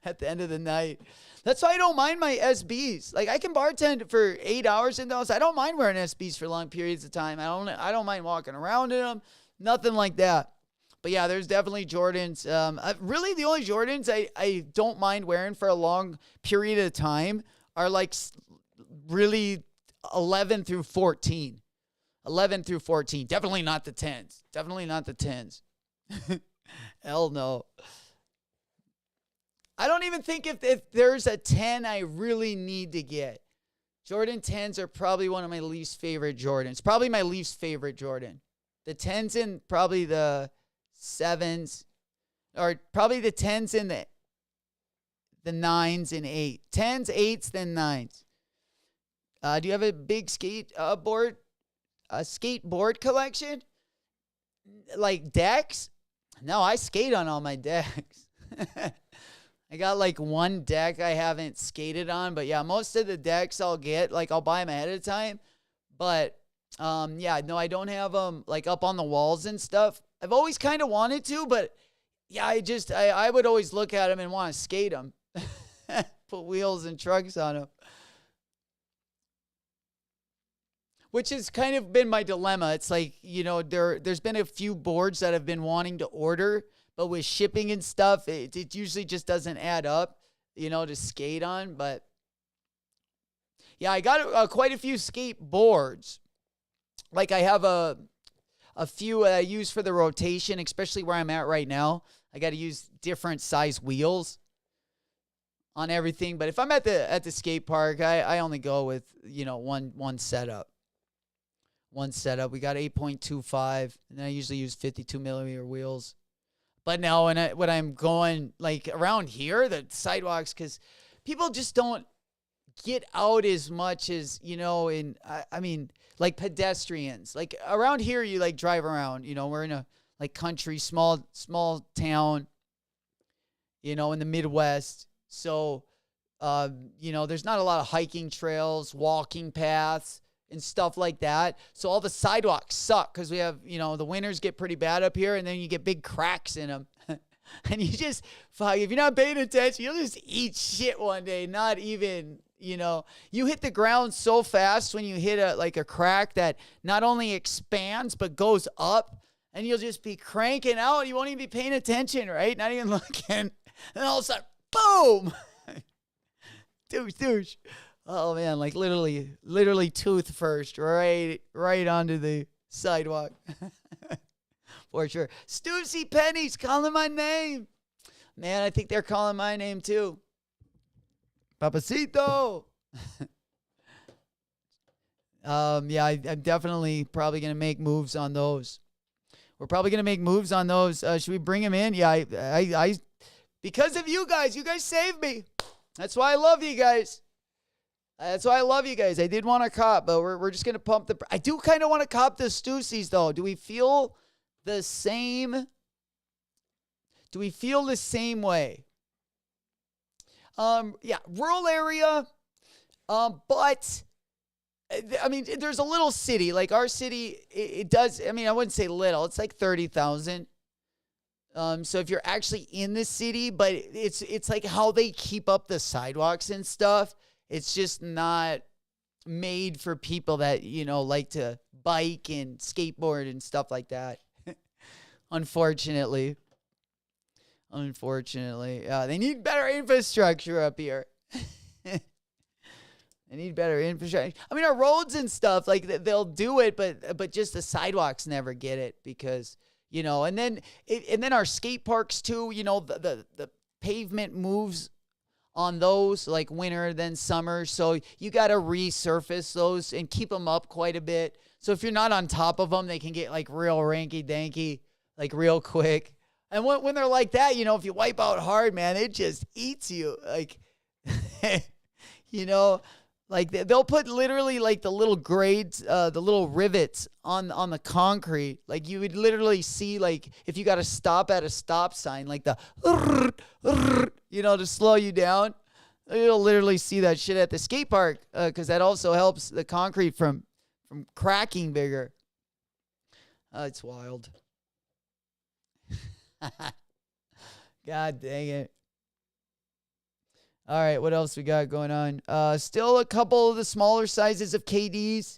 at the end of the night. That's why I don't mind my SBs. Like I can bartend for 8 hours in those. I don't mind wearing SBs for long periods of time. I don't mind walking around in them. Nothing like that. But yeah, there's definitely Jordans. Really, the only Jordans I don't mind wearing for a long period of time are like really 11 through 14. 11 through 14. Definitely not the 10s. Hell no. I don't even think if there's a 10 I really need to get. Jordan 10s are probably one of my least favorite Jordans. Probably my least favorite Jordan. The 10s and probably the 7s, or probably the 10s and the 9s and 8. 10s, 8s, then 9s. Do you have a big skateboard collection? Like decks? No, I skate on all my decks. I got like one deck I haven't skated on, but yeah, most of the decks I'll get, like I'll buy them ahead of time. But yeah, no, I don't have them like up on the walls and stuff. I've always kind of wanted to, but yeah, I would always look at them and want to skate them. Put wheels and trucks on them. Which has kind of been my dilemma. It's like, you know, there's been a few boards that I've been wanting to order, but with shipping and stuff, it usually just doesn't add up, you know, to skate on. But yeah, I got quite a few skateboards. Like I have a few I use for the rotation, especially where I'm at right now. I got to use different size wheels on everything. But if I'm at the skate park, I only go with, you know, one setup. one setup. We got 8.25, and then I usually use 52 millimeter wheels. But now when I'm going like around here, the sidewalks, because people just don't get out as much as, you know, I mean, like pedestrians. Like around here, you like drive around, you know, we're in a like country, small town, you know, in the Midwest. So, you know, there's not a lot of hiking trails, walking paths, and stuff like that. So all the sidewalks suck because we have, you know, the winters get pretty bad up here, and then you get big cracks in them. And you just, fuck, if you're not paying attention, you'll just eat shit one day, not even, you know. You hit the ground so fast when you hit a crack that not only expands but goes up, and you'll just be cranking out. You won't even be paying attention, right? Not even looking. And all of a sudden, boom! Douche. Oh, man, like literally tooth first, right onto the sidewalk. For sure. Stussy Penny's calling my name. Man, I think they're calling my name too. Papacito. Yeah, I'm definitely probably going to make moves on those. We're probably going to make moves on those. Should we bring him in? Yeah, I because of you guys saved me. That's why I love you guys. I did want to cop, but we're just going to pump the... I do kind of want to cop the Stussies, though. Do we feel the same way? Yeah, rural area, but... I mean, there's a little city. Like our city, it does... I mean, I wouldn't say little. It's like 30,000. So if you're actually in the city, but it's like how they keep up the sidewalks and stuff. It's just not made for people that, you know, like to bike and skateboard and stuff like that. Unfortunately. They need better infrastructure up here. They need better infrastructure. I mean, our roads and stuff, like they'll do it, but just the sidewalks never get it because, you know, and then our skate parks too, you know, the pavement moves on those like winter then summer. So you got to resurface those and keep them up quite a bit. So if you're not on top of them, they can get like real ranky-danky, like real quick. And when they're like that, you know, if you wipe out hard, man, it just eats you. Like, you know, like they'll put literally like the little grades, the little rivets on the concrete. Like you would literally see like if you got to stop at a stop sign, like the, you know, to slow you down. You'll literally see that shit at the skate park because that also helps the concrete from cracking bigger. It's wild. God dang it. All right, what else we got going on? Still a couple of the smaller sizes of KDs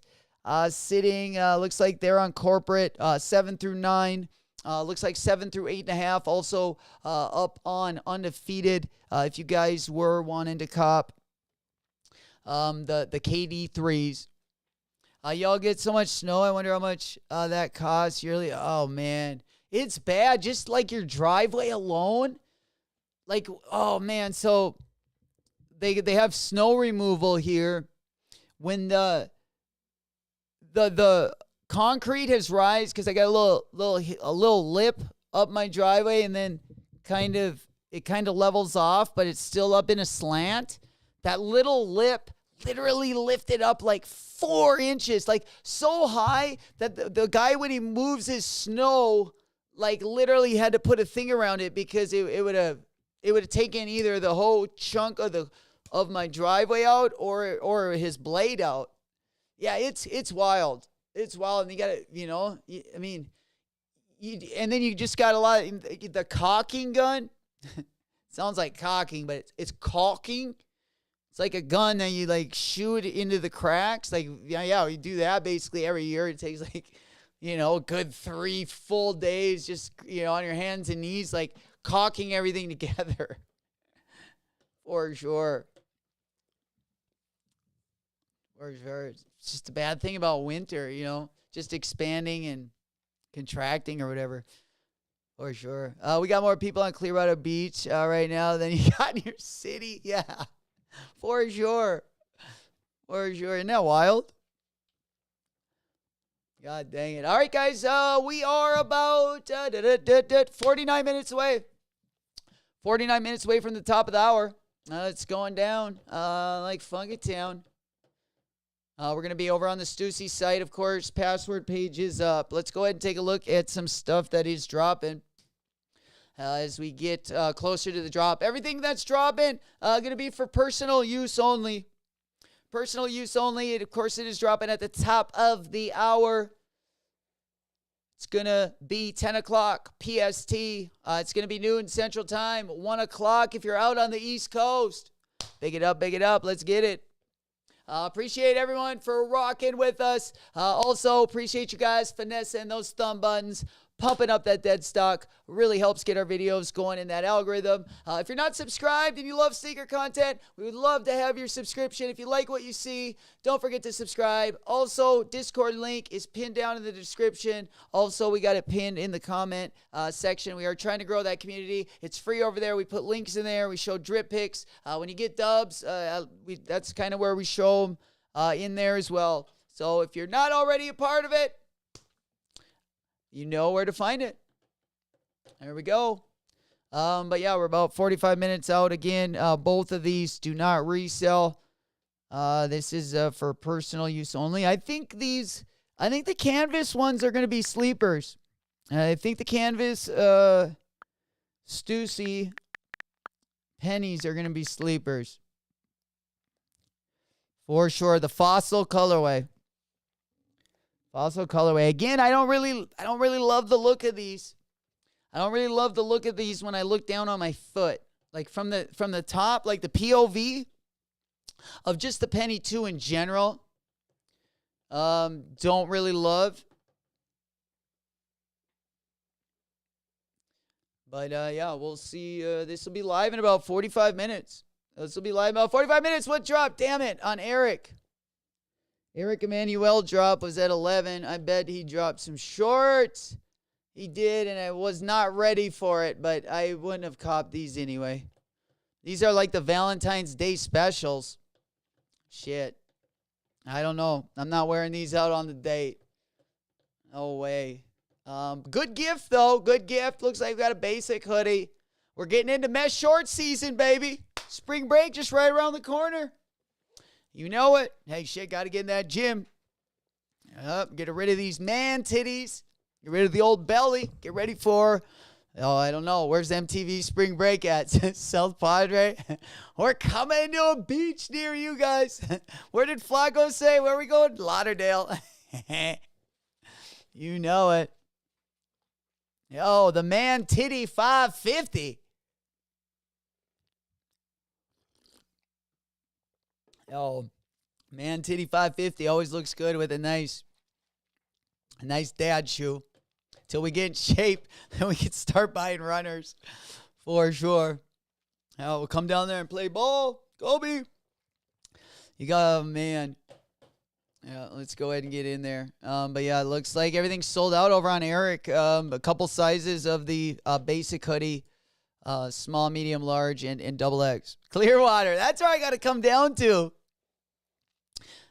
sitting. Looks like they're on corporate 7 through 9. Looks like 7 through 8.5. Also up on undefeated. If you guys were wanting to cop the KD 3s. Y'all get so much snow. I wonder how much that costs yearly. Oh, man. It's bad. Just like your driveway alone. Like, oh, man. So... They have snow removal here. When the concrete has rise, because I got a little lip up my driveway, and then it kind of levels off, but it's still up in a slant. That little lip literally lifted up like 4 inches, like so high that the guy, when he moves his snow, like literally had to put a thing around it because it would have taken either the whole chunk of my driveway out or his blade out. Yeah, it's wild. It's wild. And you got to, you know, I mean, and then you just got a lot of the caulking gun. Sounds like cocking, but it's caulking. It's like a gun that you like shoot into the cracks. Like, yeah, you do that basically every year. It takes like, you know, a good 3 full days just, you know, on your hands and knees, like caulking everything together. For sure. It's just a bad thing about winter, you know, just expanding and contracting or whatever. For sure. We got more people on Clearwater Beach right now than you got in your city. Yeah, for sure. Isn't that wild? God dang it. All right, guys. We are about 49 minutes away. 49 minutes away from the top of the hour. It's going down like Funky Town. We're going to be over on the Stussy site, of course. Password page is up. Let's go ahead and take a look at some stuff that is dropping as we get closer to the drop. Everything that's dropping going to be for personal use only. Personal use only. And of course, it is dropping at the top of the hour. It's going to be 10 o'clock PST. It's going to be noon Central Time, 1 o'clock if you're out on the East Coast. Big it up, big it up. Let's get it. Appreciate everyone for rocking with us. Also, appreciate you guys finessing those thumb buttons, pumping up that dead stock. Really helps get our videos going in that algorithm. If you're not subscribed and you love sneaker content, we would love to have your subscription. If you like what you see, don't forget to subscribe. Also, Discord link is pinned down in the description. Also, we got it pinned in the comment section. We are trying to grow that community. It's free over there. We put links in there. We show drip pics. When you get dubs, that's kind of where we show them in there as well. So if you're not already a part of it, you know where to find it. There we go. But yeah, we're about 45 minutes out again. Both of these do not resell. This is for personal use only. I think the canvas ones are going to be sleepers. I think the canvas Stussy pennies are going to be sleepers. For sure. The fossil colorway. Fossil colorway. Again, I don't really love the look of these. I don't really love the look of these when I look down on my foot. Like from the top, like the POV of just the Penny 2 in general. Don't really love. But yeah, we'll see. This will be live in about 45 minutes. What dropped? Damn it, on Eric. Eric Emanuel drop was at 11. I bet he dropped some shorts. He did, and I was not ready for it, but I wouldn't have copped these anyway. These are like the Valentine's Day specials. Shit. I don't know. I'm not wearing these out on the date. No way. Good gift, though. Good gift. Looks like we got a basic hoodie. We're getting into mesh short season, baby. Spring break just right around the corner. You know it. Hey, shit, got to get in that gym. Get rid of these man titties. Get rid of the old belly. Get ready for, I don't know. Where's MTV spring break at? South Padre? We're coming to a beach near you guys. Where did Flacco say? Where are we going? Lauderdale. You know it. Yo, the man titty 550. Oh, man, titty 550 always looks good with a nice dad shoe. Till we get in shape, then we can start buying runners for sure. Oh, we'll come down there and play ball. Kobe. You got, man. Yeah, let's go ahead and get in there. But yeah, it looks like everything's sold out over on Eric. A couple sizes of the basic hoodie. Small, medium, large, and double X. Clearwater. That's where I got to come down to.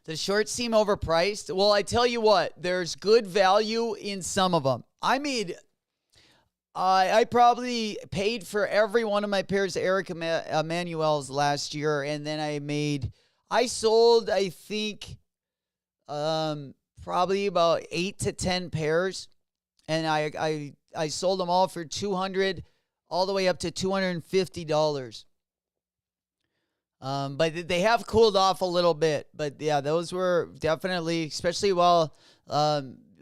The shorts seem overpriced. Well, I tell you what, there's good value in some of them. I mean, I probably paid for every one of my pairs of Eric Emanuel's last year, and then I sold, I think, probably about 8 to 10 pairs, and I sold them all for $200, all the way up to $250. But they have cooled off a little bit. But yeah, those were definitely, especially while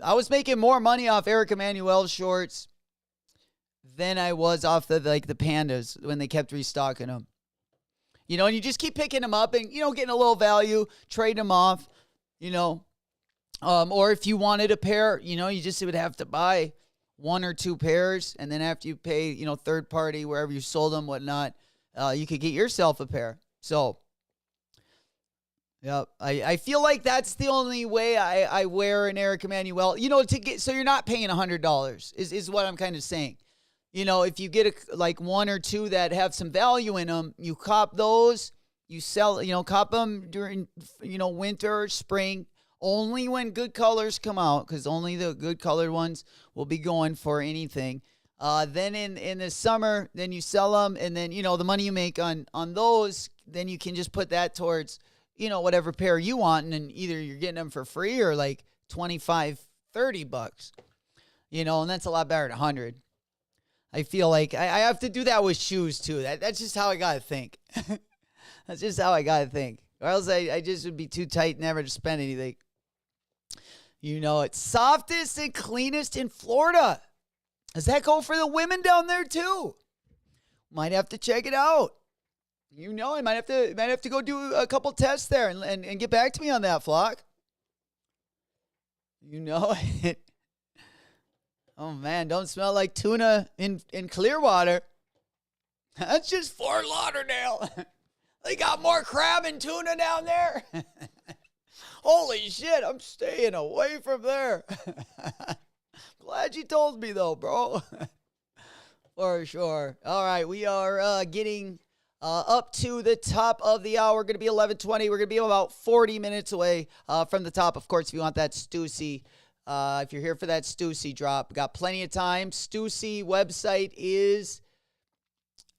I was making more money off Eric Emanuel's shorts than I was off the Pandas when they kept restocking them. You know, and you just keep picking them up and, getting a little value, trade them off, or if you wanted a pair, you just would have to buy 1 or 2 pairs. And then after you pay, third party, wherever you sold them, whatnot, you could get yourself a pair. So, yeah, I feel like that's the only way I wear an Eric Emanuel, so you're not paying $100 is what I'm kind of saying. If you get like 1 or 2 that have some value in them, you cop those, you sell, cop them during, winter, spring, only when good colors come out, because only the good colored ones will be going for anything. Then in the summer, then you sell them, and then, the money you make on those, then you can just put that towards, whatever pair you want, and then either you're getting them for free or like 25, $30, and that's a lot better than 100. I feel like I have to do that with shoes too. That's just how I gotta think. That's just how I gotta think. Or else I just would be too tight never to spend anything. It's softest and cleanest in Florida. Does that go for the women down there too? Might have to check it out. I might have to go do a couple tests there and get back to me on that, Flock. It. Oh man, don't smell like tuna in Clearwater. That's just Fort Lauderdale. They got more crab and tuna down there. Holy shit, I'm staying away from there. Glad you told me though, bro. For sure. All right, we are getting up to the top of the hour. We're going to be 11:20. We're going to be about 40 minutes away from the top. Of course, if you want that Stussy, if you're here for that Stussy drop, got plenty of time. Stussy website is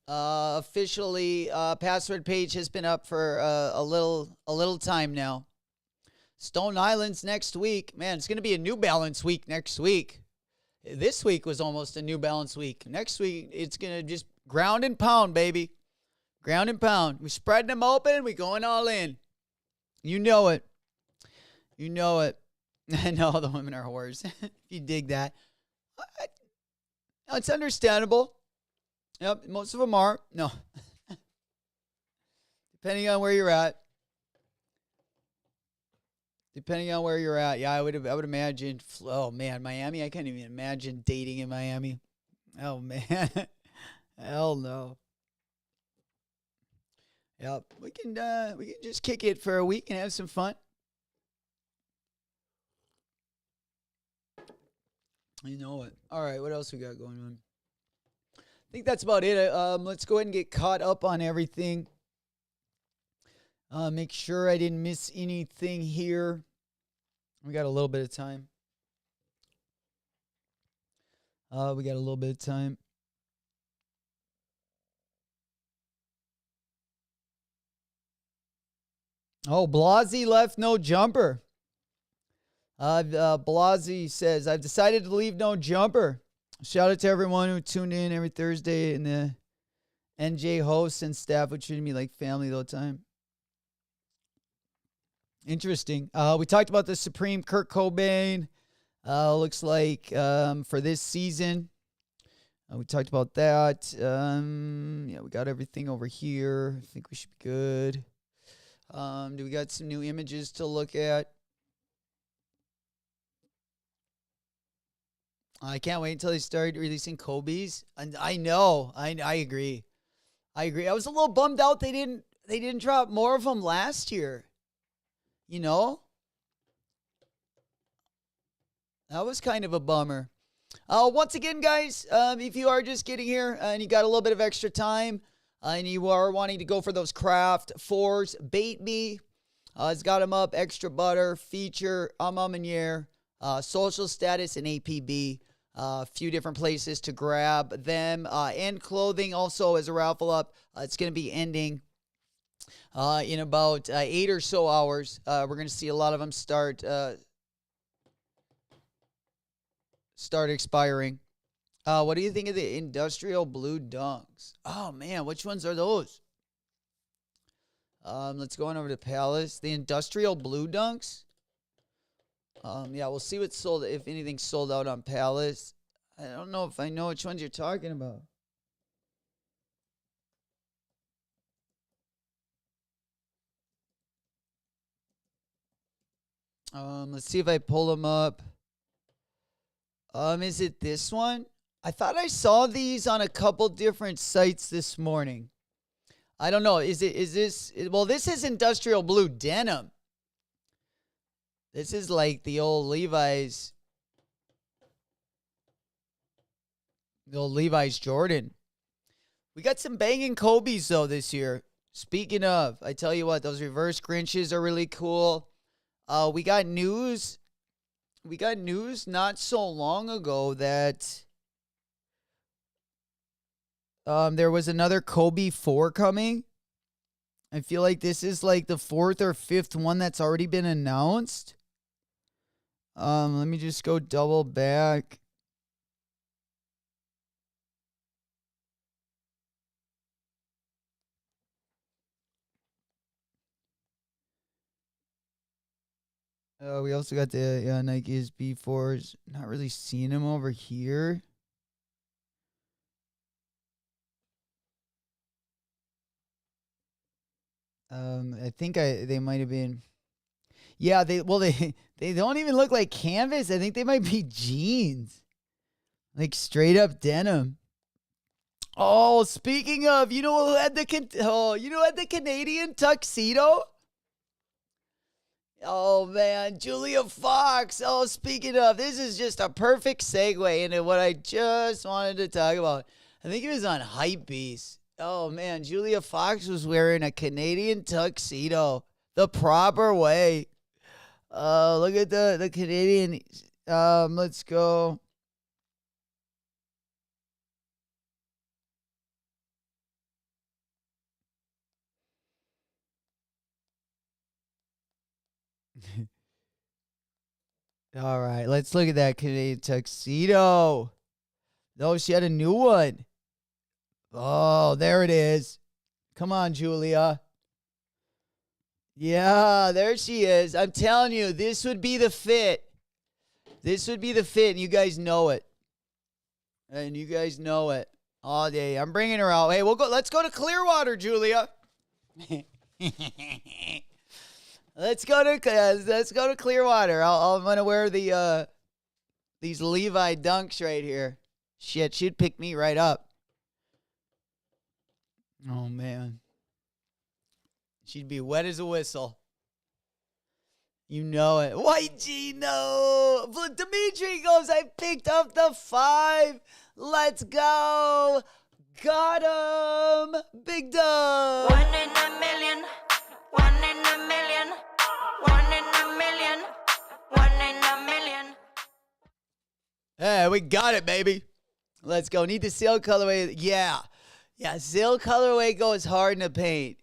officially, password page has been up for a little time now. Stone Island's next week. Man, it's going to be a New Balance week next week. This week was almost a New Balance week. Next week, it's going to just ground and pound, baby. Ground and pound. We're spreading them open. We're going all in. You know it. You know it. I know the women are whores. If you dig that. It's understandable. Yep, most of them are. No. Depending on where you're at. Yeah, I would imagine. Oh man, Miami. I can't even imagine dating in Miami. Oh man, hell no. Yep, we can just kick it for a week and have some fun. You know it. All right, what else we got going on? I think that's about it. Let's go ahead and get caught up on everything. Make sure I didn't miss anything here. We got a little bit of time. Oh, Blasey left no jumper. Blasey says, I've decided to leave no jumper. Shout out to everyone who tuned in every Thursday and the NJ hosts and staff who treated me like family the whole time. Interesting. We talked about the Supreme Kurt Cobain. Looks like for this season. We talked about that. Yeah, we got everything over here. I think we should be good. Do we got some new images to look at? I can't wait until they start releasing Kobe's. And I know. I agree. I was a little bummed out they didn't drop more of them last year. That was kind of a bummer. Once again, guys, if you are just getting here and you got a little bit of extra time and you are wanting to go for those craft fours, Bait Me. It's got them up, extra butter, feature, and social status, and APB. A few different places to grab them. And clothing also as a raffle up. It's going to be ending in about 8 or so hours. We're going to see a lot of them start expiring. What do you think of the industrial blue dunks? Oh man, which ones are those? Let's go on over to Palace. The industrial blue dunks. Yeah, we'll see what's sold, if anything's sold out on Palace. I don't know if I know which ones you're talking about. Let's see if I pull them up. Is it this one? I thought I saw these on a couple different sites this morning. I don't know. Is this? Well, this is industrial blue denim. This is like the old Levi's. The old Levi's Jordan. We got some banging Kobe's though this year. Speaking of, I tell you what, those reverse Grinches are really cool. We got news. We got news not so long ago that there was another Kobe 4 coming. I feel like this is like the 4th or 5th one that's already been announced. Let me just go double back. We also got the Nike SB4s. Not really seeing them over here. I think they might have been. Yeah, they don't even look like canvas. I think they might be jeans, like straight up denim. Oh, speaking of, you know who had the Canadian tuxedo? Oh, man, Julia Fox. Oh, speaking of, this is just a perfect segue into what I just wanted to talk about. I think it was on Hypebeast. Oh, man, Julia Fox was wearing a Canadian tuxedo the proper way. Look at the Canadian. Let's go. All right, let's look at that Canadian tuxedo. No, she had a new one. Oh, there it is. Come on, Julia. Yeah, there she is. I'm telling you, this would be the fit. This would be the fit, and you guys know it. All day. I'm bringing her out. Hey, let's go to Clearwater, Julia. Let's go to Clearwater. I'm gonna wear these Levi dunks right here. Shit, she'd pick me right up. Oh man, she'd be wet as a whistle. You know it. White Gino. Dimitri goes, I picked up the 5. Let's go. Got him. Big dub. 1 in a million. 1 in a million. 1 in a million. 1 in a million. Hey, we got it, baby. Let's go. Need the Sail colorway. Yeah. Yeah, Sail colorway goes hard in the paint.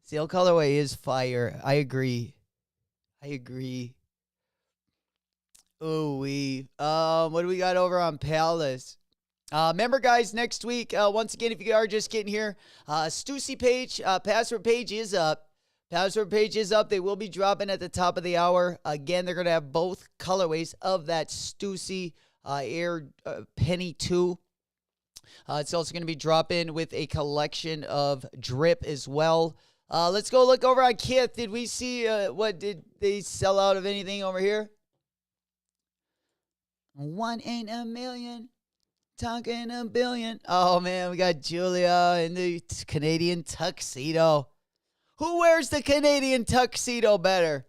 Sail colorway is fire. I agree. Ooh, what do we got over on Palace? Remember, guys, next week, once again, if you are just getting here, Stussy page, password page is up. They will be dropping at the top of the hour. Again, they're going to have both colorways of that Stussy Air Penny 2. It's also going to be dropping with a collection of drip as well. Let's go look over on Kith. Did we see what did they sell out of anything over here? 1 in a million. Talking a billion. Oh, man, we got Julia in the Canadian tuxedo. Who wears the Canadian tuxedo better?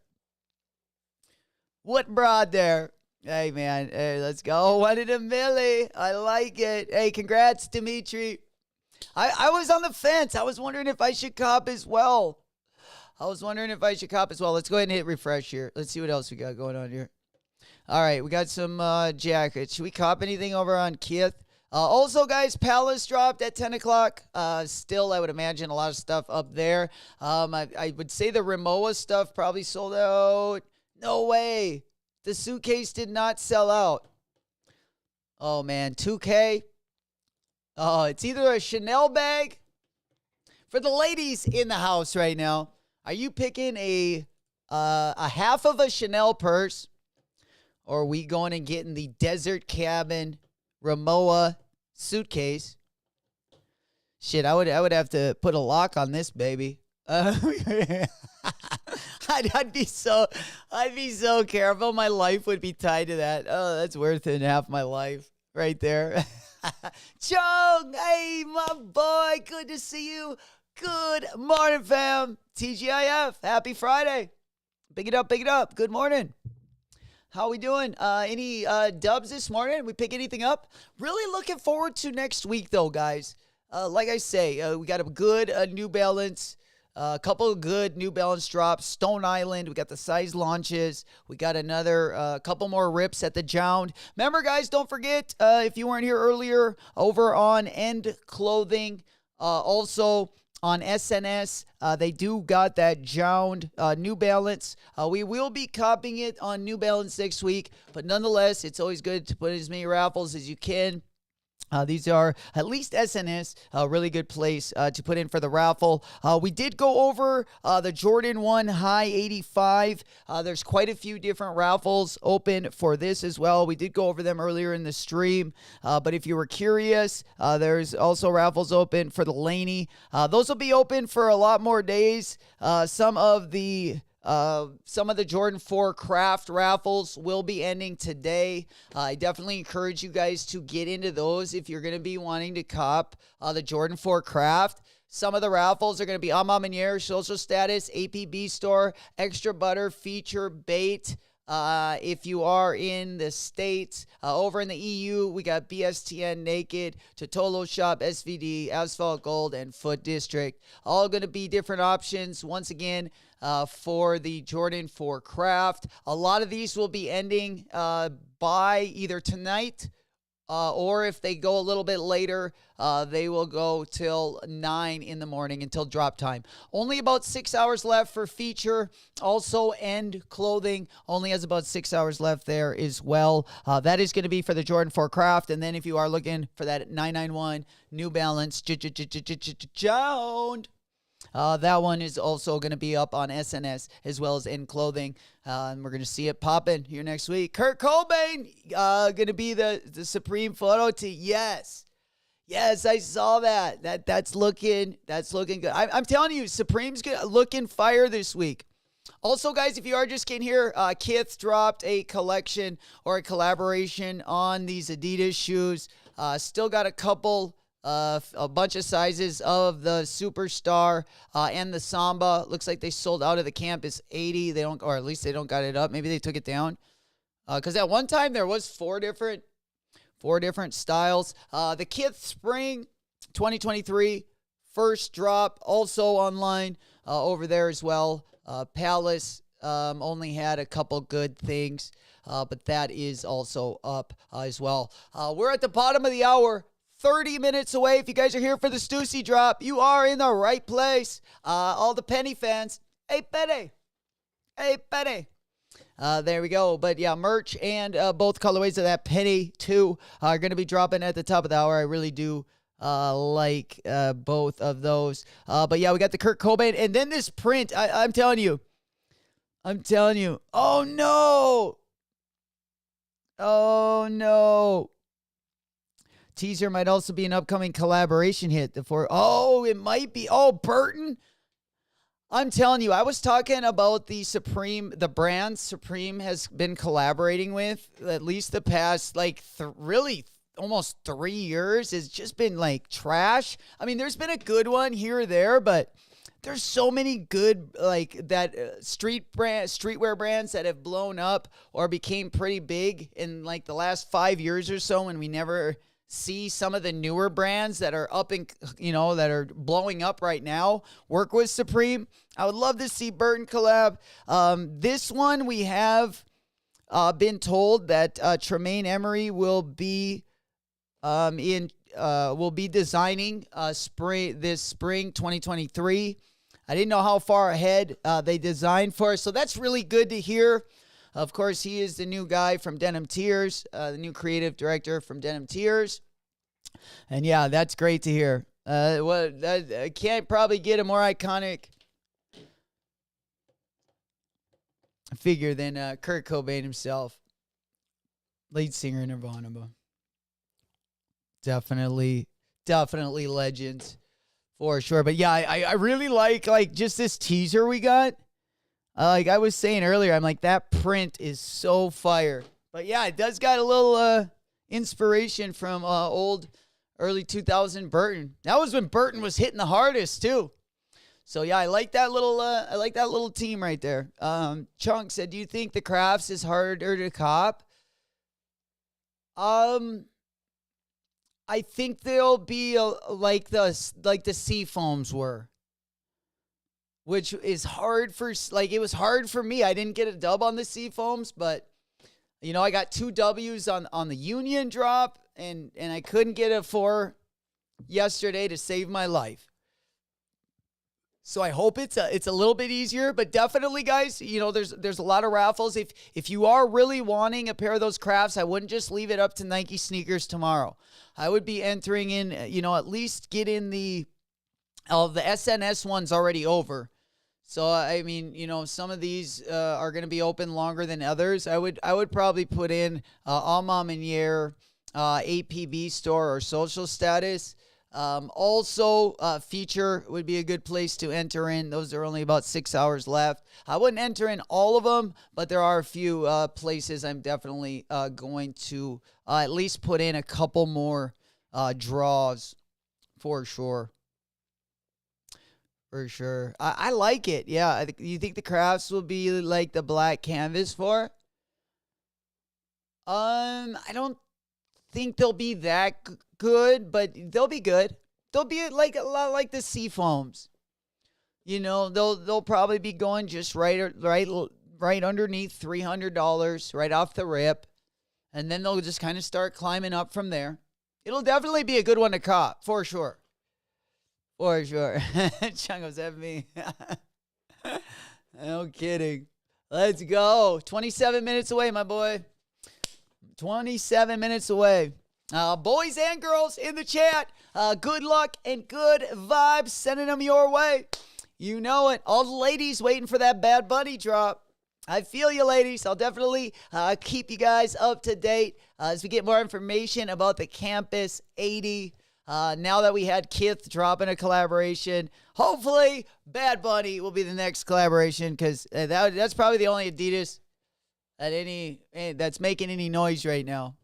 What broad there? Hey, man. Hey, let's go. 1 in a milli. I like it. Hey, congrats, Dimitri. I was on the fence. I was wondering if I should cop as well. Let's go ahead and hit refresh here. Let's see what else we got going on here. All right, we got some jackets. Should we cop anything over on Kith? Also, guys, Palace dropped at 10 o'clock. Still, I would imagine a lot of stuff up there. I would say the Rimowa stuff probably sold out. No way. The suitcase did not sell out. Oh, man. 2K. Oh, it's either a Chanel bag. For the ladies in the house right now, are you picking a half of a Chanel purse? Or are we going and getting the Desert Cabin Rimowa suitcase? Shit, I would have to put a lock on this baby. I'd be so careful. My life would be tied to that. Oh, that's worth it, half my life right there. Chung, hey, my boy, good to see you. Good morning, fam. TGIF, happy Friday. Big it up. Good morning. How we doing? Any dubs this morning? We pick anything up? Really looking forward to next week, though, guys. Like I say, we got a good New Balance A couple of good New Balance drops. Stone Island. We got the size launches. We got another couple more rips at the Jound. Remember, guys, don't forget, if you weren't here earlier, over on End Clothing, also on SNS, they do got that Jound New Balance. We will be copying it on New Balance next week, but nonetheless, it's always good to put as many raffles as you can. These are at least SNS, a really good place to put in for the raffle. We did go over the Jordan 1 High 85. There's quite a few different raffles open for this as well. We did go over them earlier in the stream, but if you were curious, there's also raffles open for the Laney. Those will be open for a lot more days. Some of the Jordan 4 Craft raffles will be ending today. I definitely encourage you guys to get into those if you're going to be wanting to cop the Jordan 4 Craft. Some of the raffles are going to be Amamanier, Social Status, APB Store, Extra Butter, Feature, Bait. If you are in the States, over in the EU, we got BSTN, Naked, Totolo Shop, SVD, Asphalt Gold, and Foot District. All going to be different options. Once again, for the Jordan 4 Craft. A lot of these will be ending by either tonight or if they go a little bit later, they will go till 9 in the morning until drop time. Only about 6 hours left for Feature. Also, End Clothing only has about 6 hours left there as well. That is going to be for the Jordan 4 Craft. And then if you are looking for that 991 New Balance Jound, that one is also going to be up on SNS as well as End Clothing. And we're going to see it popping here next week. Kurt Cobain going to be the Supreme photo tee. Yes, I saw that. That's looking good. I'm telling you, Supreme's looking fire this week. Also, guys, if you are just getting here, Kith dropped a collection or a collaboration on these Adidas shoes. Still got a couple. A bunch of sizes of the Superstar and the Samba. Looks like they sold out of the campus 80. They don't, or at least they don't got it up. Maybe they took it down. Because at one time there was four different styles. The Kith Spring 2023 first drop also online over there as well. Palace only had a couple good things, but that is also up as well. We're at the bottom of the hour. 30 minutes away. If you guys are here for the Stussy drop, you are in the right place. All the Penny fans, hey Penny. There we go. But yeah, merch and both colorways of that Penny too are going to be dropping at the top of the hour. I really do like both of those. But yeah, we got the Kurt Cobain and then this print. I'm telling you. Oh no. Teaser might also be an upcoming collaboration hit. It might be. Oh, Burton. I'm telling you, I was talking about the brand Supreme has been collaborating with at least the past, really almost 3 years. It's just been like trash. I mean, there's been a good one here or there, but there's so many good streetwear brands that have blown up or became pretty big in like the last 5 years or so, and we never see some of the newer brands that are that are blowing up right now work with Supreme. I would love to see Burton collab. This one we have been told that Tremaine Emery will be designing this spring 2023. I didn't know how far ahead they designed for us, so that's really good to hear. Of course, he is the new guy from Denim Tears, the new creative director from Denim Tears. And yeah, that's great to hear. I can't probably get a more iconic figure than Kurt Cobain himself. Lead singer in Nirvana. Definitely legends for sure. But yeah, I really like just this teaser we got. Like I was saying earlier, I'm like, that print is so fire. But yeah, it does got a little inspiration from old early 2000 Burton. That was when Burton was hitting the hardest too. So yeah, I like that little team right there. Chunk said, "Do you think the Crafts is harder to cop?" I think they'll be like the sea foams were. which is hard for, like, it was hard for me. I didn't get a dub on the Seafoams, but, you know, I got 2 W's on the Union drop, and I couldn't get a 4 yesterday to save my life. So I hope it's a little bit easier, but definitely, guys, you know, there's a lot of raffles. If you are really wanting a pair of those crafts, I wouldn't just leave it up to Nike sneakers tomorrow. I would be entering in, you know, at least get in the SNS one's already over. So I mean, you know, some of these are going to be open longer than others. I would probably put in All Mom and Year, APB store or social status. Also, feature would be a good place to enter in. Those are only about 6 hours left. I wouldn't enter in all of them, but there are a few places I'm definitely going to at least put in a couple more draws for sure. For sure. I like it. Yeah. You think the crafts will be like the black canvas for? I don't think they'll be that good, but they'll be good. They'll be like a lot like the Seafoams. You know, they'll probably be going just right underneath $300 right off the rip, and then they'll just kind of start climbing up from there. It'll definitely be a good one to cop for sure. For sure. Chungo's at me. No kidding. Let's go. 27 minutes away, my boy. 27 minutes away. Boys and girls in the chat, good luck and good vibes. Sending them your way. You know it. All the ladies waiting for that Bad Bunny drop. I feel you, ladies. I'll definitely keep you guys up to date as we get more information about the Campus 80. Now that we had Kith dropping a collaboration, hopefully Bad Bunny will be the next collaboration, because that's probably the only Adidas that's making any noise right now.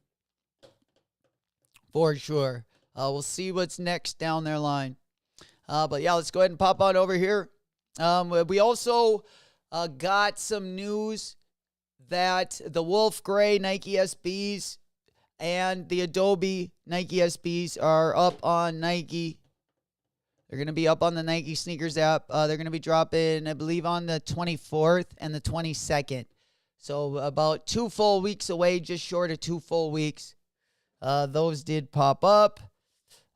For sure. We'll see what's next down their line. But yeah, let's go ahead and pop on over here. We also got some news that the Wolf Gray Nike SBs and the Adobe Nike SBs are up on Nike. They're going to be up on the Nike sneakers app. They're going to be dropping, I believe, on the 24th and the 22nd. So about 2 full weeks away, just short of 2 full weeks. Those did pop up.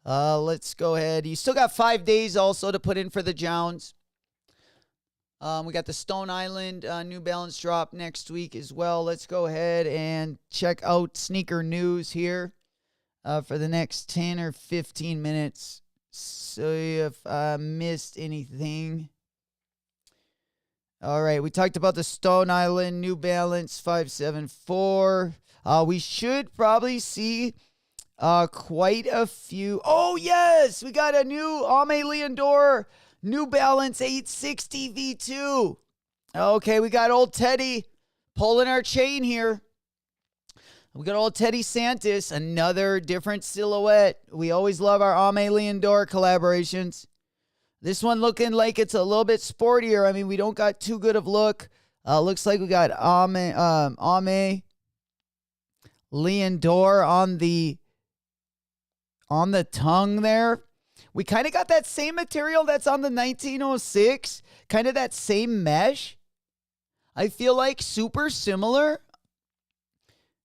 Let's go ahead. You still got 5 days also to put in for the Jounds. We got the Stone Island New Balance drop next week as well. Let's go ahead and check out sneaker news here for the next 10 or 15 minutes. So if I missed anything. All right, we talked about the Stone Island New Balance 574. We should probably see quite a few. Oh, yes, we got a new Ame Leondor New Balance 860 V2. Okay, we got old Teddy pulling our chain here. We got old Teddy Santis, another different silhouette. We always love our Ame Leondor collaborations. This one looking like it's a little bit sportier. I mean, we don't got too good of look. Looks like we got Ame Leondor on the tongue there. We kind of got that same material that's on the 1906, kind of that same mesh. I feel like super similar.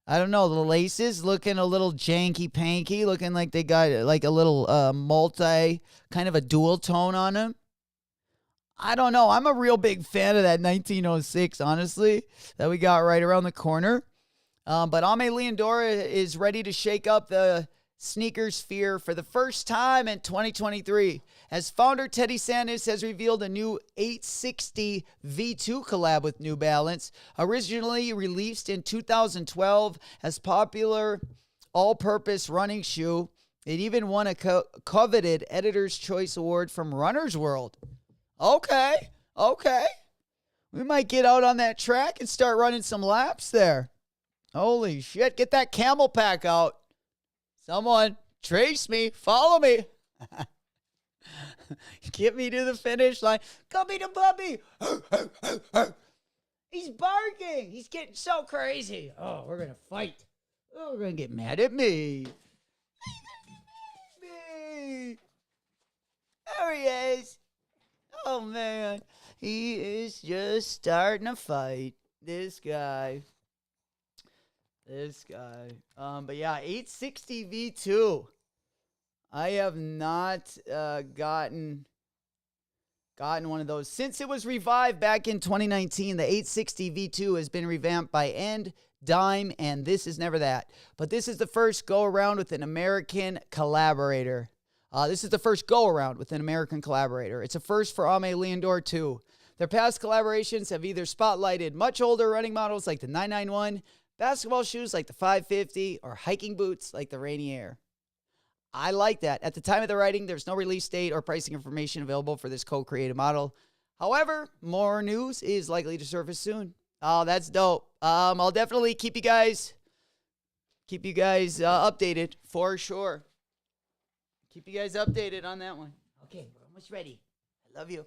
I don't know, the laces looking a little janky-panky, looking like they got like a little multi, kind of a dual tone on them. I don't know. I'm a real big fan of that 1906, honestly, that we got right around the corner. But Ame Leondor is ready to shake up the sneaker sphere for the first time in 2023, as founder Teddy Santis has revealed a new 860 V2 collab with New Balance. Originally released in 2012 as popular all-purpose running shoe, it even won a coveted Editor's Choice Award from Runner's World. Okay. We might get out on that track and start running some laps there. Holy shit, get that camel pack out. Someone trace me, follow me. Get me to the finish line. Come me to Bubby. He's barking. He's getting so crazy. Oh, we're going to fight. Oh, we're going to get mad at me. Me. There he is. Oh, man. He is just starting a fight. This guy. But yeah, 860 V2. I have not gotten one of those. Since it was revived back in 2019, the 860 V2 has been revamped by End, Dime, and this is never that. But this is the first go-around with an American collaborator. It's a first It's a first for Ame Leondor, too. Their past collaborations have either spotlighted much older running models like the 991, basketball shoes like the 550, or hiking boots like the Rainier. I like that. At the time of the writing, there's no release date or pricing information available for this co-created model. However, more news is likely to surface soon. Oh, that's dope. I'll definitely keep you guys updated for sure. Keep you guys updated on that one. Okay, we're almost ready. I love you.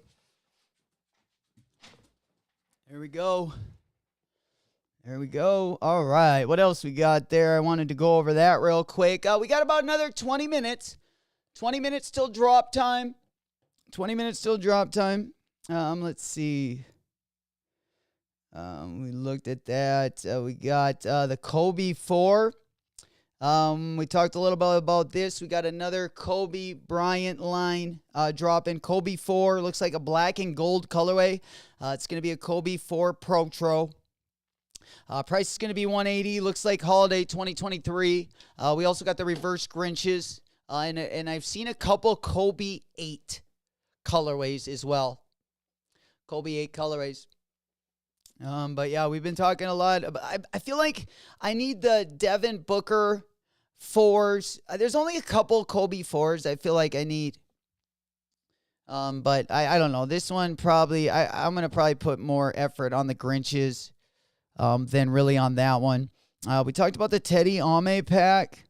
There we go. All right. What else we got there? I wanted to go over that real quick. We got about another 20 minutes. 20 minutes till drop time. Let's see. We looked at that. We got the Kobe 4. We talked a little bit about this. We got another Kobe Bryant line dropping. Kobe 4 looks like a black and gold colorway. It's going to be a Kobe 4 Protro. Price is going to be $180. Looks like holiday 2023. We also got the reverse Grinches. And I've seen a couple Kobe 8 colorways as well. Kobe 8 colorways. But yeah, we've been talking a lot. I feel like I need the Devin Booker 4s. There's only a couple Kobe 4s I feel like I need. But I don't know. This one probably, I'm going to probably put more effort on the Grinches than really on that one. We talked about the Teddy Ame pack.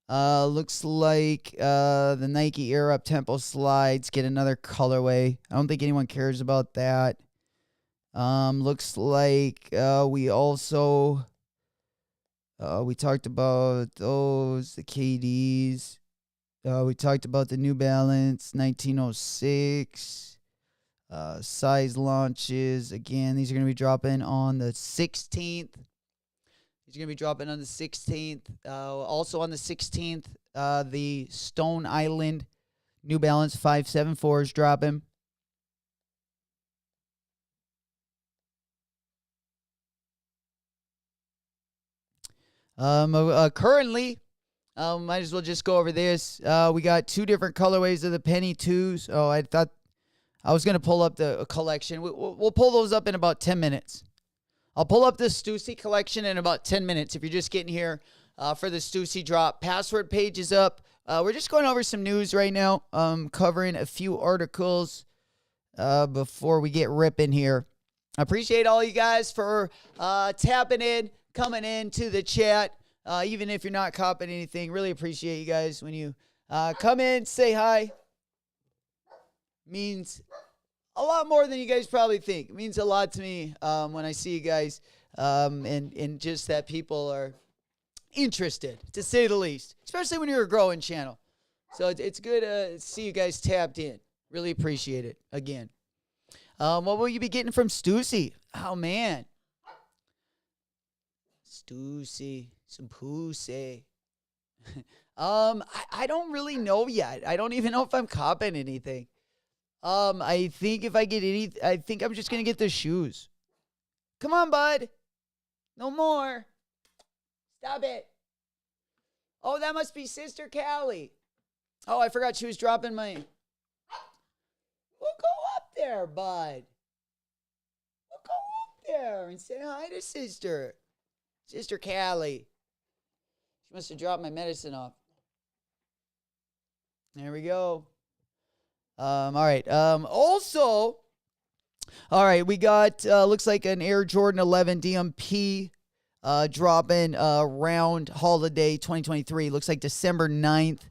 Looks like the Nike Air Up Tempo slides get another colorway. I don't think anyone cares about that. Looks like we also we talked about those, the KDs. We talked about the New Balance 1906. Size launches. Again, these are going to be dropping on the 16th. Also on the 16th, the Stone Island New Balance 574 is dropping. Currently, might as well just go over this. We got two different colorways of the Penny 2s. Oh, I thought I was going to pull up the collection. We'll pull those up in about 10 minutes. I'll pull up the Stussy collection in about 10 minutes if you're just getting here for the Stussy drop. Password page is up. We're just going over some news right now, covering a few articles before we get ripping here. I appreciate all you guys for tapping in, coming into the chat, even if you're not copping anything. Really appreciate you guys when you come in, say hi. Means a lot more than you guys probably think. It means a lot to me when I see you guys and just that people are interested, to say the least, especially when you're a growing channel. So it's good to see you guys tapped in. Really appreciate it again. What will you be getting from Stussy? Oh, man. Stussy, some pussy. I don't really know yet. I don't even know if I'm copping anything. I think if I get I think I'm just going to get the shoes. Come on, bud. No more. Stop it. Oh, that must be Sister Callie. Oh, I forgot she was dropping my... We'll go up there, bud. We'll go up there and say hi to Sister. Sister Callie. She must have dropped my medicine off. There we go. All right. Also, all right, we got, looks like an Air Jordan 11 DMP dropping around holiday 2023. Looks like December 9th.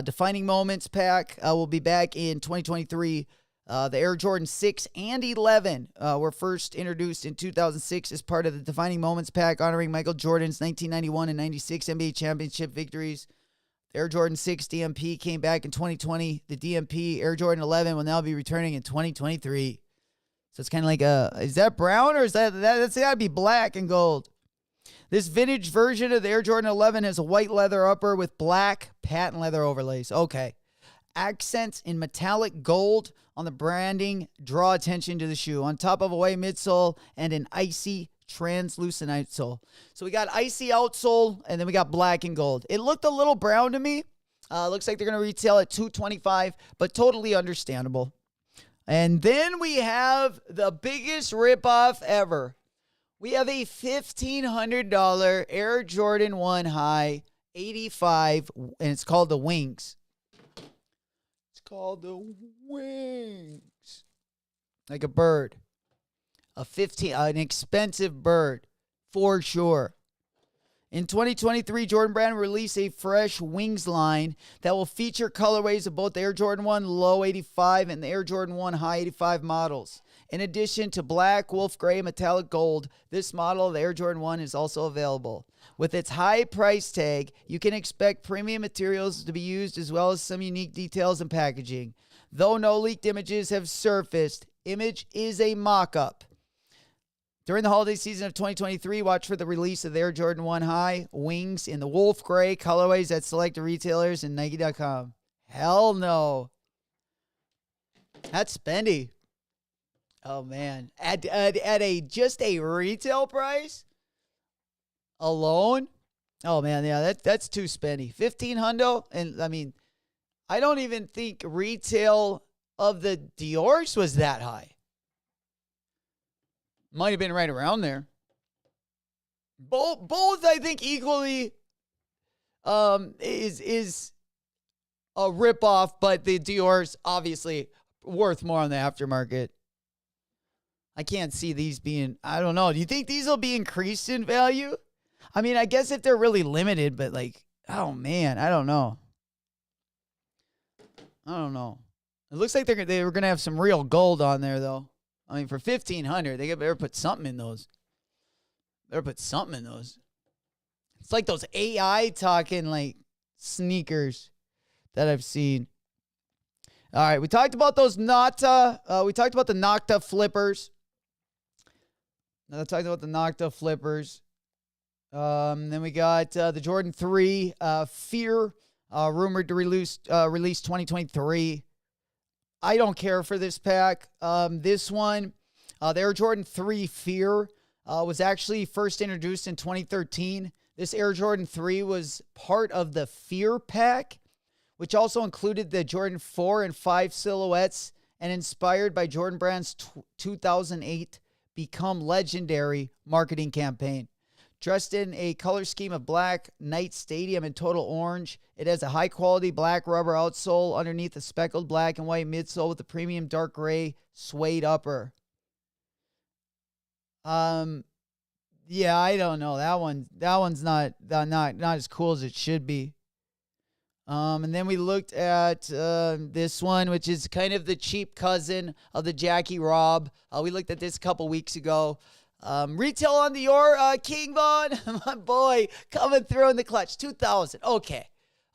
Defining Moments pack will be back in 2023. The Air Jordan 6 and 11 were first introduced in 2006 as part of the Defining Moments pack, honoring Michael Jordan's 1991 and 96 NBA championship victories. Air Jordan 6 DMP came back in 2020. The DMP Air Jordan 11 will now be returning in 2023. So it's kind of like is that brown or is that's got to be black and gold? This vintage version of the Air Jordan 11 has a white leather upper with black patent leather overlays. Okay. Accents in metallic gold on the branding draw attention to the shoe. On top of a white midsole and an icy translucent outsole. So we got icy outsole and then we got black and gold. It looked a little brown to me. Looks like they're going to retail at $225, but totally understandable. And then we have the biggest ripoff ever. We have a $1,500 Air Jordan 1 High 85, and it's called the Wings. It's called the Wings. Like a bird. An expensive bird, for sure. In 2023, Jordan Brand released a fresh Wings line that will feature colorways of both the Air Jordan 1 Low 85 and the Air Jordan 1 High 85 models. In addition to black, wolf gray, metallic gold, this model of the Air Jordan 1 is also available. With its high price tag, you can expect premium materials to be used as well as some unique details and packaging. Though no leaked images have surfaced, image is a mock-up. During the holiday season of 2023, watch for the release of the Air Jordan 1 High Wings in the wolf gray colorways at selected retailers and Nike.com. Hell no. That's spendy. Oh, man. At just a retail price alone? Oh, man, yeah, that's too spendy. $1,500, and, I mean, I don't even think retail of the Dior's was that high. Might have been right around there. Both I think equally is a ripoff, but the Dior's obviously worth more on the aftermarket. I can't see these being, I don't know. Do you think these will be increased in value? I mean, I guess if they're really limited, but like, oh man, I don't know. It looks like they were going to have some real gold on there though. I mean, for $1,500, they better put something in those. It's like those AI talking like sneakers that I've seen. All right, we talked about those Nocta. We talked about the Nocta flippers. Then we got the Jordan 3 Fear, rumored to release 2023. I don't care for this pack. This one, the Air Jordan 3 Fear, was actually first introduced in 2013. This Air Jordan 3 was part of the Fear pack, which also included the Jordan 4 and 5 silhouettes and inspired by Jordan Brand's 2008 Become Legendary marketing campaign. Dressed in a color scheme of black, night stadium, and total orange, it has a high-quality black rubber outsole underneath a speckled black and white midsole with a premium dark gray suede upper. Yeah, I don't know. That one's not as cool as it should be. And then we looked at this one, which is kind of the cheap cousin of the Jackie Robb. We looked at this a couple weeks ago. Retail on Dior, King Von, my boy, coming through in the clutch, $2,000.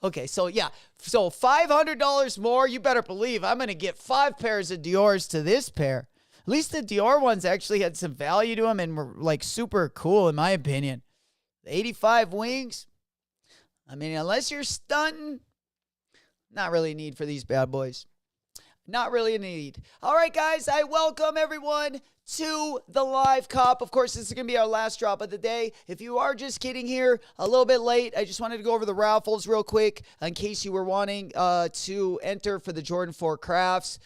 Okay, so yeah, so $500 more. You better believe I'm going to get 5 pairs of Dior's to this pair. At least the Dior ones actually had some value to them and were like super cool in my opinion. The 85 Wings, I mean, unless you're stunting, not really a need for these bad boys. Not really a need. All right, guys, I welcome everyone to the live cop. Of course, this is going to be our last drop of the day. If you are just getting here a little bit late, I just wanted to go over the raffles real quick in case you were wanting to enter for the Jordan 4 Crafts.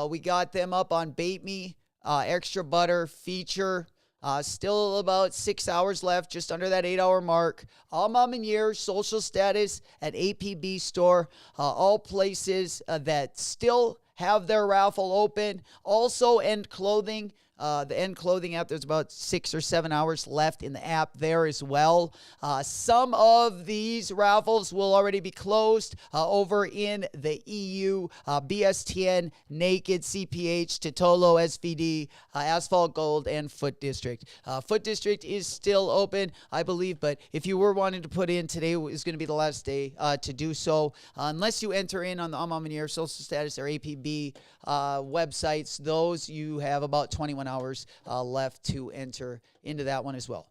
We got them up on Bait Me, Extra Butter feature. Still about 6 hours left, just under that 8-hour mark. All mom and year, social status at APB store. All places that still have their raffle open. Also, End Clothing the End Clothing app. There's about 6 or 7 hours left in the app there as well. Some of these raffles will already be closed over in the EU. BSTN, Naked, CPH, Titolo, SVD, Asphalt Gold, and Foot District. Foot District is still open, I believe, but if you were wanting to put in, today is going to be the last day to do so. Unless you enter in on the Amamanier Social Status or APB websites, those you have about 21 hours left to enter into that one as well.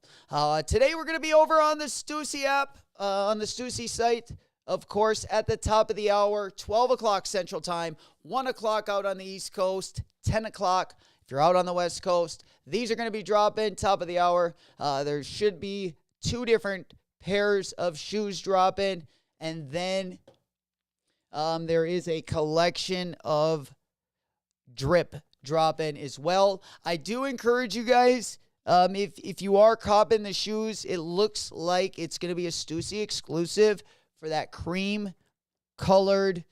Today we're going to be over on the Stussy app, on the Stussy site. Of course, at the top of the hour, 12 o'clock Central Time, 1 o'clock out on the East Coast, 10 o'clock if you're out on the West Coast. These are going to be dropping top of the hour. There should be 2 different pairs of shoes dropping, and then there is a collection of drip dropping as well. I do encourage you guys, if you are copping the shoes, it looks like it's going to be a Stussy exclusive for that cream colored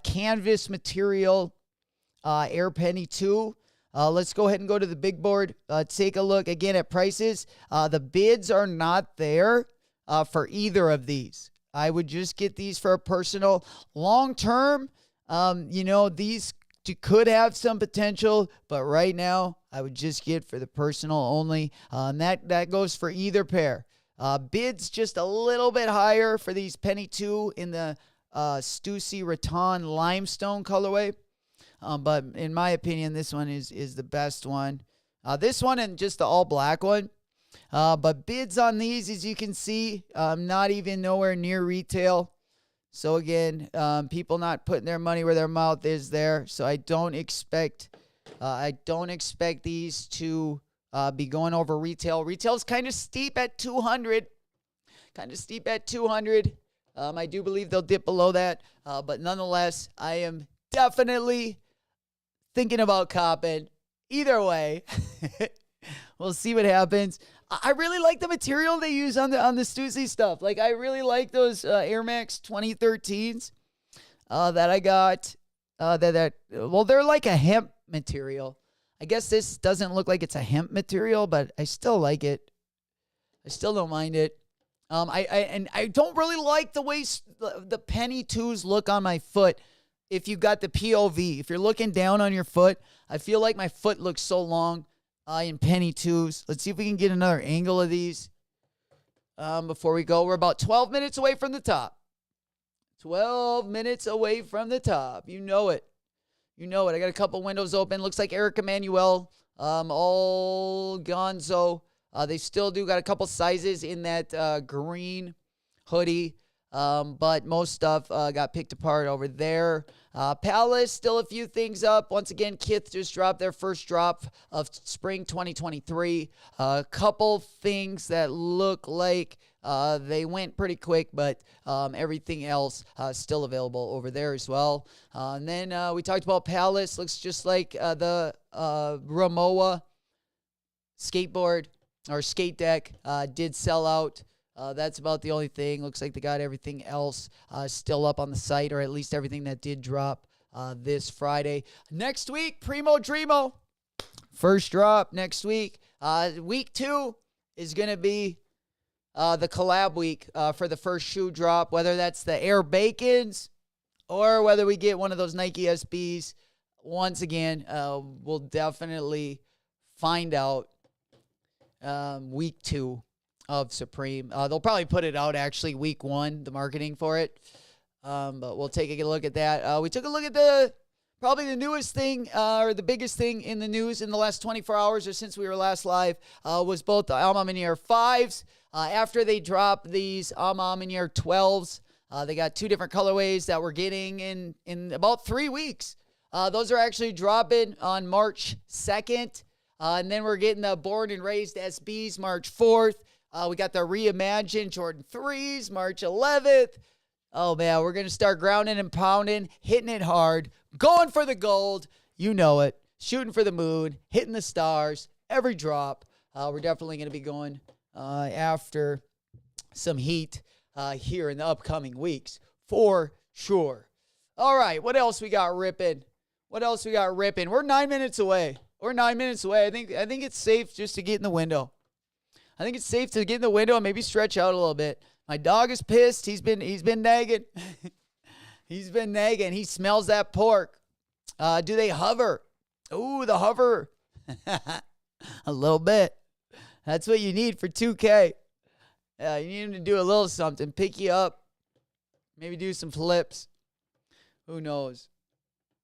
canvas material Air Penny 2. Let's go ahead and go to the big board. Take a look again at prices. The bids are not there for either of these. I would just get these for a personal. Long term, these could have some potential, but right now I would just get for the personal only. That goes for either pair. Bids just a little bit higher for these Penny 2 in the Stussy Rattan Limestone colorway. But in my opinion, this one is the best one. This one and just the all black one. But bids on these, as you can see, not even nowhere near retail. So again, people not putting their money where their mouth is there. So I don't expect these to be going over retail. Retail's kind of steep at 200. I do believe they'll dip below that. But nonetheless, I am definitely thinking about copping. Either way, we'll see what happens. I really like the material they use on the Stussy stuff. Like, I really like those Air Max 2013s that I got. They're like a hemp material. I guess this doesn't look like it's a hemp material, but I still like it. I still don't mind it. I don't really like the way the Penny 2s look on my foot. If you got the POV, if you're looking down on your foot, I feel like my foot looks so long in Penny 2s. Let's see if we can get another angle of these before we go. We're about 12 minutes away from the top. 12 minutes away from the top. You know it. I got a couple windows open. Looks like Eric Emanuel, all gonzo. They still do got a couple sizes in that green hoodie. But most stuff got picked apart over there. Palace, still a few things up. Once again, Kith just dropped their first drop of spring 2023. A couple things that look like they went pretty quick, but everything else still available over there as well. And then we talked about Palace. Looks just like the Rimowa skateboard or skate deck did sell out. That's about the only thing. Looks like they got everything else still up on the site, or at least everything that did drop this Friday. Next week, Primo Dremo. First drop next week. Week 2 is going to be the collab week for the first shoe drop, whether that's the Air Bacons or whether we get one of those Nike SBs. Once again, we'll definitely find out week 2 of Supreme. They'll probably put it out actually week 1, the marketing for it. But we'll take a look at that. We took a look at probably the newest thing or the biggest thing in the news in the last 24 hours or since we were last live was both the Alma Manier 5s. After they dropped these Alma Manier 12s, they got 2 different colorways that we're getting in about 3 weeks. Those are actually dropping on March 2nd. And then we're getting the Born and Raised SBs March 4th. We got the Reimagined Jordan 3s, March 11th. Oh, man, we're going to start grounding and pounding, hitting it hard, going for the gold. You know it. Shooting for the moon, hitting the stars, every drop. We're definitely going to be going after some heat here in the upcoming weeks, for sure. All right, what else we got ripping? We're 9 minutes away. or 9 minutes away. I think it's safe just to get in the window. I think it's safe to get in the window and maybe stretch out a little bit. My dog is pissed. He's been nagging. He's been nagging. He smells that pork. Do they hover? Ooh, the hover. A little bit. That's what you need for 2K. You need him to do a little something. Pick you up. Maybe do some flips. Who knows?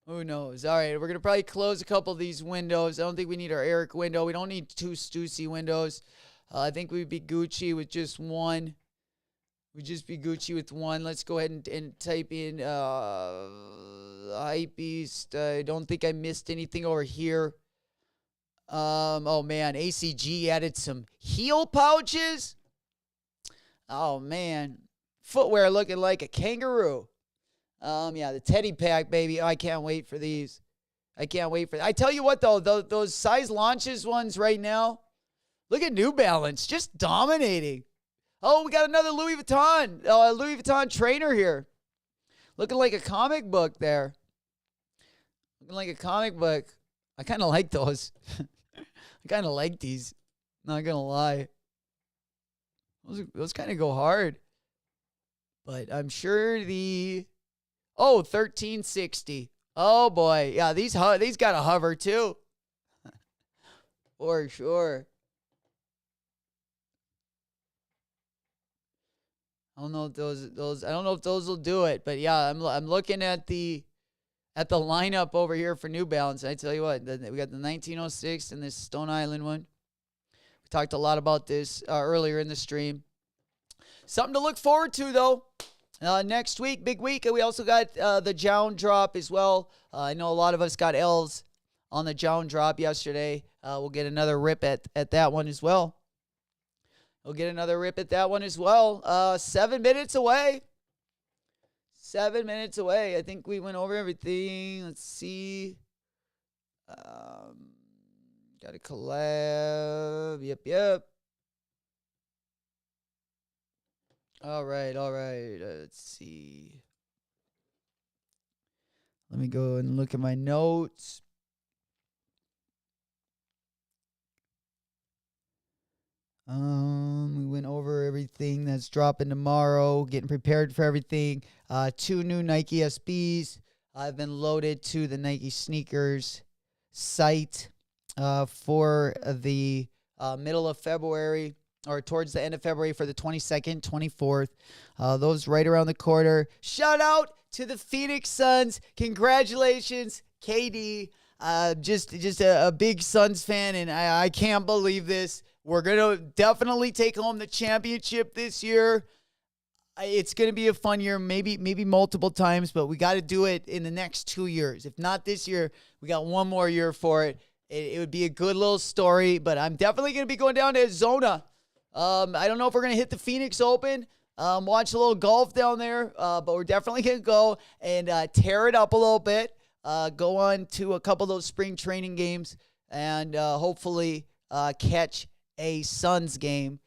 Who knows? All right, we're going to probably close a couple of these windows. I don't think we need our Eric window. We don't need 2 Stussy windows. I think we'd be Gucci with just one. We'd just be Gucci with one. Let's go ahead and type in Hypebeast. I don't think I missed anything over here. Oh, man. ACG added some heel pouches. Oh, man. Footwear looking like a kangaroo. Yeah, the teddy pack, baby. Oh, I can't wait for these. I tell you what, though, those size launches ones right now, look at New Balance, just dominating. Oh, we got another Louis Vuitton trainer here. Looking like a comic book there. Looking like a comic book. I kind of like those. I kind of like these. Not going to lie. Those kind of go hard. But I'm sure 1360. Oh, boy. Yeah, these got to hover, too. For sure. I don't know if those will do it, but yeah, I'm looking at the lineup over here for New Balance. I tell you what, we got the 1906 and this Stone Island one. We talked a lot about this earlier in the stream. Something to look forward to though. Next week, big week. We also got the Jown drop as well. I know a lot of us got L's on the Jown drop yesterday. We'll get another rip at that one as well. 7 minutes away. 7 minutes away. I think we went over everything. Let's see. Got a collab. Yep. All right. Let's see. Let me go and look at my notes. We went over everything that's dropping tomorrow, getting prepared for everything. 2 new Nike SBs. I've been loaded to the Nike sneakers site for the middle of February, or towards the end of February for the 22nd, 24th. Those right around the corner. Shout out to the Phoenix Suns. Congratulations, KD. Just a big Suns fan, and I can't believe this. We're going to definitely take home the championship this year. It's going to be a fun year, maybe multiple times, but we got to do it in the next 2 years. If not this year, we got one more year for it. It would be a good little story, but I'm definitely going to be going down to Arizona. I don't know if we're going to hit the Phoenix Open, watch a little golf down there, but we're definitely going to go and tear it up a little bit, go on to a couple of those spring training games, and hopefully catch a Suns game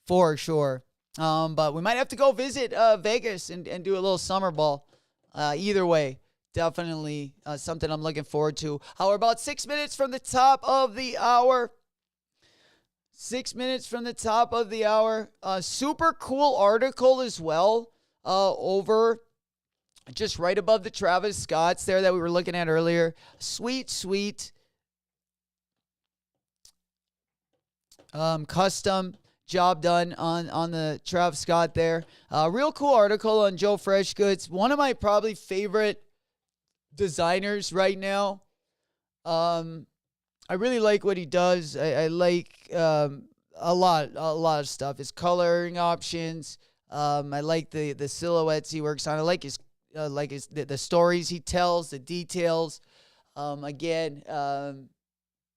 for sure. But we might have to go visit Vegas and do a little summer ball. Either way, definitely something I'm looking forward to. We're about 6 minutes from the top of the hour. 6 minutes from the top of the hour. Super cool article as well over just right above the Travis Scotts there that we were looking at earlier. Sweet. Custom job done on the Travis Scott there. Real cool article on Joe Freshgoods. One of my probably favorite designers right now. I really like what he does. I like a lot of stuff. His coloring options. I like the silhouettes he works on. I like the stories he tells, the details.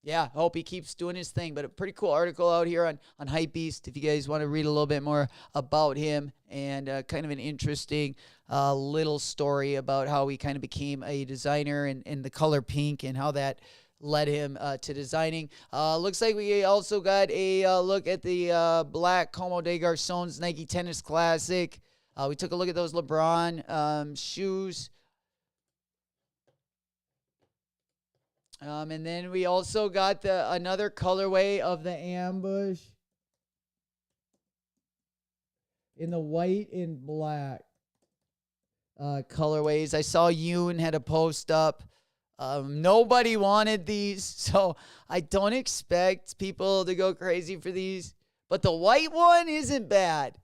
Yeah, I hope he keeps doing his thing. But a pretty cool article out here on Hypebeast if you guys want to read a little bit more about him, and kind of an interesting little story about how he kind of became a designer and the color pink and how that led him to designing. Looks like we also got a look at the black Como de Garçons Nike Tennis Classic. We took a look at those LeBron shoes. And then we also got another colorway of the ambush in the white and black colorways. I saw Yoon had a post up. Nobody wanted these, so I don't expect people to go crazy for these. But the white one isn't bad.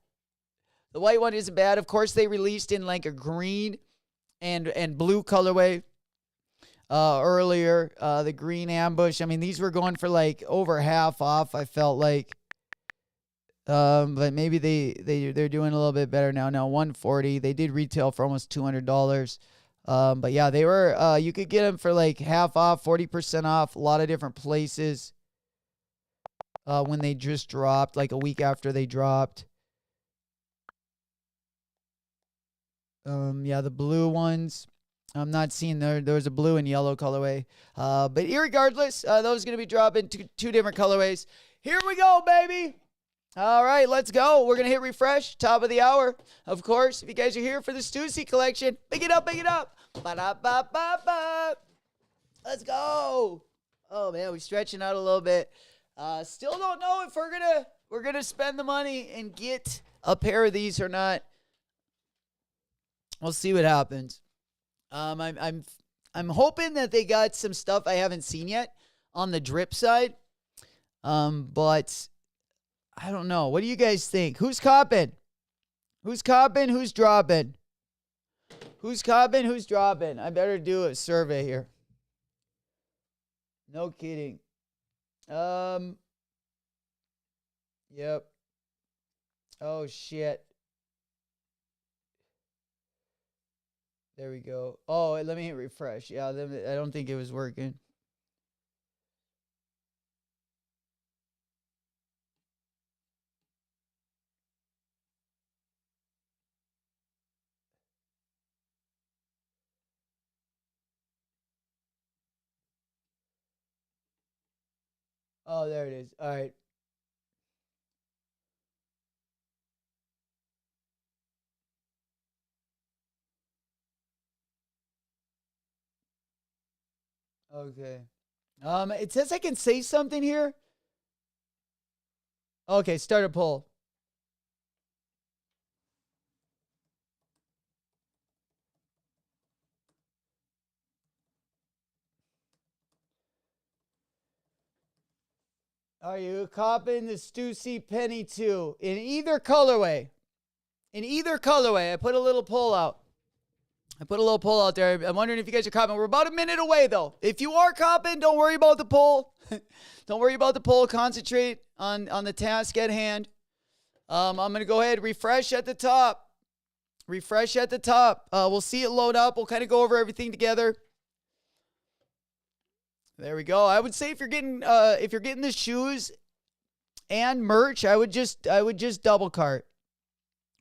The white one isn't bad. Of course, they released in like a green and blue colorway earlier. The green ambush. I mean, these were going for like over half off, I felt like. But maybe they're doing a little bit better now. Now $140. They did retail for almost $200. But yeah, they were. You could get them for like half off, 40% off. A lot of different places. When they just dropped, like a week after they dropped. Yeah, the blue ones. I'm not seeing there's a blue and yellow colorway. But irregardless, those are going to be dropping two different colorways. Here we go, baby. All right, let's go. We're going to hit refresh, top of the hour. Of course, if you guys are here for the Stussy collection, pick it up, pick it up. Ba-da-ba-ba-ba. Let's go. Oh, man, we're stretching out a little bit. Still don't know if we're gonna spend the money and get a pair of these or not. We'll see what happens. I'm hoping that they got some stuff I haven't seen yet on the drip side. But I don't know. What do you guys think? Who's copping? Who's copping? Who's dropping? Who's copping? Who's dropping? I better do a survey here. No kidding. Yep. Oh, shit. There we go. Oh, let me hit refresh. Yeah, I don't think it was working. Oh, there it is. All right. Okay. It says I can say something here. Okay, start a poll. Are you copping the Stussy Penny 2 in either colorway? In either colorway. I put a little poll out. There. I'm wondering if you guys are copping. We're about a minute away, though. If you are copping, don't worry about the poll. Don't worry about the poll. Concentrate on the task at hand. I'm going to go ahead, refresh at the top. Refresh at the top. We'll see it load up. We'll kind of go over everything together. There we go. I would say if you're getting the shoes and merch, I would just double cart.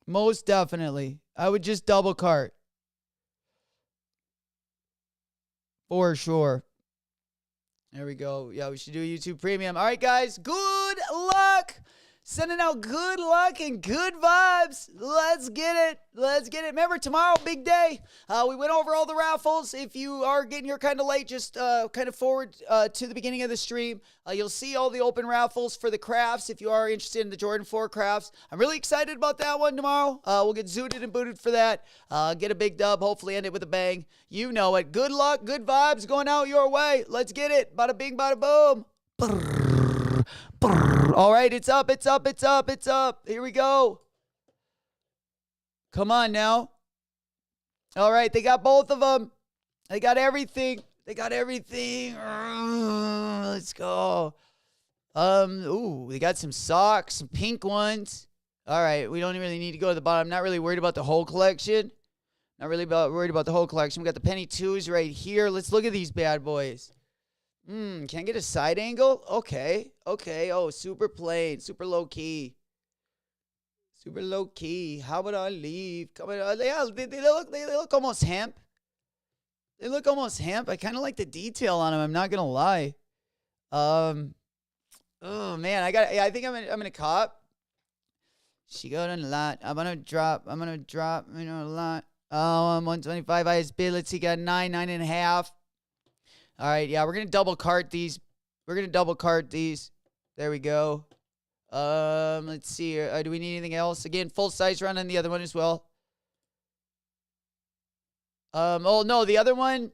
Most definitely. I would just double cart. For sure. There we go. Yeah, we should do YouTube Premium. All right, guys. Good luck. Sending out good luck and good vibes. Let's get it. Let's get it. Remember, tomorrow, big day. We went over all the raffles. If you are getting here kind of late, just kind of forward to the beginning of the stream. You'll see all the open raffles for the crafts if you are interested in the Jordan 4 crafts. I'm really excited about that one tomorrow. We'll get zooted and booted for that. Get a big dub. Hopefully end it with a bang. You know it. Good luck. Good vibes going out your way. Let's get it. Bada bing, bada boom. All right, it's up, it's up, it's up, it's up. Here we go. Come on now. All right, they got both of them. They got everything. They got everything. Let's go. Ooh, they got some socks, some pink ones. All right, we don't really need to go to the bottom. I'm not really worried about the whole collection. Not really worried about the whole collection. We got the penny 2s right here. Let's look at these bad boys. Can I get a side angle? Okay. Oh, super plain, super low key. Super low key. How about I leave? Come on. Yeah, they look almost hemp. They look almost hemp. I kind of like the detail on them. I'm not gonna lie. Oh man, I think I'm gonna cop. She got a lot. I'm gonna drop. A lot. Oh, I'm 125 ISB. Let's see, got 9.5. All right, yeah, we're going to double cart these. There we go. Let's see here. Do we need anything else? Again, full size run on the other one as well. Oh no, the other one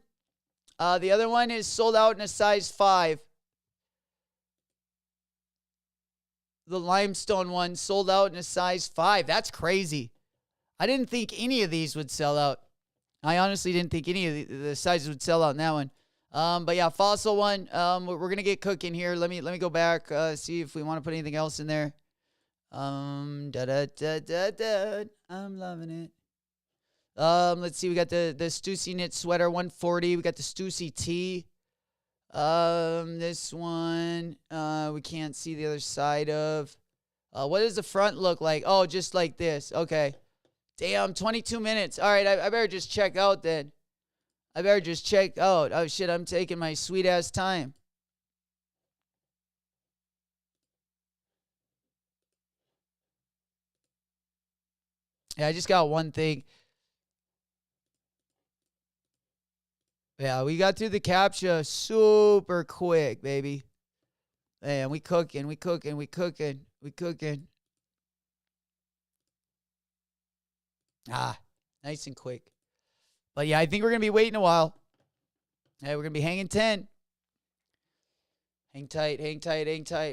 is sold out in a size 5. The limestone one sold out in a size 5. That's crazy. I didn't think any of these would sell out. I honestly didn't think any of the sizes would sell out in that one. But yeah, fossil one. We're gonna get cooking here. Let me go back. See if we want to put anything else in there. I'm loving it. Let's see. We got the Stussy knit sweater 140. We got the Stussy tee. This one. We can't see the other side of. What does the front look like? Oh, just like this. Okay. Damn, 22 minutes. All right, I better just check out then. Oh, shit, I'm taking my sweet-ass time. Yeah, I just got one thing. Yeah, we got through the CAPTCHA super quick, baby. Man, we cooking. Nice and quick. But yeah, I think we're going to be waiting a while. Hey, we're going to be hanging 10. Hang tight.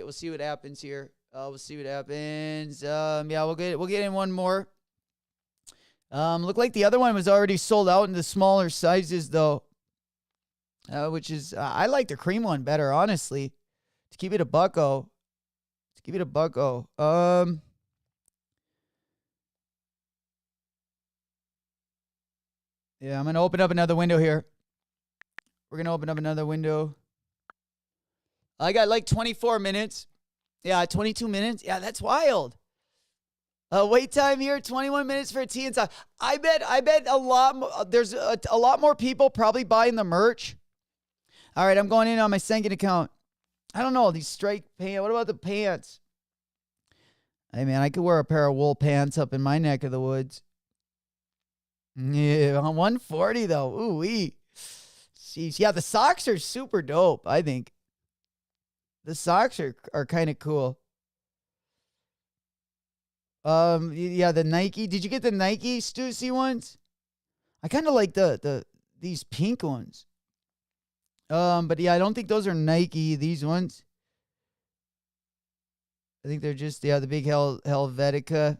We'll see what happens here. Yeah, we'll get in one more. Look like the other one was already sold out in the smaller sizes though. Which is, I like the cream one better, honestly. To keep it a bucko. Yeah, I'm going to open up another window here. We're going to open up another window. I got like 24 minutes. Yeah, 22 minutes. Yeah, that's wild. Wait time here, 21 minutes for a tea inside. I bet a lot more, there's a lot more people probably buying the merch. All right, I'm going in on my second account. I don't know, these striped pants. What about the pants? Hey, man, I could wear a pair of wool pants up in my neck of the woods. Yeah, 140 though. Ooh-wee. Jeez. Yeah, the socks are super dope, I think. The socks are kind of cool. Yeah, the Nike. Did you get the Nike Stussy ones? I kind of like these pink ones. But yeah, I don't think those are Nike, these ones. I think they're just, yeah, the big Helvetica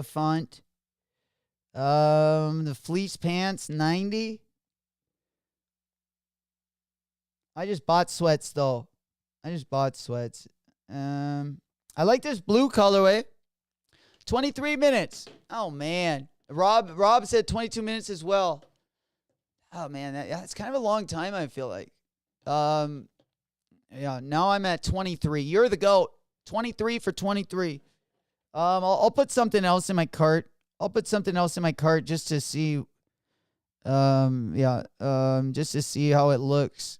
font. The fleece pants, 90. I just bought sweats though. I like this blue colorway. 23 minutes. Oh man. Rob said 22 minutes as well. Oh man, it's kind of a long time, I feel like. Yeah, now I'm at 23. You're the GOAT. 23 for 23. I'll put something else in my cart. Just to see. Just to see how it looks.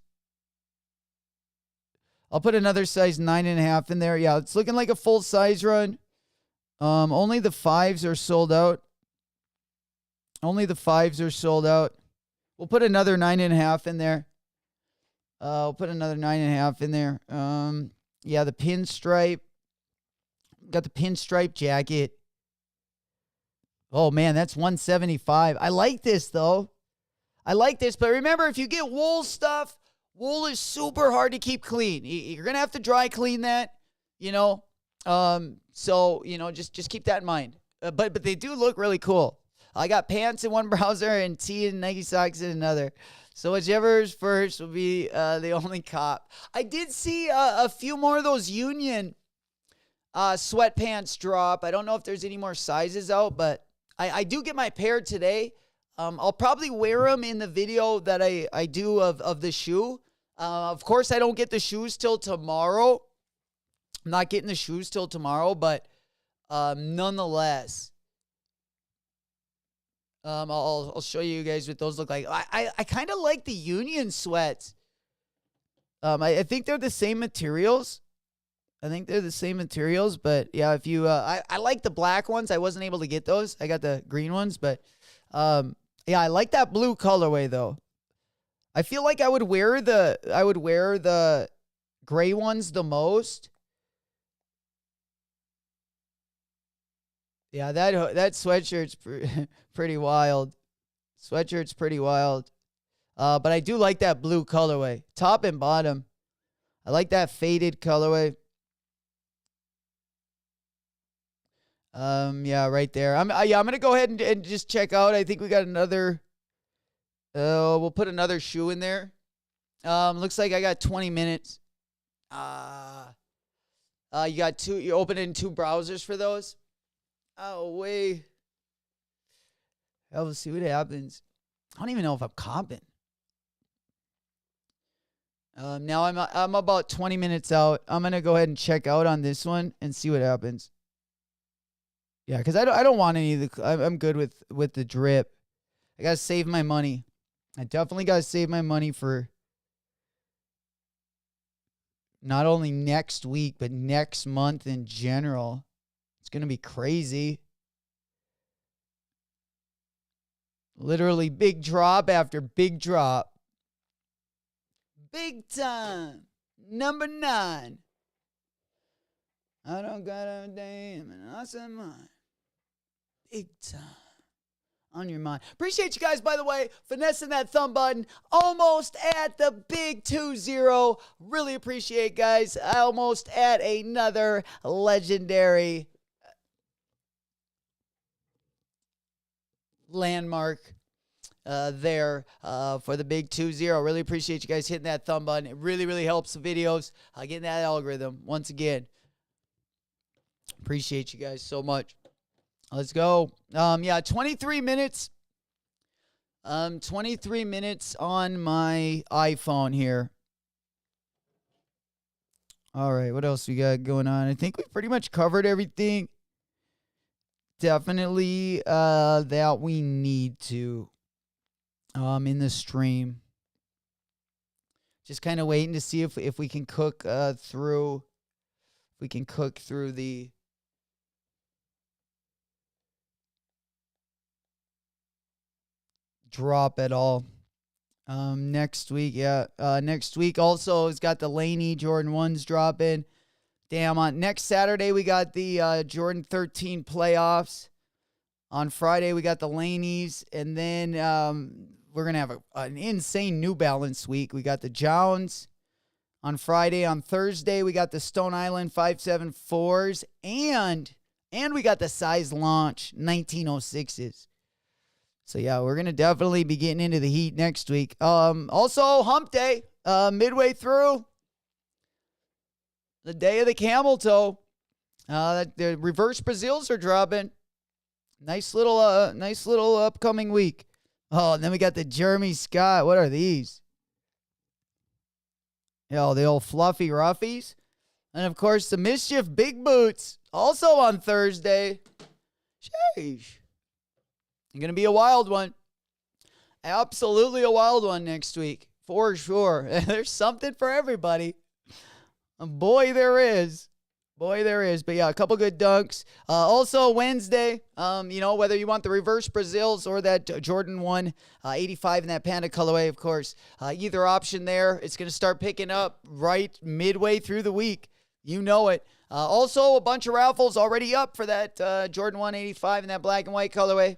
I'll put another size 9.5 in there. Yeah, it's looking like a full size run. Only the 5s are sold out. We'll put another 9.5 in there. Yeah, the pinstripe. Got the pinstripe jacket. Oh man, that's 175. I like this though. But remember, if you get wool stuff, wool is super hard to keep clean. You're gonna have to dry clean that, you know. So you know, just keep that in mind. But they do look really cool. I got pants in one browser and tee and Nike socks in another. So whichever is first will be the only cop. I did see a few more of those Union sweatpants drop. I don't know if there's any more sizes out, but I do get my pair today. I'll probably wear them in the video that I do of the shoe. Of course, I don't get the shoes till tomorrow. I'm not getting the shoes till tomorrow, but nonetheless, I'll show you guys what those look like. I kind of like the Union sweats. I think they're the same materials. But yeah, if you, I like the black ones. I wasn't able to get those. I got the green ones, but yeah, I like that blue colorway though. I feel like I would wear the gray ones the most. Yeah, that sweatshirt's pretty wild. Sweatshirt's pretty wild. But I do like that blue colorway, top and bottom. I like that faded colorway. Yeah, right there. I'm gonna go ahead and just check out. I think we got another. We'll put another shoe in there. Looks like I got 20 minutes. You got two. You're opening two browsers for those. Oh wait. We'll see what happens. I don't even know if I'm comping. Now I'm about 20 minutes out. I'm gonna go ahead and check out on this one and see what happens. Yeah, because I don't want any of the. I'm good with the drip. I gotta save my money. I definitely gotta save my money for not only next week but next month in general. It's gonna be crazy. Literally big drop after big drop. Big time. Number 9. I don't got a damn and awesome mind. Big time. On your mind. Appreciate you guys, by the way, finessing that thumb button. Almost at the big 2-0. Really appreciate, guys. Almost at another legendary landmark there for the big 2-0. Really appreciate you guys hitting that thumb button. It really, really helps the videos. Getting that algorithm once again. Appreciate you guys so much. Let's go. 23 minutes. 23 minutes on my iPhone here. All right, what else we got going on? I think we pretty much covered everything. Definitely that we need to in the stream. Just kind of waiting to see if we can cook through the drop at all. Next week, next week also has got the Laney Jordan 1s dropping. Damn, on next Saturday we got the Jordan 13 playoffs. On Friday we got the Laneys, and then we're gonna have an insane New Balance week. We got the Jones on Friday. On Thursday we got the Stone Island 574s, and we got the Size Launch 1906s. So yeah, we're gonna definitely be getting into the heat next week. Also Hump Day, midway through. The day of the camel toe. The reverse Brazils are dropping. Nice little upcoming week. Oh, and then we got the Jeremy Scott. What are these? The old fluffy roughies. And of course, the Mischief Big Boots. Also on Thursday. Sheesh. It's going to be a wild one. Absolutely a wild one next week. For sure. There's something for everybody. Boy, there is. But yeah, a couple good dunks. Also Wednesday, whether you want the reverse Brazils or that Jordan 1 85 in that Panda colorway, of course, either option there. It's going to start picking up right midway through the week. You know it. Also, a bunch of raffles already up for that Jordan 1 85 in that black and white colorway.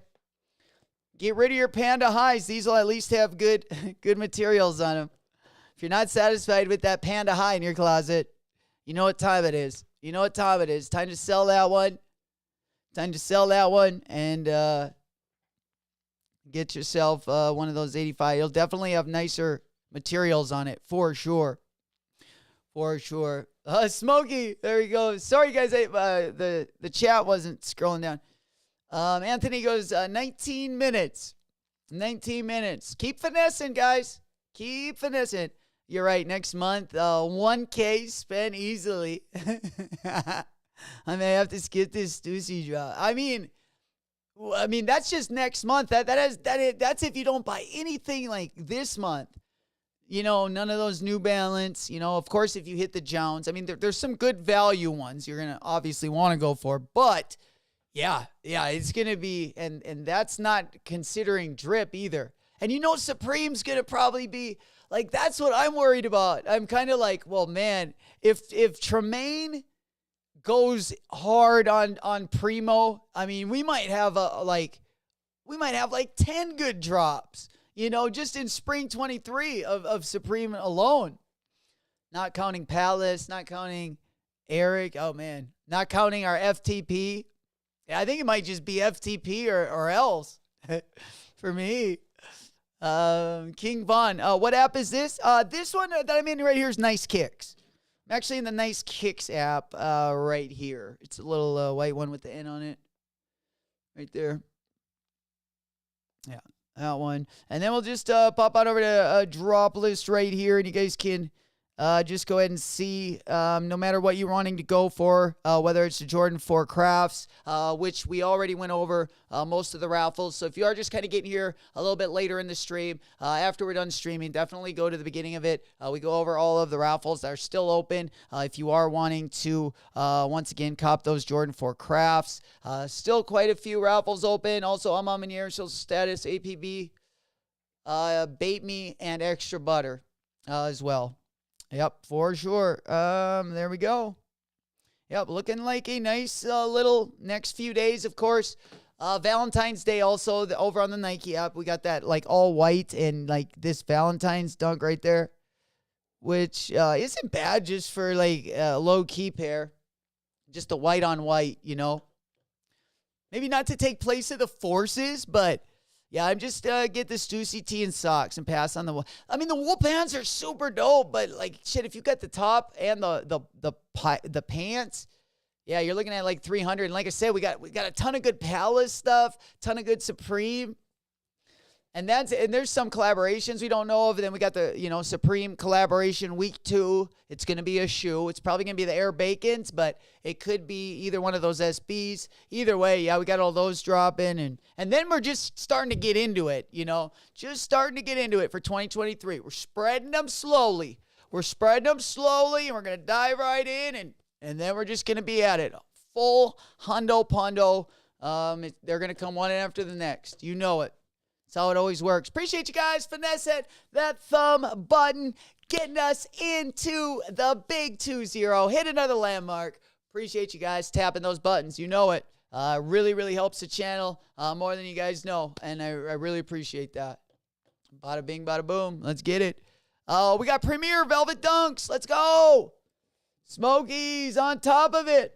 Get rid of your Panda highs. These will at least have good materials on them. If you're not satisfied with that Panda high in your closet, you know what time it is. Time to sell that one. And get yourself one of those 85. You'll definitely have nicer materials on it, for sure. Smokey, there you go. Sorry, guys, the chat wasn't scrolling down. Anthony goes, 19 minutes. 19 minutes. Keep finessing, guys. Keep finessing. You're right. Next month, 1K spent easily. I may have to skip this Stussy drop. I mean, that's just next month. That's if you don't buy anything like this month. None of those New Balance. Of course, if you hit the Jones, there's some good value ones you're gonna obviously want to go for. But yeah, it's gonna be, and that's not considering drip either. And Supreme's going to probably be, like, that's what I'm worried about. I'm kind of like, well, man, if Tremaine goes hard on Primo, I mean, we might have like 10 good drops, just in spring 23 of Supreme alone. Not counting Palace, not counting Eric. Oh, man. Not counting our FTP. Yeah, I think it might just be FTP or else for me. King Von. What app is this? This one that I'm in right here is Nice Kicks. I'm actually in the Nice Kicks app right here. It's a little white one with the N on it. Right there. Yeah, that one. And then we'll just pop on over to drop list right here, and you guys can just go ahead and see no matter what you're wanting to go for, whether it's the Jordan 4 Crafts, which we already went over most of the raffles. So if you are just kind of getting here a little bit later in the stream, after we're done streaming, definitely go to the beginning of it. We go over all of the raffles that are still open. If you are wanting to, once again, cop those Jordan 4 Crafts. Still quite a few raffles open. Also, I'm on Manier, social status, APB, Bait Me, and Extra Butter as well. Yep, for sure. There we go. Yep, looking like a nice little next few days, of course. Valentine's Day also, over on the Nike app. We got that like all white and like this Valentine's dunk right there, which isn't bad just for like a low-key pair. Just a white on white, Maybe not to take place of the Forces, but yeah, I'm just get the Stussy tee and socks and pass on the wool. I mean, the wool pants are super dope, but like shit, if you got the top and the pants, yeah, you're looking at like 300. And like I said, we got a ton of good Palace stuff, ton of good Supreme. And there's some collaborations we don't know of. And then we got the, Supreme collaboration week 2. It's going to be a shoe. It's probably going to be the Air Bacons, but it could be either one of those SBs. Either way, yeah, we got all those dropping. And then we're just starting to get into it, Just starting to get into it for 2023. We're spreading them slowly. And we're going to dive right in. And then we're just going to be at it. Full hundo pondo. They're going to come one after the next. You know it. That's how it always works. Appreciate you guys finessing that thumb button, getting us into the big 2-0. Hit another landmark. Appreciate you guys tapping those buttons. You know it. Really, really helps the channel more than you guys know. And I really appreciate that. Bada bing, bada boom. Let's get it. We got Premier Velvet Dunks. Let's go. Smokies on top of it.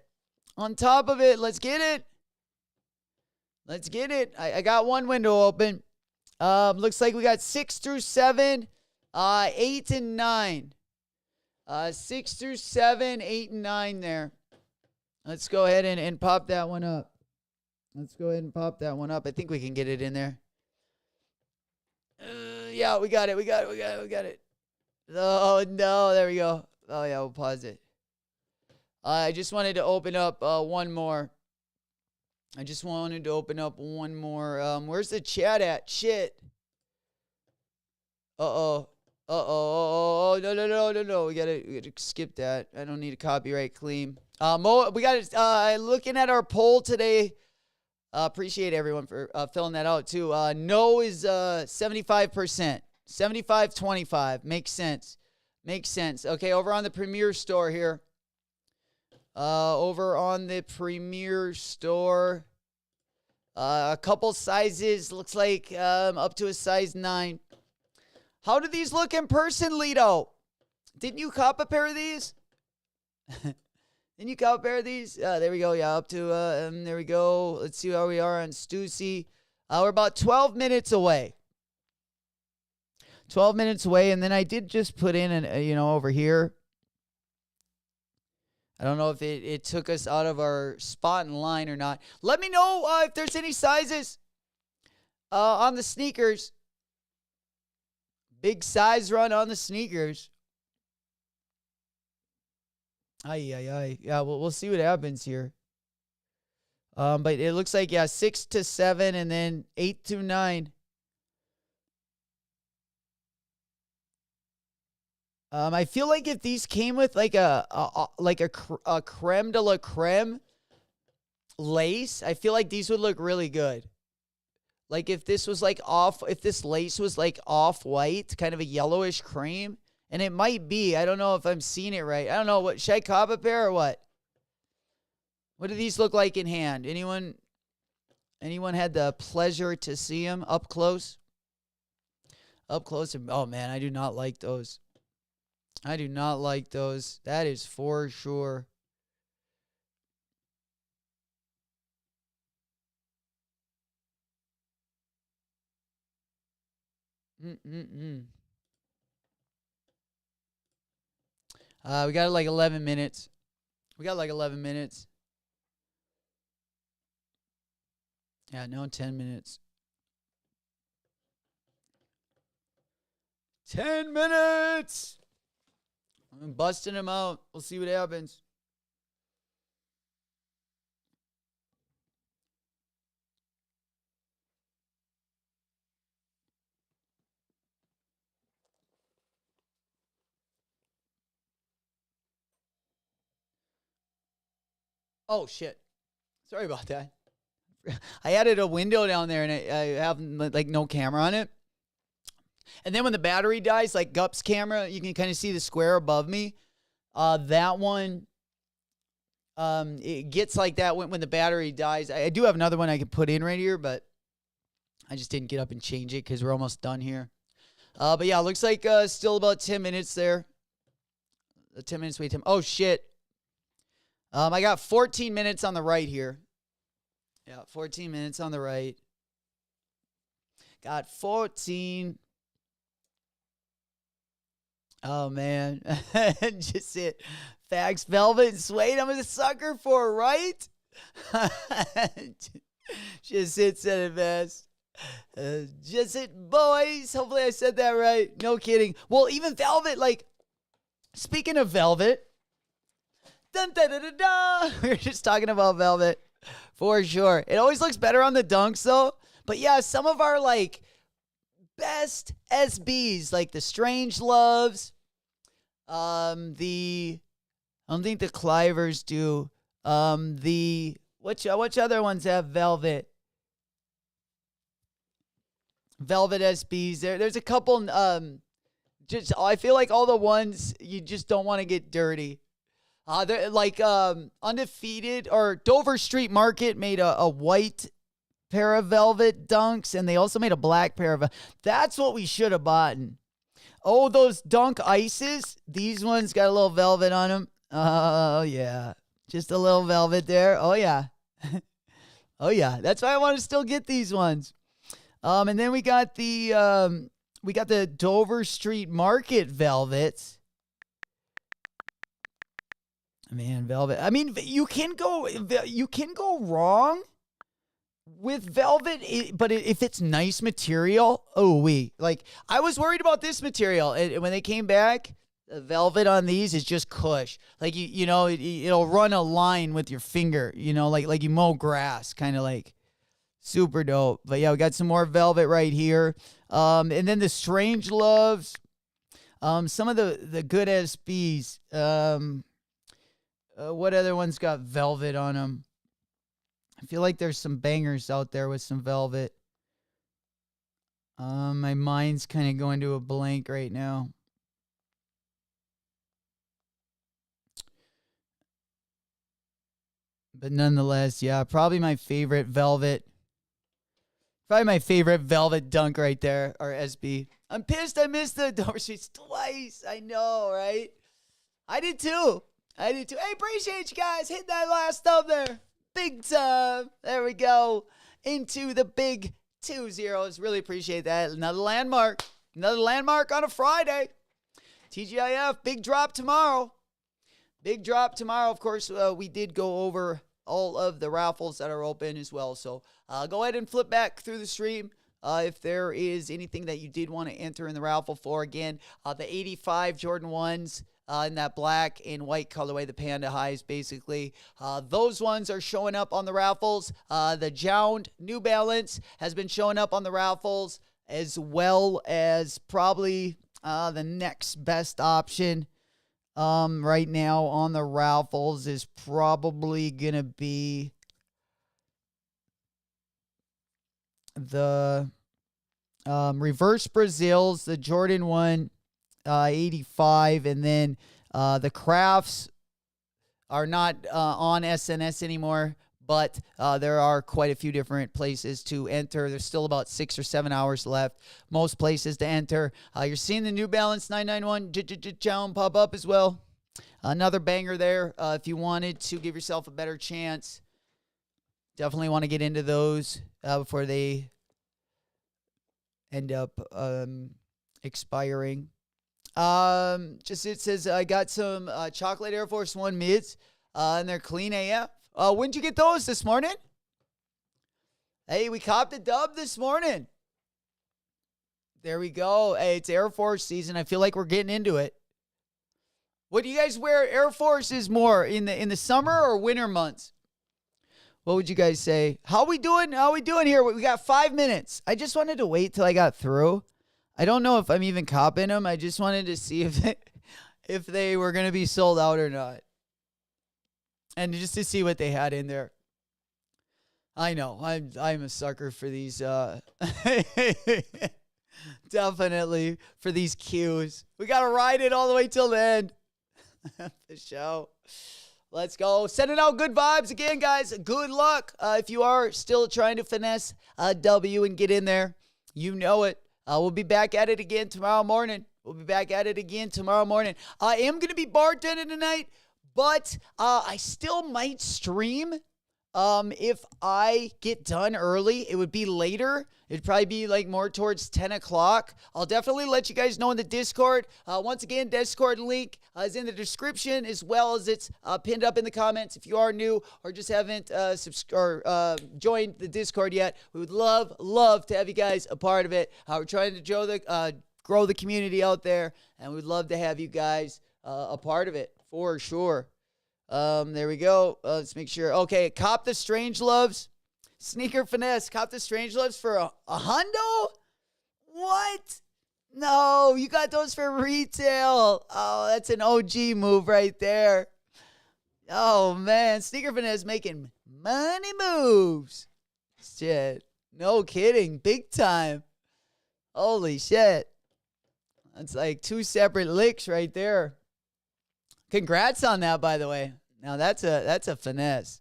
Let's get it. I got one window open. Looks like we got 6 through 7, 8 and 9. 6 through 7, 8 and 9 there. Let's go ahead and pop that one up. I think we can get it in there. Yeah, we got it. Oh, no, there we go. Oh, yeah, we'll pause it. I just wanted to open up one more. Where's the chat at? Shit. No. We gotta skip that. I don't need a copyright claim. We got looking at our poll today. Appreciate everyone for filling that out too. No is 75%. 75-25. Makes sense. Okay, over on the Premier store here. Over on the Premier store, a couple sizes, looks like up to a size 9. How do these look in person, Lido? Didn't you cop a pair of these? There we go. Yeah, up to, there we go. Let's see how we are on Stussy. We're about 12 minutes away. 12 minutes away, and then I did just put in, over here. I don't know if it took us out of our spot in line or not. Let me know if there's any sizes on the sneakers. Big size run on the sneakers. Yeah, we'll see what happens here. But it looks like, 6 to 7 and then 8 to 9. I feel like if these came with like a creme de la creme lace, I feel like these would look really good. Like if this was like if this lace was like off-white, kind of a yellowish cream, and it might be. I don't know if I'm seeing it right. I don't know. Should I cop a pair or what? What do these look like in hand? Anyone had the pleasure to see them up close? Up close. Oh, man, I do not like those. I do not like those. That is for sure. We got like 11 minutes. Yeah, no, 10 minutes. 10 minutes! I'm busting him out. We'll see what happens. Oh, shit. Sorry about that. I added a window down there, and I have like no camera on it. And then when the battery dies, like Gup's camera, you can kind of see the square above me. That one, it gets like that when the battery dies. I do have another one I can put in right here, but I just didn't get up and change it because we're almost done here. But yeah, it looks like still about 10 minutes there. 10 minutes wait time. Oh, shit. I got 14 minutes on the right here. Yeah, 14 minutes on the right. Got 14. Oh, man. Just it. Fags, Velvet, and Suede. I'm a sucker for, right? Just it said it best. Just it, boys. Hopefully I said that right. No kidding. Well, even Velvet, like, speaking of Velvet. Dun, da, da, da, da. We were just talking about Velvet. For sure. It always looks better on the dunks, though. But yeah, some of our, like, best SBs, like the Strange Loves, I don't think the Clivers do. Which other ones have Velvet? Velvet SBs. There's a couple, I feel like all the ones you just don't want to get dirty. They're like Undefeated or Dover Street Market made a white pair of Velvet dunks, and they also made a black pair of. That's what we should have bought. Oh, those Dunk Ices. These ones got a little velvet on them. Oh yeah, just a little velvet there. Oh yeah, oh yeah. That's why I want to still get these ones. And then we got the Dover Street Market Velvets. Man, Velvet. I mean, you can go wrong with Velvet, but if it's nice material, I was worried about this material, and when they came back, the Velvet on these is just cush. Like it'll run a line with your finger, like you mow grass, kind of like super dope. But yeah, we got some more Velvet right here, and then the Strange Loves, some of the good SBs. What other ones got Velvet on them? I feel like there's some bangers out there with some Velvet. My mind's kind of going to a blank right now. But nonetheless, yeah, probably my favorite Velvet. Probably my favorite Velvet dunk right there, or SB. I'm pissed I missed the Dover Streets twice. I know, right? I did too. Hey, appreciate you guys hitting that last thumb there. Big time. There we go. Into the big 2 zeros. Really appreciate that. Another landmark. Another landmark on a Friday. TGIF. Big drop tomorrow. Big drop tomorrow. Of course, we did go over all of the raffles that are open as well. So go ahead and flip back through the stream. If there is anything that you did want to enter in the raffle for, again, the 85 Jordan 1s. In that black and white colorway, the Panda Highs, basically. Those ones are showing up on the raffles. The Jound New Balance has been showing up on the raffles, as well as probably the next best option right now on the raffles is probably going to be the reverse Brazils, the Jordan 1 85, and then the crafts are not on SNS anymore, but there are quite a few different places to enter. There's still about 6 or 7 hours left. Most places to enter. You're seeing the New Balance 991 pop up as well. Another banger there. If you wanted to give yourself a better chance, definitely want to get into those before they end up expiring. Just it says I got some chocolate Air Force One mids, and they're clean AF. When'd you get those this morning? Hey, we copped a dub this morning. There we go. Hey, it's Air Force season. I feel like we're getting into it. What do you guys wear Air Forces more in the summer or winter months? What would you guys say? How we doing? How we doing here? We got 5 minutes. I just wanted to wait till I got through. I don't know if I'm even copping them. I just wanted to see if they were going to be sold out or not. And just to see what they had in there. I know. I'm a sucker for these. Definitely for these cues. We got to ride it all the way till the end. The show. Let's go. Sending out good vibes again, guys. Good luck. If you are still trying to finesse a W and get in there, you know it. We'll be back at it again tomorrow morning. I am going to be bartending tonight, but I still might stream. If I get done early, it would be later. It'd probably be like more towards 10 o'clock. I'll definitely let you guys know in the Discord. Once again, Discord link is in the description, as well as it's pinned up in the comments. If you are new or just haven't joined the Discord yet, we would love to have you guys a part of it. We're trying to grow the community out there, and we'd love to have you guys a part of it for sure. There we go. Let's make sure. Okay, cop the Strangeloves. Sneaker finesse. Cop the Strangeloves for a hundo? What? No, you got those for retail. Oh, that's an OG move right there. Oh, man. Sneaker finesse making money moves. Shit. No kidding. Big time. Holy shit. That's like 2 separate licks right there. Congrats on that, by the way. Now that's a finesse,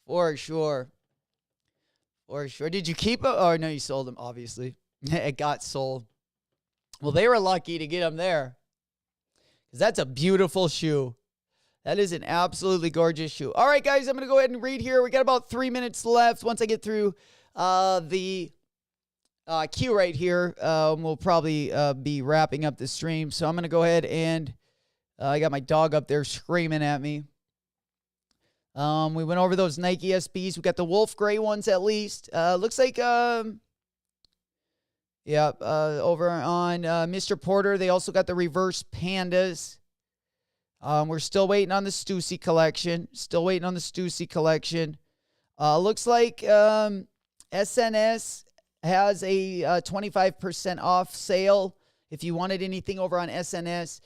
for sure. For sure. Did you keep it? Oh no, you sold them. Obviously, it got sold. Well, they were lucky to get them there, because that's a beautiful shoe. That is an absolutely gorgeous shoe. All right, guys, I'm gonna go ahead and read here. We got about 3 minutes left. Once I get through the queue right here, we'll probably be wrapping up the stream. So I'm gonna go ahead and. I got my dog up there screaming at me. We went over those Nike SBs. We got the wolf gray ones at least. Looks like, over on Mr. Porter, they also got the reverse pandas. We're still waiting on the Stussy collection. Looks like SNS has a 25% off sale. If you wanted anything over on SNS,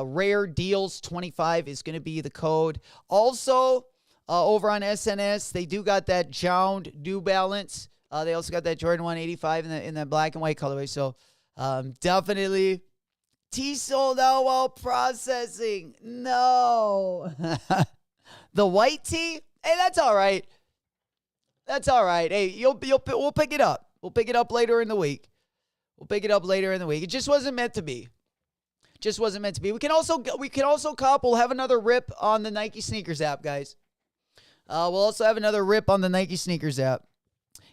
Rare Deals 25 is going to be the code. Also, over on SNS, they do got that Jound New Balance. They also got that Jordan 185 in the black and white colorway. So, definitely, T sold out while processing. No. The white tee? Hey, that's all right. Hey, we'll pick it up. We'll pick it up later in the week. It just wasn't meant to be. We can also cop. We'll have another rip on the Nike Sneakers app, guys. We'll also have another rip on the Nike Sneakers app.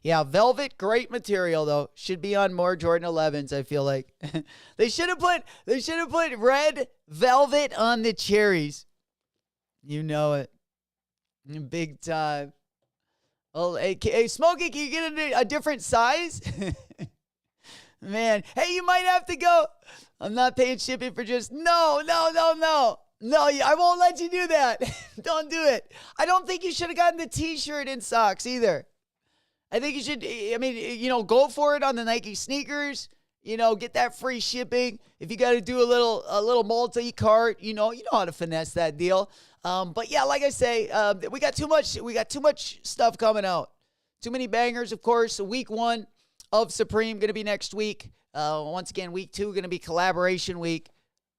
Yeah, velvet, great material though. Should be on more Jordan 11s. I feel like they should have put red velvet on the cherries. You know it, big time. Well, hey, Smokey, can you get a different size? Man, hey, you might have to go. I'm not paying shipping for just, no. No, I won't let you do that. Don't do it. I don't think you should have gotten the t-shirt and socks either. I think you should, go for it on the Nike sneakers. Get that free shipping. If you got to do a little multi-cart, you know how to finesse that deal. But yeah, like I say, we got too much stuff coming out. Too many bangers, of course. Week 1. of Supreme going to be next week. Once again, week 2 going to be collaboration week.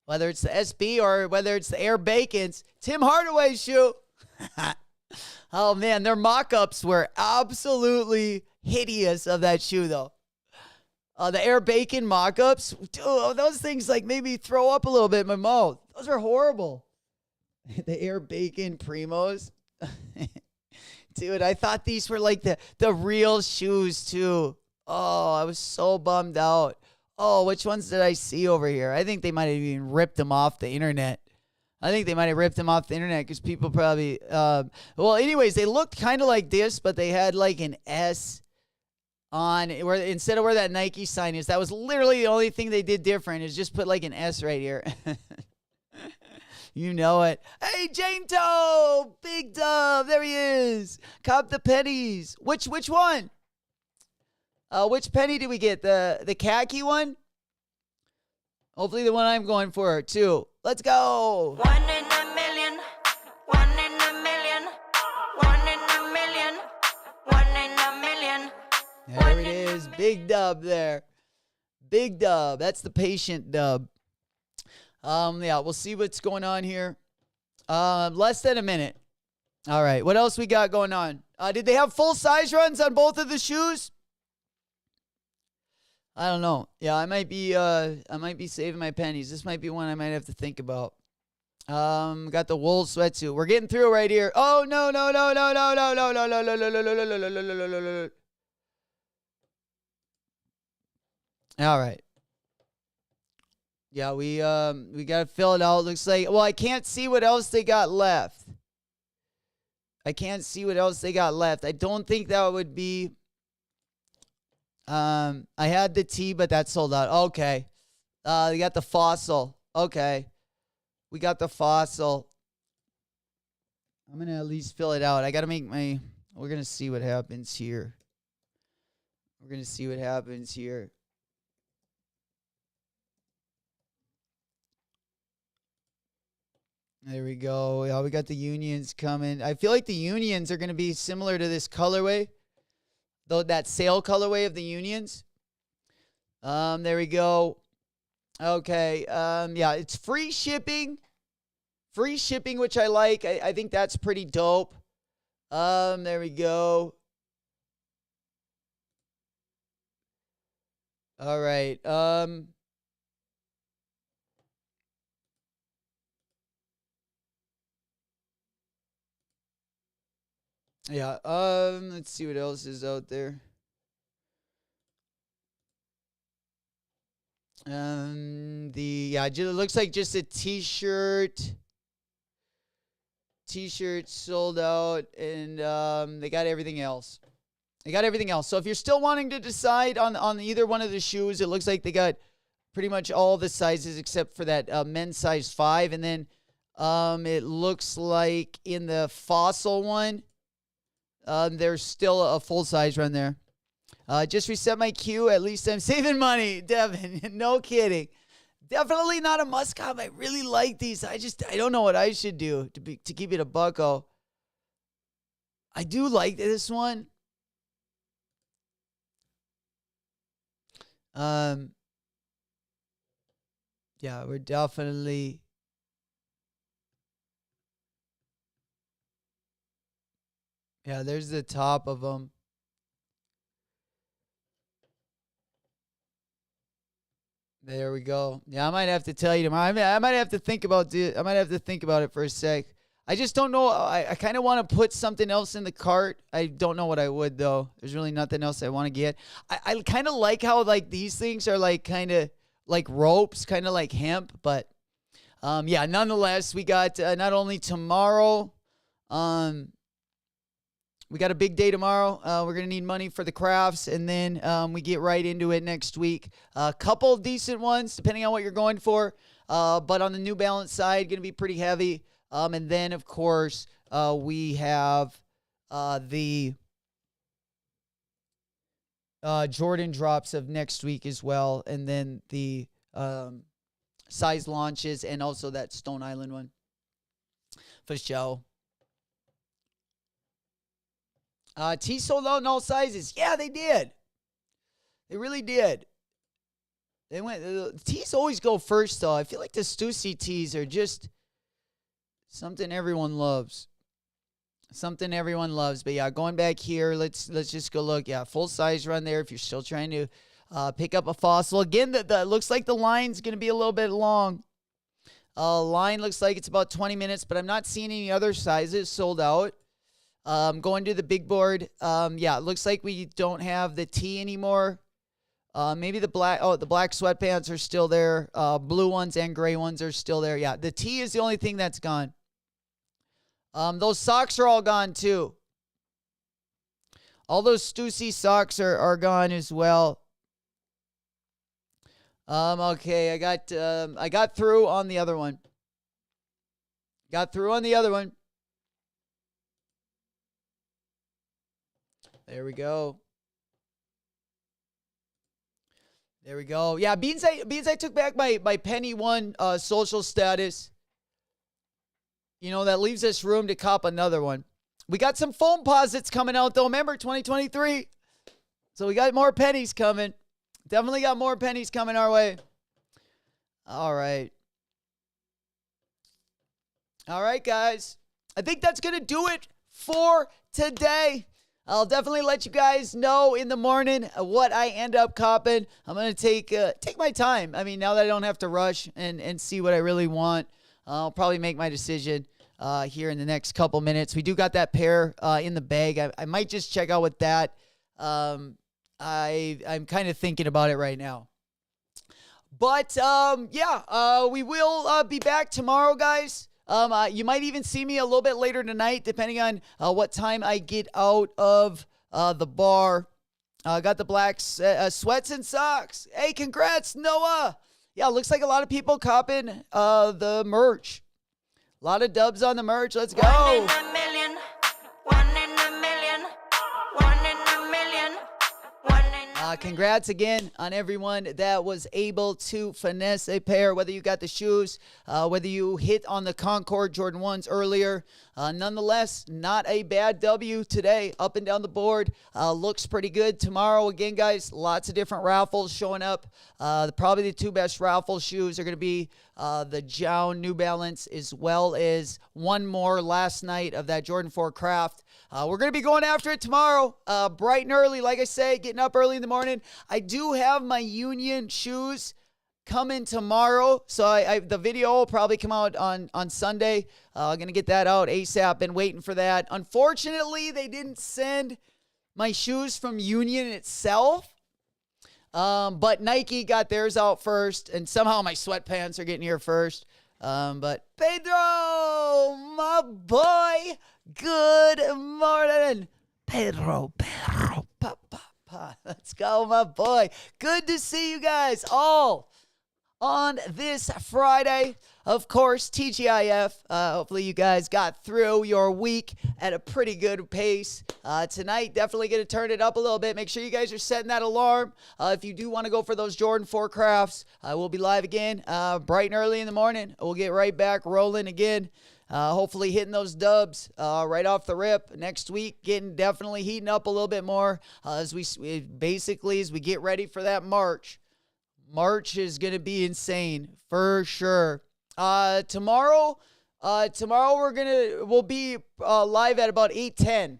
Whether it's the SB or whether it's the Air Bacons. Tim Hardaway's shoe. Oh, man, their mock-ups were absolutely hideous of that shoe, though. The Air Bacon mock-ups, dude, those things like made me throw up a little bit in my mouth. Those are horrible. The Air Bacon Primos. Dude, I thought these were like the real shoes, too. Oh, I was so bummed out. Oh, which ones did I see over here? I think they might have even ripped them off the internet. Because people probably... well, anyways, they looked kind of like this, but they had like an S on where instead of where that Nike sign is. That was literally the only thing they did different is just put like an S right here. You know it. Hey, Jane Toe! Big Dub! There he is! Cop the pennies. Which one? Which penny did we get? The khaki one? Hopefully the one I'm going for, too. Let's go! 1 in a million. 1 in a million. 1 in a million. 1 in a million. There it is. Big Dub there. Big Dub. That's the patient dub. Yeah, we'll see what's going on here. Less than a minute. All right. What else we got going on? Did they have full size runs on both of the shoes? I don't know. Yeah, I might be saving my pennies. This might be one I might have to think about. Got the wool sweatsuit. We're getting through right here. Oh no. All right. Yeah, we got to fill it out. Looks like, well, I can't see what else they got left. I don't think that would be, I had the T, but that sold out. Okay. They got the Fossil. Okay. We got the Fossil. I'm going to at least fill it out. I got to make we're going to see what happens here. There we go. Yeah, we got the unions coming. I feel like the unions are going to be similar to this colorway, though that sale colorway of the unions. There we go. Okay. Yeah, it's free shipping. Which I like. I think that's pretty dope. There we go. All right. Yeah, let's see what else is out there. It looks like just a t-shirt. T-shirt sold out, and they got everything else. So if you're still wanting to decide on either one of the shoes, it looks like they got pretty much all the sizes except for that men's size 5, and then it looks like in the Fossil one, there's still a full size run there. Just reset my queue. At least I'm saving money, Devin. No kidding. Definitely not a must cop. I really like these. I don't know what I should do to keep it a bucko. I do like this one. Yeah, we're definitely. Yeah, there's the top of them. There we go. Yeah, I might have to tell you tomorrow. I might have to think about it for a sec. I just don't know. I kind of want to put something else in the cart. I don't know what I would, though. There's really nothing else I want to get. I kind of like how like these things are like kind of like ropes, kind of like hemp. But yeah, nonetheless, we got not only tomorrow. We got a big day tomorrow. We're going to need money for the crafts, and then we get right into it next week. A couple of decent ones, depending on what you're going for. But on the New Balance side, going to be pretty heavy. And then, of course, we have the Jordan drops of next week as well. And then the size launches and also that Stone Island one. For show. T sold out in all sizes. Yeah, they did. They really did. They went. The tees always go first, though. I feel like the Stussy tees are just something everyone loves. Something everyone loves. But yeah, going back here, let's just go look. Yeah, full size run there if you're still trying to pick up a Fossil. Again, the looks like the line's going to be a little bit long. Line looks like it's about 20 minutes, but I'm not seeing any other sizes sold out. Going to the big board. Yeah, it looks like we don't have the tee anymore. Maybe the black sweatpants are still there. Blue ones and gray ones are still there. Yeah, the tee is the only thing that's gone. Those socks are all gone too. All those Stussy socks are gone as well. Okay, I got through on the other one. There we go. Yeah, Beans, I took back my penny one social status. You know, that leaves us room to cop another one. We got some foam posits coming out, though. Remember, 2023. So we got more pennies coming. Definitely got more pennies coming our way. All right, guys. I think that's going to do it for today. I'll definitely let you guys know in the morning what I end up copping. I'm going to take my time. I mean, now that I don't have to rush and see what I really want, I'll probably make my decision here in the next couple minutes. We do got that pair in the bag. I might just check out with that. I'm kind of thinking about it right now. But, we will be back tomorrow, guys. You might even see me a little bit later tonight, depending on what time I get out of the bar. Got the black sweats and socks. Hey, congrats, Noah. Yeah, looks like a lot of people copping the merch. A lot of dubs on the merch. Let's go. One in a million. One in a million. One in a million. One in Congrats again on everyone that was able to finesse a pair, whether you got the shoes, whether you hit on the Concord Jordan 1s earlier. Nonetheless, not a bad W today. Up and down the board. Looks pretty good. Tomorrow, again, guys, lots of different raffles showing up. Probably the two best raffle shoes are going to be the Jown New Balance, as well as one more last night of that Jordan 4 Craft. We're going to be going after it tomorrow, bright and early. Like I say, getting up early in the morning. I do have my Union shoes coming tomorrow, so the video will probably come out on Sunday. I'm going to get that out ASAP. Been waiting for that. Unfortunately, they didn't send my shoes from Union itself, but Nike got theirs out first, and somehow my sweatpants are getting here first. But Pedro, my boy, good morning. Pedro, pa. Let's go, my boy. Good to see you guys all on this Friday. Of course, TGIF. Hopefully you guys got through your week at a pretty good pace. Tonight, definitely going to turn it up a little bit. Make sure you guys are setting that alarm. If you do want to go for those Jordan 4 Crafts, we'll be live again bright and early in the morning. We'll get right back rolling again. Hopefully hitting those dubs right off the rip next week. Definitely heating up a little bit more as we get ready for that March. March is going to be insane for sure. Tomorrow we'll be live at about 8:10.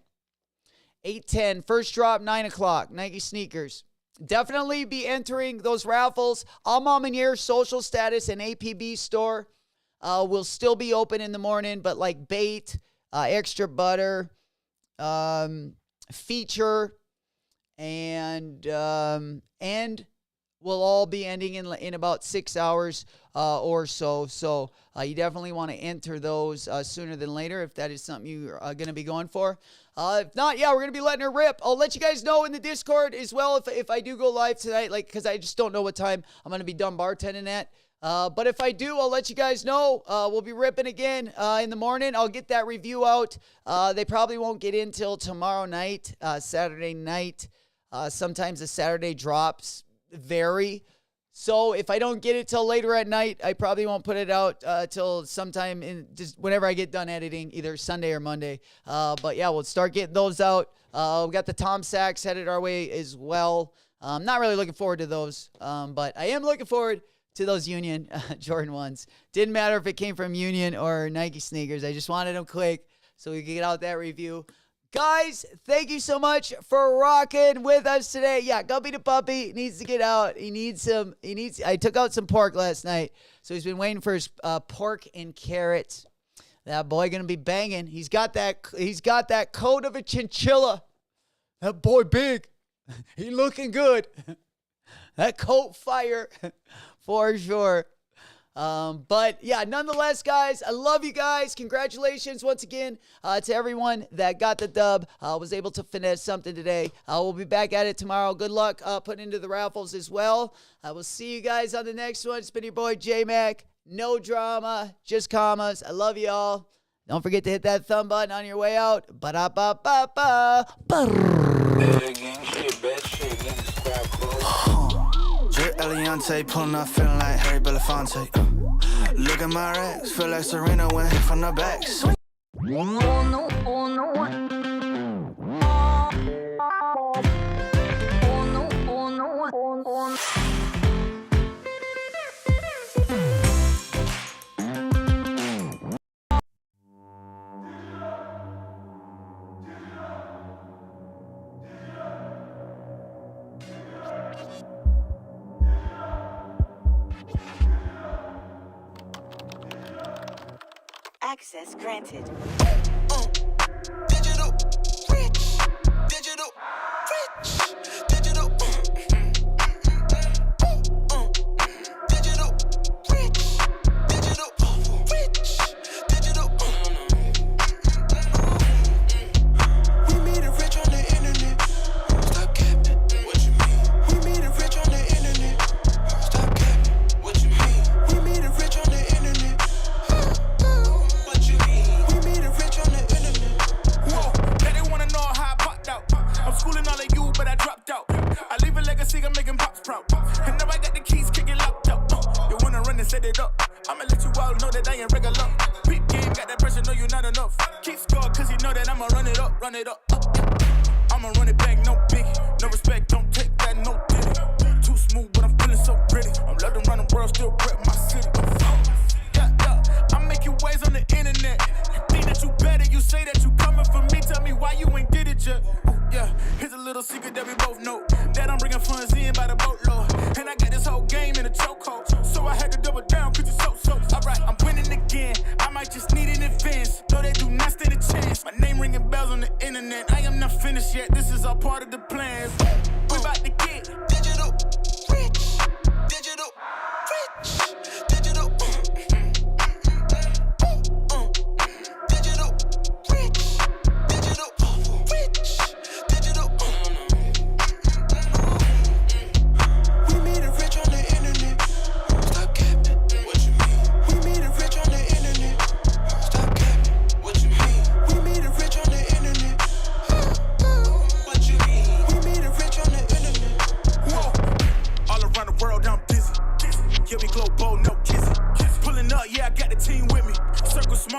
8:10. First drop 9 o'clock. Nike sneakers. Definitely be entering those raffles. Mom and Year social status and APB store will still be open in the morning, but like bait, extra butter, feature, and will all be ending in about 6 hours or so. So you definitely want to enter those sooner than later if that is something you are going to be going for. If not, we're going to be letting her rip. I'll let you guys know in the Discord as well if I do go live tonight, because I just don't know what time I'm going to be done bartending at. But if I do, I'll let you guys know. We'll be ripping again in the morning. I'll get that review out. They probably won't get in till tomorrow night, Saturday night. Sometimes the Saturday drops vary. So if I don't get it till later at night, I probably won't put it out till sometime in just whenever I get done editing, either Sunday or Monday. But yeah, we'll start getting those out. We got the Tom Sachs headed our way as well. I'm not really looking forward to those, but I am looking forward to those Union Jordan 1s. Didn't matter if it came from Union or Nike sneakers. I just wanted them quick so we could get out that review. Guys, thank you so much for rocking with us today. Yeah, Guppy the puppy needs to get out. I took out some pork last night, so he's been waiting for his pork and carrots. That boy gonna be banging. He's got that coat of a chinchilla. That boy big. He looking good. That coat fire for sure. But yeah, nonetheless, guys, I love you guys. Congratulations once again to everyone that got the dub. Was able to finesse something today. We'll be back at it tomorrow. Good luck putting into the raffles as well. I will see you guys on the next one. It's been your boy J-Mac. No drama, just commas. I love y'all. Don't forget to hit that thumb button on your way out. Ba-da-ba-ba-ba. Jay Eliante pulling up, feeling like Harry Belafonte. Look at my racks, feel like Serena went hit from the back. Access granted. Digital rich, digital rich, digital. Digital rich, digital rich, digital. We made it rich on the internet. Stop capping. What you mean? We made it rich on the internet. Stop capping. What you mean? We made it rich on the internet. Schooling all of you, but I dropped out. I leave a legacy, I'm making pops proud. And now I got the keys, kicking locked up. You wanna run and set it up? I'ma let you all know that I ain't regular. Peep game, got that pressure, know you not enough. Keep score, cause you know that I'ma run it up. I'ma run it back, no biggie. No respect, don't take that, no diddy. Too smooth, but I'm feeling so pretty. I'm loved around the world, still rep my city. Yeah, I make you waves on the internet. You think that you better, you say that you coming for me. Tell me why you ain't did it yet. Yeah, here's a little secret that we both know. That I'm bringing funds in by the boatload. And I got this whole game in a chokehold. So I had to double down, cause it's so. Alright, I'm winning again. I might just need an advance. Though they do not stand a chance. My name ringing bells on the internet. I am not finished yet. This is all part of the plans. We about to get digital rich. Digital rich. Digital.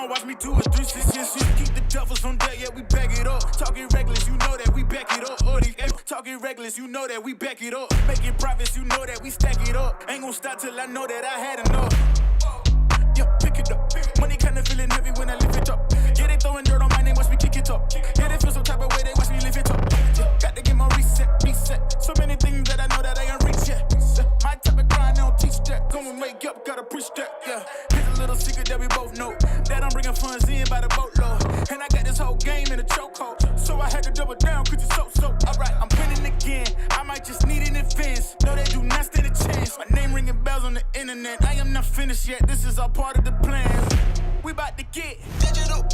Watch me do a 360. Keep the duffels on deck, yeah, we back it up. Talking reckless, you know that we back it up. Talking reckless, you know that we back it up. Making profits, you know that we stack it up. Ain't gon' stop till I know that I had enough. Yeah, pick it up. Money kinda feeling heavy when I lift it up. Yeah, they throwing dirt on my name, watch me kick it up. Yeah, they feel some type of way, they watch me lift it up. Yeah, got to get my reset. So many things that I know that I ain't reach yet. My type of grind, they don't teach that. Gonna wake up, gotta push that. Yeah, here's a little secret that we both know. That I'm bringing funds in by the boatload. And I got this whole game in a chokehold. So I had to double down, cause it's so. Alright, I'm winning again. I might just need an advance. No, they do not stand a chance. My name ringing bells on the internet. I am not finished yet. This is all part of the plan. We about to get digital.